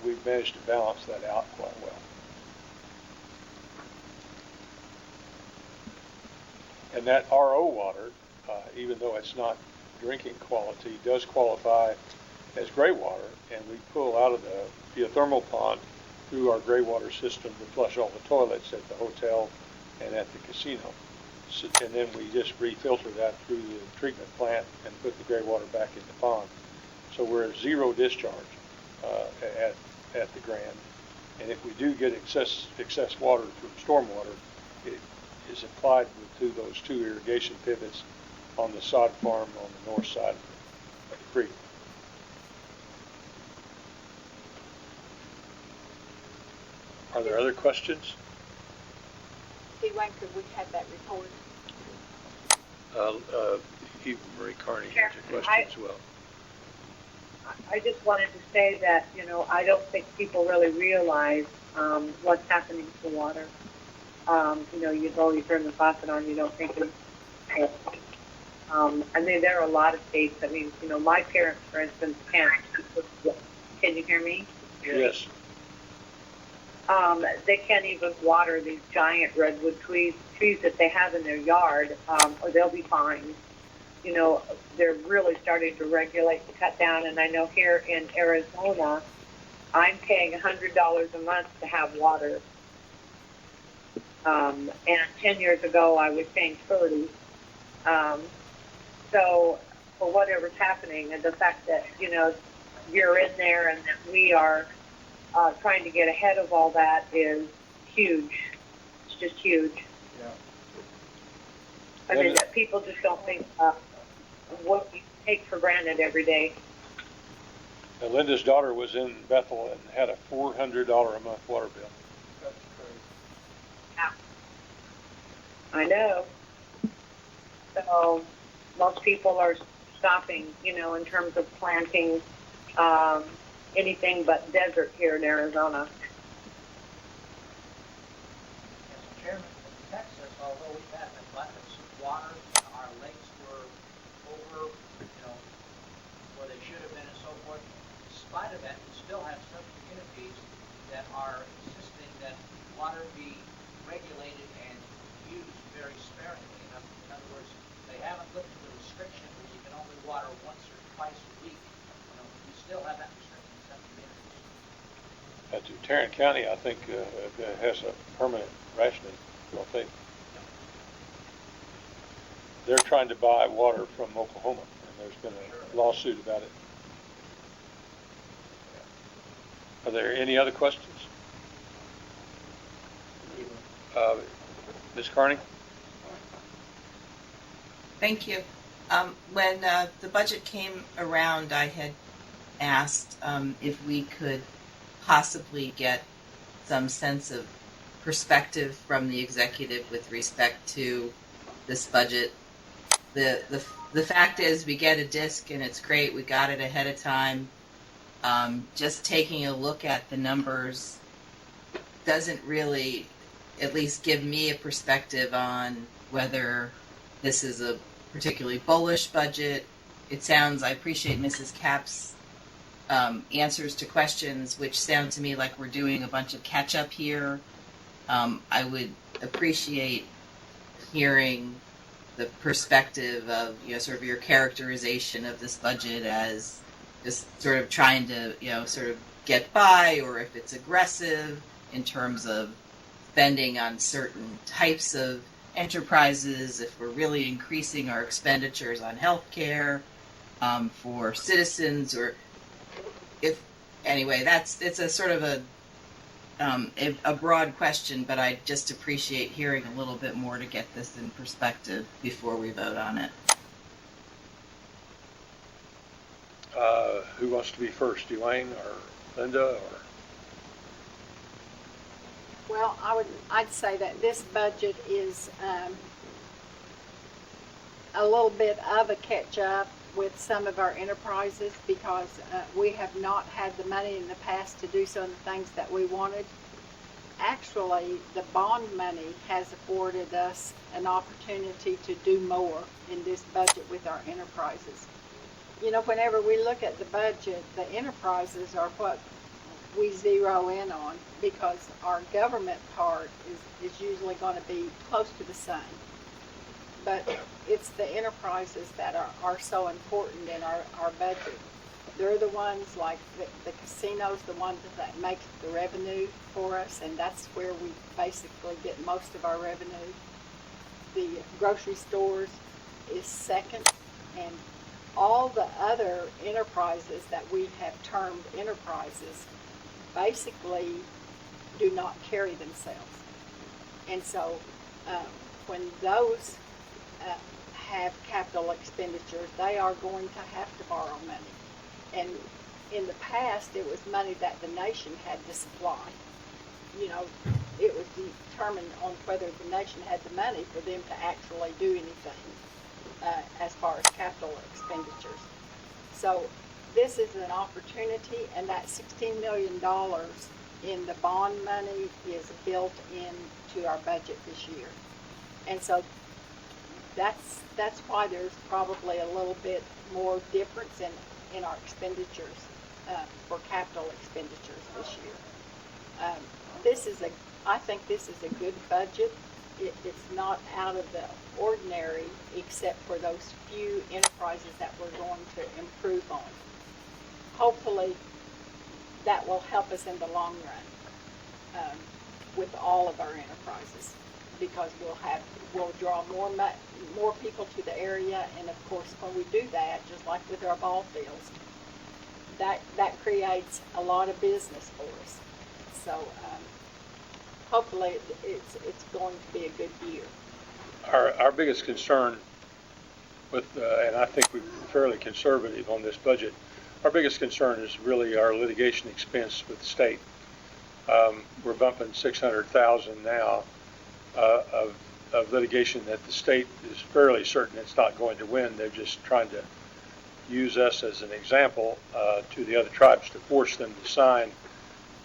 we've managed to balance that out quite well. And that RO water, even though it's not drinking quality, does qualify as gray water, and we pull out of the geothermal pond through our gray water system to flush all the toilets at the hotel and at the casino. So, and then we just refilter that through the treatment plant and put the gray water back in the pond. So we're at zero discharge at the Grand. And if we do get excess water from stormwater, it is applied to those two irrigation pivots on the sod farm on the north side of the creek. Are there other questions? See, when could we have that report? Eva Marie Carney Sure. has a question as well. I just wanted to say that, I don't think people really realize what's happening to water. You go, you turn the faucet on, you don't think of it. There are a lot of states, my parents, for instance, can't. Can you hear me? Yes. They can't even water these giant redwood trees that they have in their yard, or they'll be fined. They're really starting to regulate and cut down. And I know here in Arizona, I'm paying $100 a month to have water. And 10 years ago, I was paying $30. So for whatever's happening, and the fact that, you're in there and that we are trying to get ahead of all that is huge. It's just huge. Yeah. That people just don't think what we take for granted every day. Linda's daughter was in Bethel and had a $400 a month water bill. That's crazy. Yeah. I know. So most people are stopping, in terms of planting anything but desert here in Arizona. Mr. Chairman, in Texas, although we've had an abundance of water, our lakes were over, where they should have been and so forth. In spite of that, we still have some communities that are insisting that water be regulated and used very sparingly. In other words, they haven't looked at the restriction where you can only water once or twice a week. We still have that restriction in some communities. Tarrant County, I think, has a permanent rationing, don't they? They're trying to buy water from Oklahoma, and there's been a lawsuit about it. Are there any other questions? Ms. Carney? Thank you. When the budget came around, I had asked if we could possibly get some sense of perspective from the executive with respect to this budget. The fact is, we get a disc and it's great. We got it ahead of time. Just taking a look at the numbers doesn't really, at least, give me a perspective on whether this is a particularly bullish budget. It sounds, I appreciate Mrs. Capps' answers to questions, which sound to me like we're doing a bunch of catch up here. I would appreciate hearing the perspective of, sort of your characterization of this budget as just sort of trying to, sort of get by, or if it's aggressive in terms of spending on certain types of enterprises, if we're really increasing our expenditures on healthcare for citizens, or if, anyway, it's a sort of a broad question, but I just appreciate hearing a little bit more to get this in perspective before we vote on it. Who wants to be first, Dwayne or Linda? Or Well, I'd say that this budget is a little bit of a catch-up with some of our enterprises because we have not had the money in the past to do some of the things that we wanted. Actually, the bond money has afforded us an opportunity to do more in this budget with our enterprises. Whenever we look at the budget, the enterprises are what we zero in on because our government part is usually going to be close to the same. But it's the enterprises that are so important in our budget. They're the ones like the casinos, the ones that make the revenue for us, and that's where we basically get most of our revenue. The grocery stores is second, and all the other enterprises that we have termed enterprises basically do not carry themselves. And so when those have capital expenditures, they are going to have to borrow money. And in the past, it was money that the nation had to supply. It was determined on whether the nation had the money for them to actually do anything as far as capital expenditures. So this is an opportunity, and that $16 million in the bond money is built into our budget this year. And so that's why there's probably a little bit more difference in our expenditures for capital expenditures this year. I think this is a good budget. It's not out of the ordinary except for those few enterprises that we're going to improve on. Hopefully that will help us in the long run with all of our enterprises because we'll draw more people to the area, and of course when we do that, just like with our ball fields, that creates a lot of business for us. So hopefully it's going to be a good year. our biggest concern with, and I think we're fairly conservative on this budget, our biggest concern is really our litigation expense with the state. We're bumping $600,000 now of litigation that the state is fairly certain it's not going to win. They're just trying to use us as an example to the other tribes to force them to sign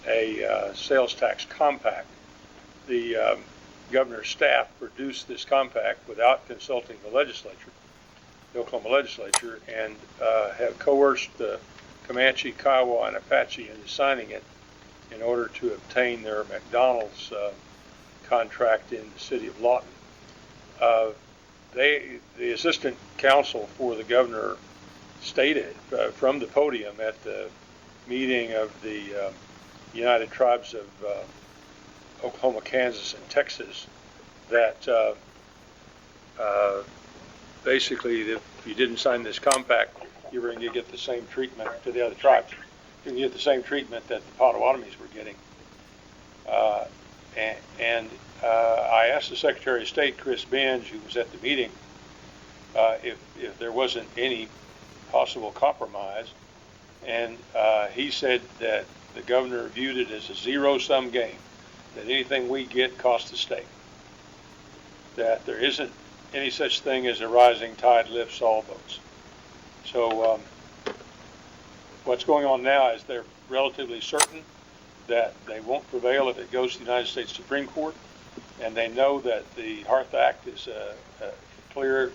a sales tax compact. The governor's staff produced this compact without consulting the legislature, the Oklahoma legislature, and have coerced the Comanche, Kiowa, and Apache into signing it in order to obtain their McDonald's contract in the city of Lawton. The assistant counsel for the governor stated from the podium at the meeting of the United Tribes of Oklahoma, Kansas, and Texas that basically if you didn't sign this compact, you were going to get the same treatment to the other tribes. You can get the same treatment that the Potawatomis were getting. I asked the Secretary of State, Chris Benj, who was at the meeting, if there wasn't any possible compromise, and he said that the governor viewed it as a zero-sum game, that anything we get costs the state, that there isn't any such thing as a rising tide lifts all boats. So what's going on now is they're relatively certain that they won't prevail if it goes to the United States Supreme Court, and they know that the Hearth Act is a clear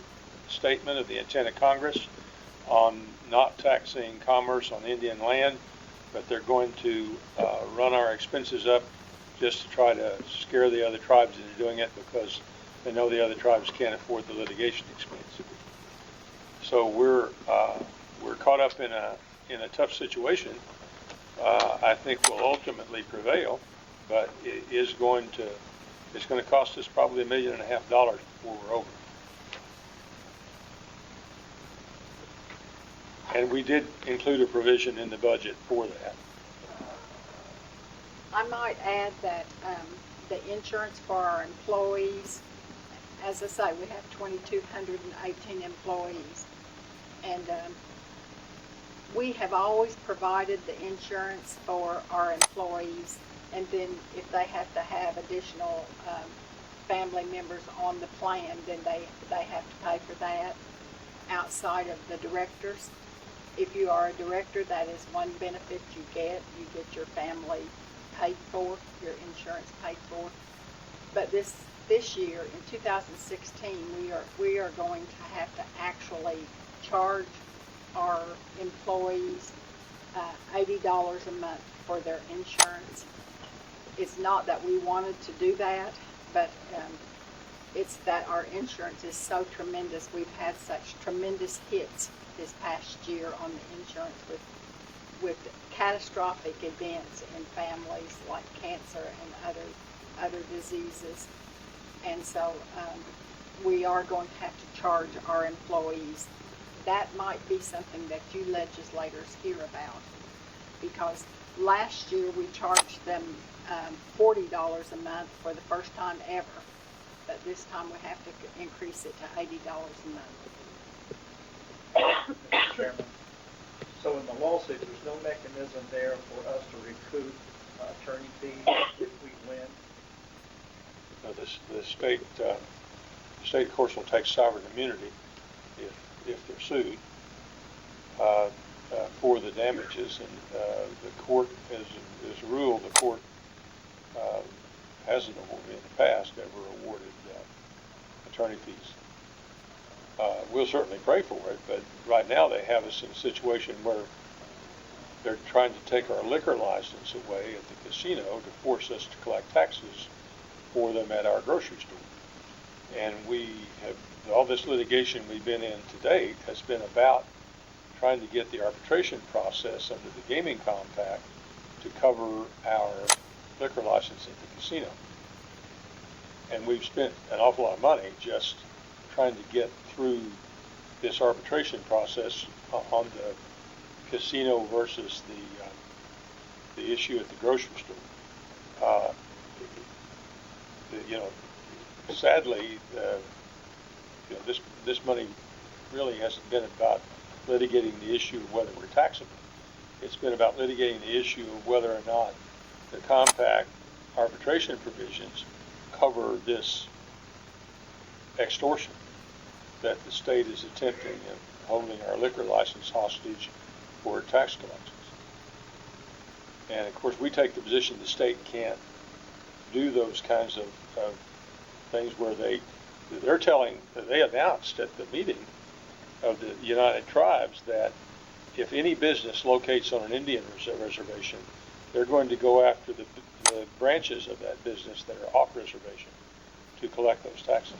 statement of the intent of Congress. on not taxing commerce on Indian land, but they're going to run our expenses up just to try to scare the other tribes into doing it because they know the other tribes can't afford the litigation expense. So we're caught up in a tough situation. I think we'll ultimately prevail, but it's going to cost us probably $1.5 million before we're over. And we did include a provision in the budget for that. I might add that the insurance for our employees, as I say, we have 2,218 employees. And we have always provided the insurance for our employees. And then if they have to have additional family members on the plan, then they have to pay for that outside of the directors. If you are a director, that is one benefit you get. You get your family paid for, your insurance paid for. But this year, in 2016, we are going to have to actually charge our employees $80 a month for their insurance. It's not that we wanted to do that, but it's that our insurance is so tremendous. We've had such tremendous hits this past year on the insurance with catastrophic events in families like cancer and other diseases. And so we are going to have to charge our employees. That might be something that you legislators hear about, because last year we charged them $40 a month for the first time ever, but this time we have to increase it to $80 a month. Mr. Chairman, so in the lawsuit, there's no mechanism there for us to recoup attorney fees if we win? No, the state, of course, will take sovereign immunity if they're sued for the damages, and the court, as a rule, the court hasn't in the past ever awarded attorney fees. We'll certainly pray for it, but right now they have us in a situation where they're trying to take our liquor license away at the casino to force us to collect taxes for them at our grocery store. And all this litigation we've been in to date has been about trying to get the arbitration process under the gaming compact to cover our liquor license at the casino. And we've spent an awful lot of money just trying to get through this arbitration process on the casino versus the issue at the grocery store. Sadly, this money really hasn't been about litigating the issue of whether we're taxable. It's been about litigating the issue of whether or not the compact arbitration provisions cover this extortion that the state is attempting in holding our liquor license hostage for tax collections. And of course, we take the position the state can't do those kinds of things where they announced at the meeting of the United Tribes that if any business locates on an Indian reservation, they're going to go after the branches of that business that are off reservation to collect those taxes.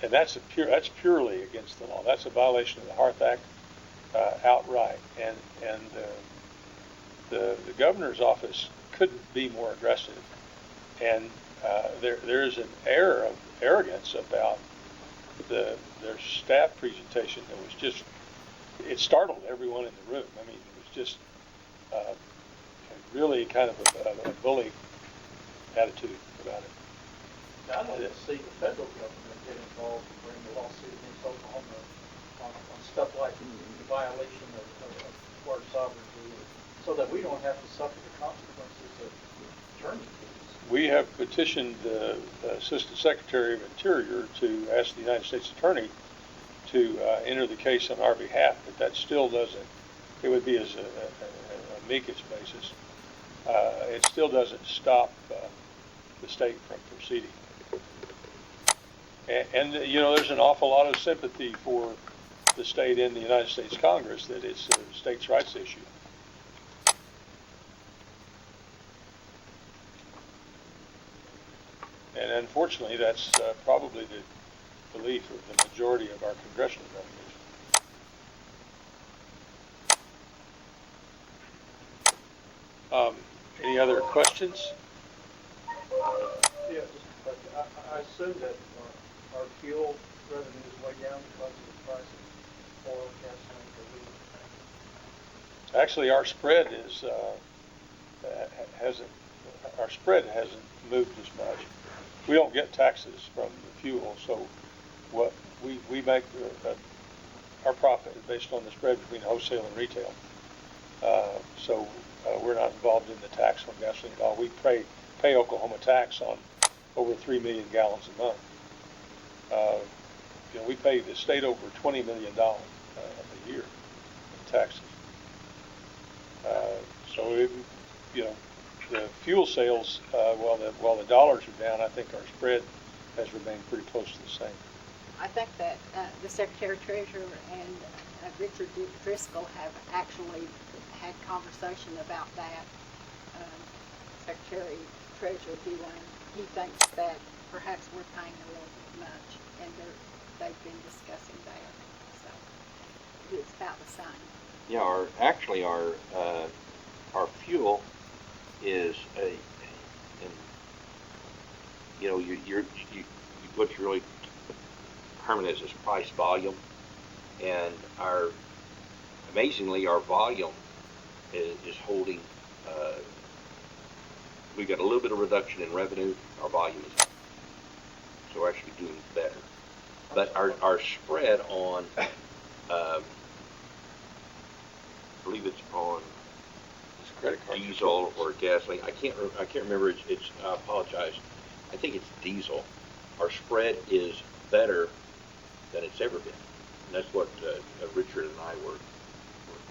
And that's purely against the law. That's a violation of the Hearth Act outright. And the governor's office couldn't be more aggressive. And there's an air of arrogance about their staff presentation that was just, it startled everyone in the room. I mean, it was just really kind of a bully attitude about it. Now, I'd like to see the federal government get involved and bring the lawsuit against Oklahoma on stuff like the violation of word sovereignty, so that we don't have to suffer the consequences of attorney fees. We have petitioned the Assistant Secretary of Interior to ask the United States Attorney to enter the case on our behalf, but that still doesn't, it would be as a amicus basis. It still doesn't stop the state from proceeding. And there's an awful lot of sympathy for the state in the United States Congress that it's a states' rights issue. And unfortunately, that's probably the belief of the majority of our congressional delegation. Any other questions? Yeah, just a question. I assume that our fuel revenue is way down because of the price of oil, gasoline, or diesel. Actually, our spread hasn't moved as much. We don't get taxes from the fuel, so what we make our profit is based on the spread between wholesale and retail. So we're not involved in the tax on gasoline at all. We pay Oklahoma tax on over 3 million gallons a month. We pay the state over $20 million a year in taxes. So the fuel sales, while the dollars are down, I think our spread has remained pretty close to the same. I think that the Secretary Treasurer and Richard Driscoll have actually had conversation about that. Secretary Treasurer Dillon, he thinks that perhaps we're paying a little bit much, and they've been discussing that. So it's about the same. Yeah, our fuel is what you really determine is price volume, and amazingly our volume is holding. We got a little bit of reduction in revenue. Our volume is up, so we're actually doing better. But our spread on, I believe it's on Credit card diesel or gasoline. I can't remember. I apologize. I think it's diesel. Our spread is better than it's ever been, and that's what Richard and I were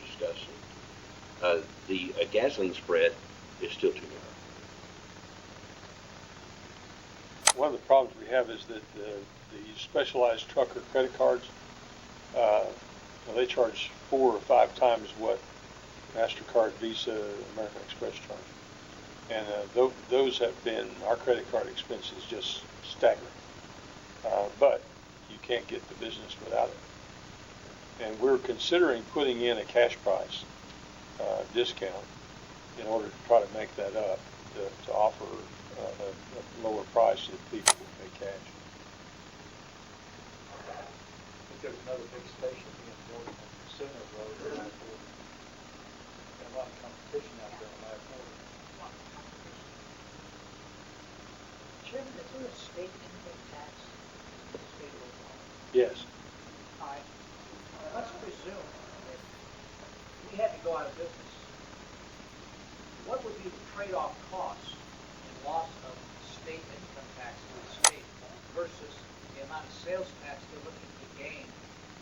discussing. The gasoline spread is still too narrow. One of the problems we have is that the specialized trucker credit cards, they charge 4 or 5 times what MasterCard, Visa, American Express charge. And those have been, our credit card expenses just staggering. But you can't get the business without it. And we're considering putting in a cash price discount in order to try to make that up, to offer a lower price if people will pay cash. I think there's another big station being built on Center Road in I-40. A lot of competition out there on I-40. Chairman, is there a state income tax in the state of Oklahoma? Yes. All right. Let's presume that we had to go out of business. What would be the trade-off costs in loss of state income tax to the state versus the amount of sales tax they're looking to gain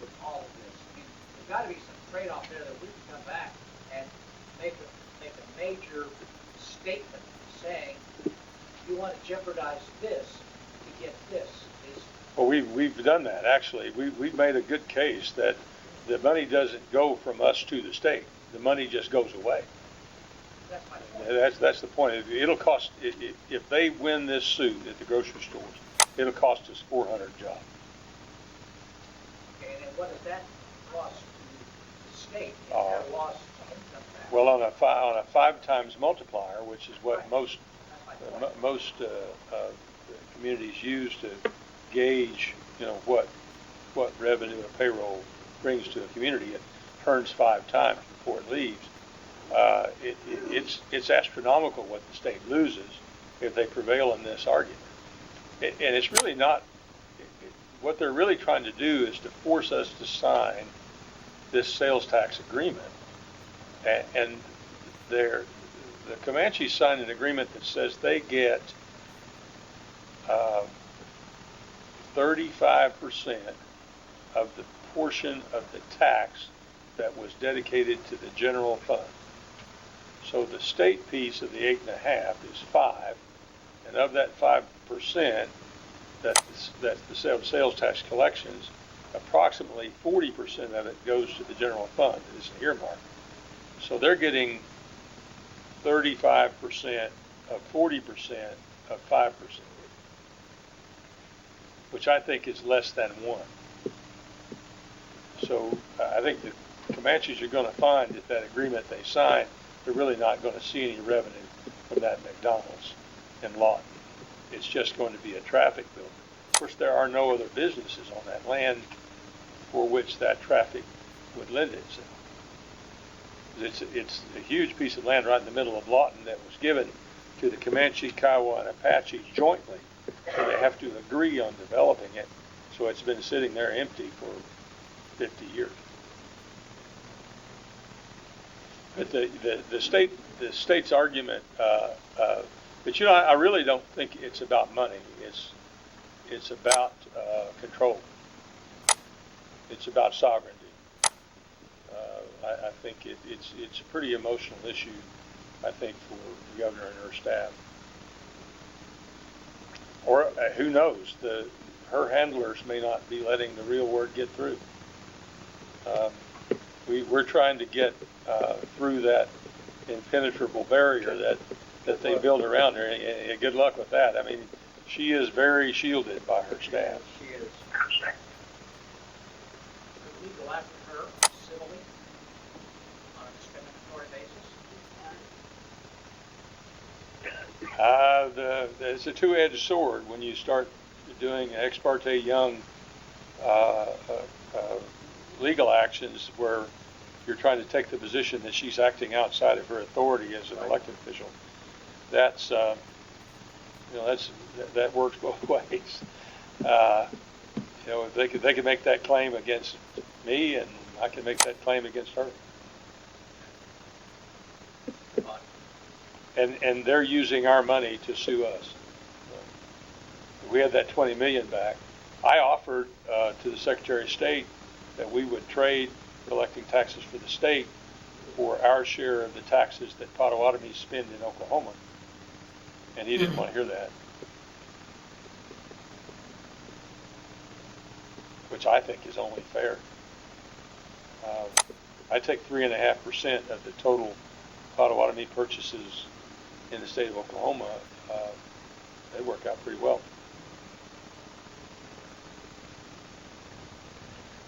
with all of this? I mean, there's got to be some trade-off there that we can come back and make a major statement saying you want to jeopardize this to get this. Well, we've done that, actually. We've made a good case that the money doesn't go from us to the state. The money just goes away. That's my point. That's the point. It'll cost, if they win this suit at the grocery stores, it'll cost us 400 jobs. Okay, and then what does that cost to the state in their loss of income tax? Well, on a 5 times multiplier, which is what Right. most communities use to gauge, what revenue a payroll brings to a community, it turns 5 times before it leaves. It's astronomical what the state loses if they prevail in this argument. And it's really not, what they're really trying to do is to force us to sign this sales tax agreement. And the Comanches signed an agreement that says they get 35% of the portion of the tax that was dedicated to the general fund. So the state piece of the 8.5 is 5, and of that 5%, that's the sales tax collections, approximately 40% of it goes to the general fund. It's earmarked. So they're getting 35% of 40% of 5%, which I think is less than 1. So I think the Comanches are going to find that that agreement they signed, they're really not going to see any revenue from that McDonald's in Lawton. It's just going to be a traffic builder. Of course, there are no other businesses on that land for which that traffic would lend itself. It's a huge piece of land right in the middle of Lawton that was given to the Comanche, Kiowa, and Apache jointly. So they have to agree on developing it. So it's been sitting there empty for 50 years. But the state's argument, but I really don't think it's about money. It's about control. It's about sovereignty. I think it's a pretty emotional issue, I think, for the governor and her staff. Or who knows, her handlers may not be letting the real word get through. We're trying to get through that impenetrable barrier that they build around her, and good luck with that. I mean, she is very shielded by her staff. She is. Could we go after her civilly on a discriminatory basis? It's a two-edged sword when you start doing ex parte Young legal actions where you're trying to take the position that she's acting outside of her authority as an elected official. That works both ways. If they could make that claim against me, and I can make that claim against her. And they're using our money to sue us. We had that $20 million back. I offered to the Secretary of State that we would trade collecting taxes for the state for our share of the taxes that Potawatomi spend in Oklahoma. And he didn't want to hear that. Which I think is only fair. I take 3.5% of the total Potawatomi purchases in the state of Oklahoma. They work out pretty well.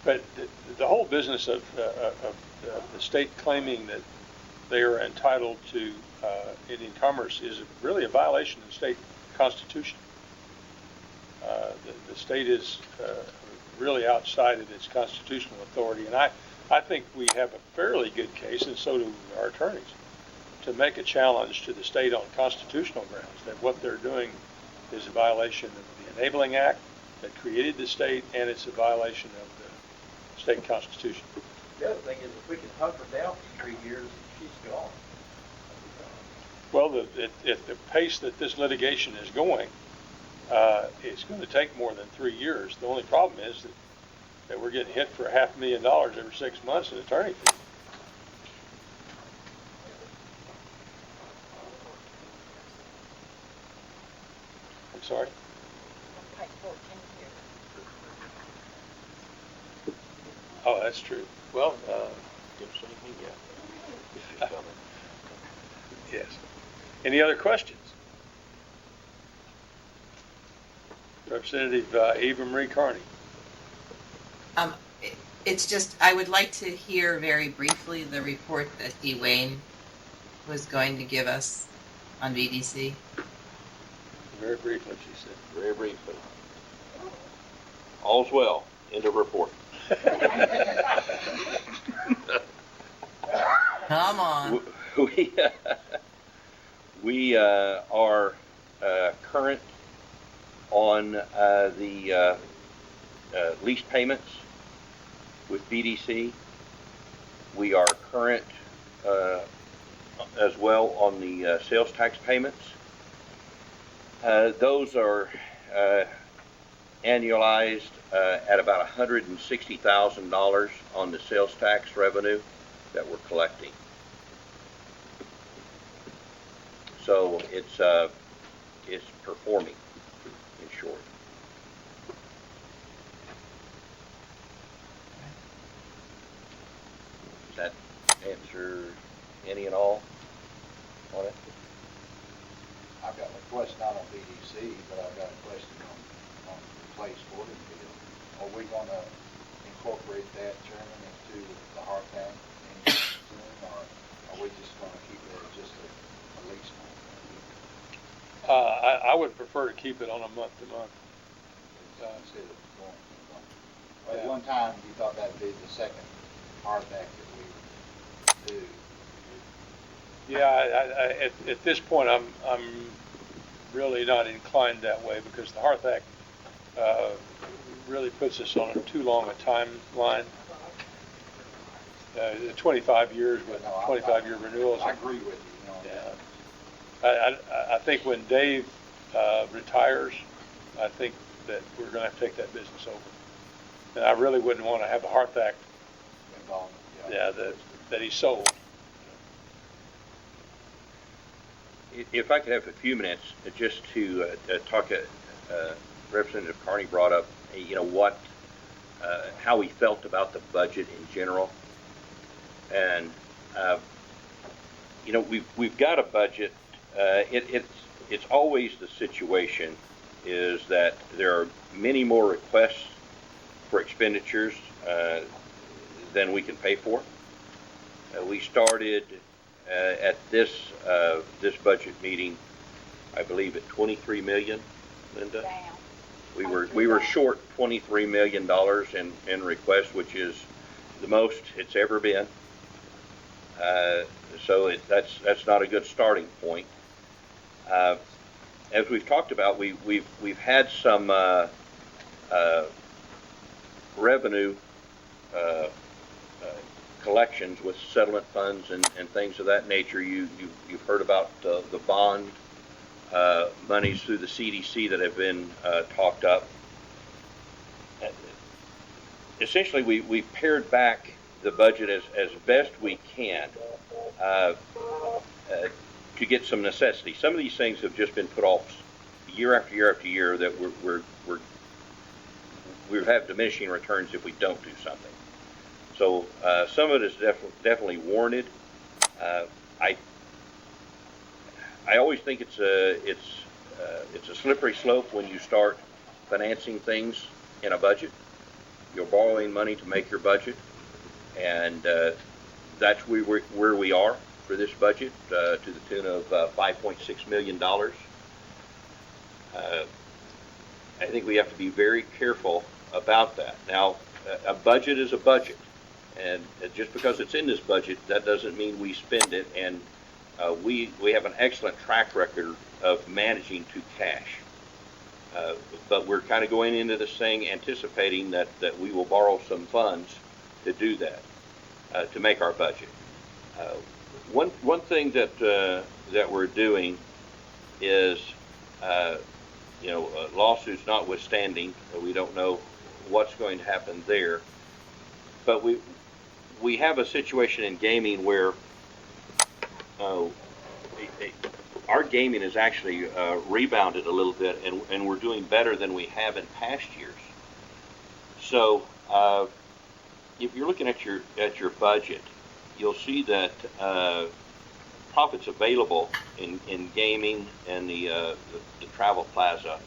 But the whole business of the state claiming that they are entitled to Indian commerce is really a violation of the state constitution. The state is really outside of its constitutional authority, and I think we have a fairly good case, and so do our attorneys, to make a challenge to the state on constitutional grounds, that what they're doing is a violation of the Enabling Act that created the state, and it's a violation of the state constitution. The other thing is, if we can hunt her down for 3 years, she's gone. Well, at the pace that this litigation is going, it's going to take more than 3 years. The only problem is that we're getting hit for $500,000 every 6 months in attorney fees. I'm sorry? Oh, that's true. Well, yes. Any other questions? Representative Eva Marie Carney. It's just, I would like to hear very briefly the report that Dee Wayne was going to give us on VDC. Very briefly, she said. Very briefly. All's well. End of report. Come on. We are current on the lease payments with BDC. We are current as well on the sales tax payments. Those are annualized at about $160,000 on the sales tax revenue that we're collecting. So it's performing, in short. that answer any and all on it? I've got a question not on BDC, but I've got a question on the Clay Sporting Field. Are we gonna incorporate that, Chairman, into the hardback soon, or are we just gonna keep it as just a lease? I would prefer to keep it on a month-to-month. Instead of going. At one time, you thought that'd be the second hardback that we would do. Yeah, at this point, I'm really not inclined that way because the Hearth Act really puts us on too long a timeline. 25 years with 25-year renewals. I agree with you. Yeah. I think when Dave retires, I think that we're going to have to take that business over. And I really wouldn't want to have the Hearth Act that he sold. If I could have a few minutes just to talk, Representative Carney brought up, how he felt about the budget in general. And, we've got a budget. It's always the situation is that there are many more requests for expenditures than we can pay for. We started at this budget meeting, I believe, at $23 million. Linda, Down. we were short $23 million in requests, which is the most it's ever been. So that's not a good starting point. As we've talked about, we've had some revenue collections with settlement funds and things of that nature. You've heard about the bond monies through the CDC that have been talked up. Essentially, we've pared back the budget as best we can to get some necessity. Some of these things have just been put off year after year after year that we have diminishing returns if we don't do something. So some of it is definitely warranted. I always think it's a slippery slope when you start financing things in a budget. You're borrowing money to make your budget, and that's where we are for this budget, to the tune of $5.6 million. I think we have to be very careful about that. Now, a budget is a budget, and just because it's in this budget, that doesn't mean we spend it, and we have an excellent track record of managing to cash. But we're kind of going into this thing anticipating that we will borrow some funds to do that, to make our budget. One thing that we're doing is, lawsuits notwithstanding, we don't know what's going to happen there, but we have a situation in gaming where our gaming has actually rebounded a little bit, and we're doing better than we have in past years. So if you're looking at your budget, you'll see that profits available in gaming and the Travel Plaza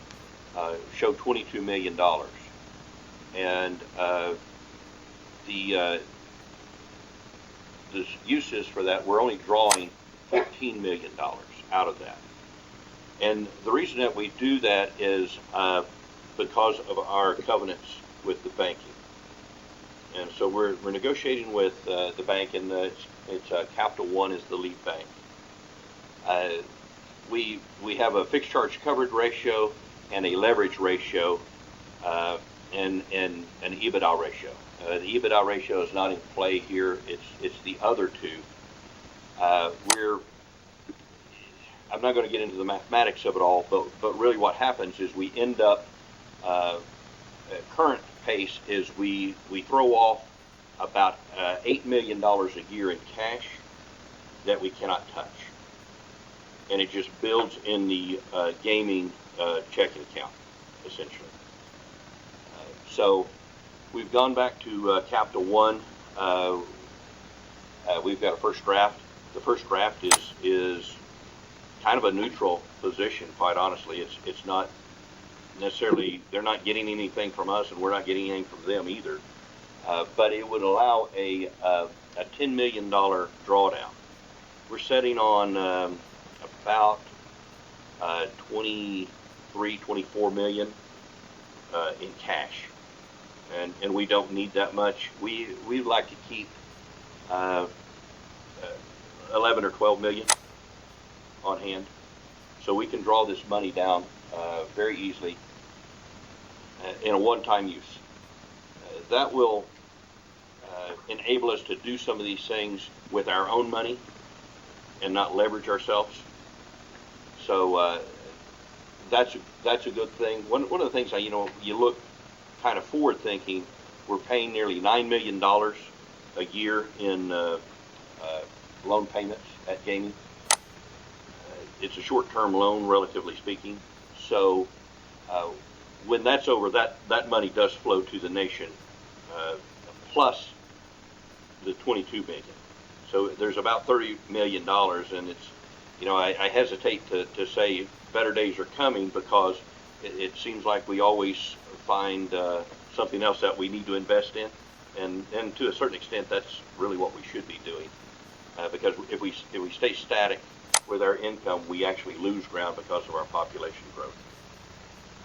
show $22 million, and the uses for that, we're only drawing $14 million out of that. And the reason that we do that is because of our covenants with the banking. And so we're negotiating with the bank, and it's Capital One is the lead bank. We have a fixed charge coverage ratio and a leverage ratio and an EBITDA ratio. The EBITDA ratio is not in play here. It's the other two. I'm not going to get into the mathematics of it all, but really what happens is we end up, current pace is we throw off about $8 million a year in cash that we cannot touch. And it just builds in the gaming checking account, essentially. So we've gone back to Capital One. We've got a first draft. The first draft is kind of a neutral position, quite honestly. It's not necessarily, they're not getting anything from us and we're not getting anything from them either. But it would allow a $10 million drawdown. We're setting on about 23, 24 million in cash. And we don't need that much. We'd like to keep 11 or 12 million on hand, so we can draw this money down very easily in a one-time use. That will enable us to do some of these things with our own money and not leverage ourselves. So that's a good thing. One of the things you look kind of forward thinking. We're paying nearly $9 million a year in loan payments at gaming. It's a short-term loan, relatively speaking. So when that's over, that money does flow to the nation, plus the 22 million. So there's about $30 million, and it's, I hesitate to say better days are coming, because it seems like we always find something else that we need to invest in, and to a certain extent, that's really what we should be doing. Because if we stay static with our income, we actually lose ground because of our population growth.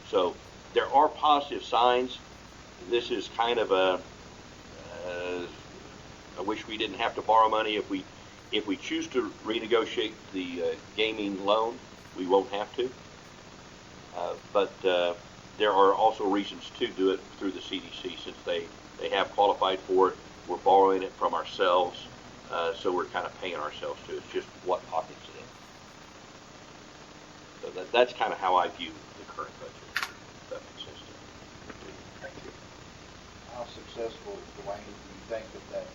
So there are positive signs. This is kind of I wish we didn't have to borrow money. If we choose to renegotiate the gaming loan, we won't have to. But there are also reasons to do it through the CDC, since they have qualified for it. We're borrowing it from ourselves, so we're kind of paying ourselves to it. It's just what pockets it in. So that's kind of how I view the current budget. If that makes sense to you. Thank you. How successful, Dwayne, do you think that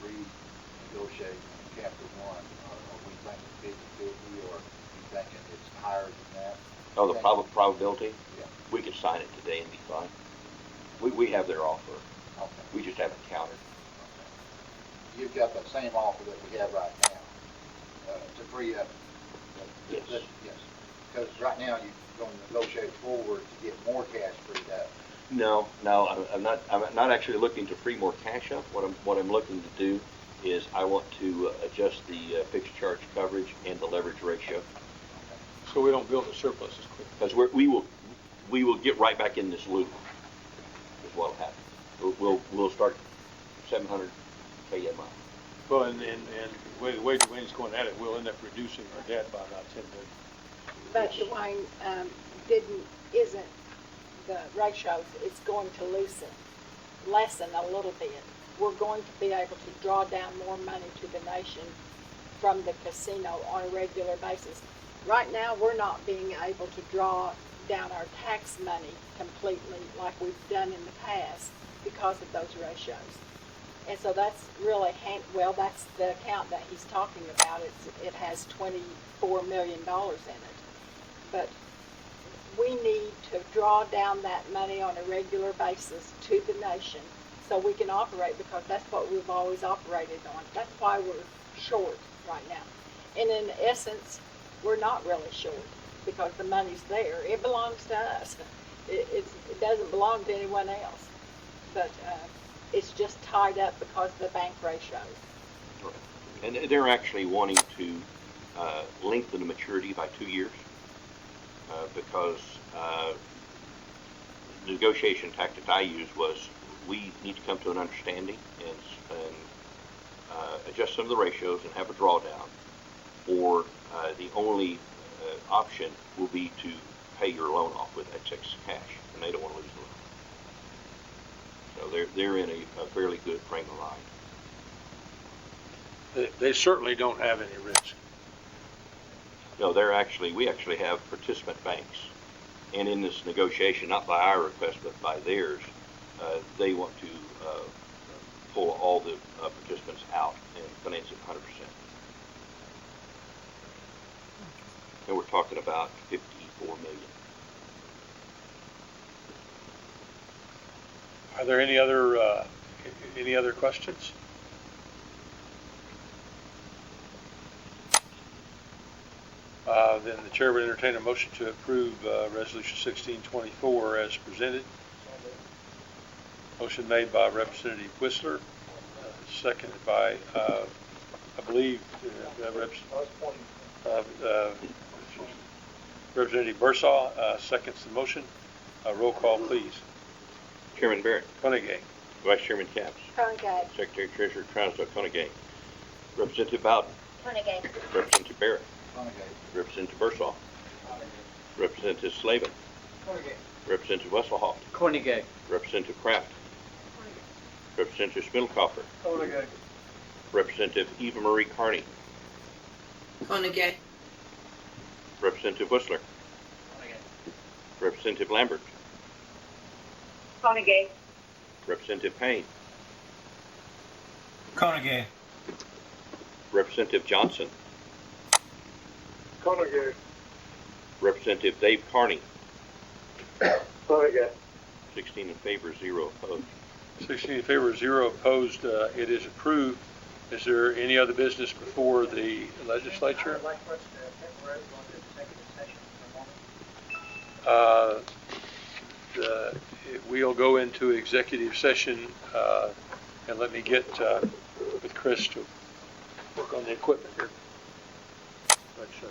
renegotiating Chapter 1? Are we thinking 50-50, or are you thinking it's higher than that? Oh, the probability? Yeah. We could sign it today and be fine. We have their offer. Okay. We just haven't countered. Okay. You've got the same offer that we have right now to free up. Yes. Yes. Because right now you're going to negotiate forward to get more cash freed up. No, I'm not actually looking to free more cash up. What I'm looking to do is I want to adjust the fixed charge coverage and the leverage ratio. So we don't build a surplus as quick. Because we will get right back in this loop, is what will happen. We'll start 700K a month. Well, and the way Dwayne's going at it, we'll end up reducing our debt by about 10 million. But Dwayne, isn't the ratios, it's going to lessen a little bit. We're going to be able to draw down more money to the nation from the casino on a regular basis. Right now, we're not being able to draw down our tax money completely like we've done in the past because of those ratios. And so that's really, that's the account that he's talking about. It has $24 million in it. But we need to draw down that money on a regular basis to the nation so we can operate, because that's what we've always operated on. That's why we're short right now. And in essence, we're not really short because the money's there. It belongs to us. It doesn't belong to anyone else. But it's just tied up because of the bank ratios. And they're actually wanting to lengthen the maturity by 2 years because the negotiation tactic I used was we need to come to an understanding and adjust some of the ratios and have a drawdown, or the only option will be to pay your loan off with excess cash, and they don't want to lose the loan. So they're in a fairly good frame of mind. They certainly don't have any risk. No, we actually have participant banks, and in this negotiation, not by our request but by theirs, they want to pull all the participants out and finance it 100%. And we're talking about 54 million. Are there any other questions? Then the chair would entertain a motion to approve Resolution 1624 as presented. Motion made by Representative Whistler, seconded by, I believe, Representative Bursaw seconds the motion. Roll call, please. Chairman Barrett, Koenig. Vice Chairman Capps, Koenig. Secretary Treasurer Trousdale, Koenig. Representative Bowden, Koenig. Representative Barrett, Koenig. Representative Bursaw, Representative Slavin, Representative Wesselhoff, Koenig. Representative Kraft, Representative Spindlecoffer, Koenig. Representative Eva Marie Carney, Koenig. Representative Whistler, Representative Lambert, Koenig. Representative Payne, Koenig. Representative Johnson, Koenig. Representative Dave Carney, Koenig. 16 in favor, 0 opposed. 16 in favor, 0 opposed. It is approved. Is there any other business before the legislature? I'd like for us to temporarily go into executive session for a moment. We'll go into executive session, and let me get with Chris to work on the equipment here. Right, so.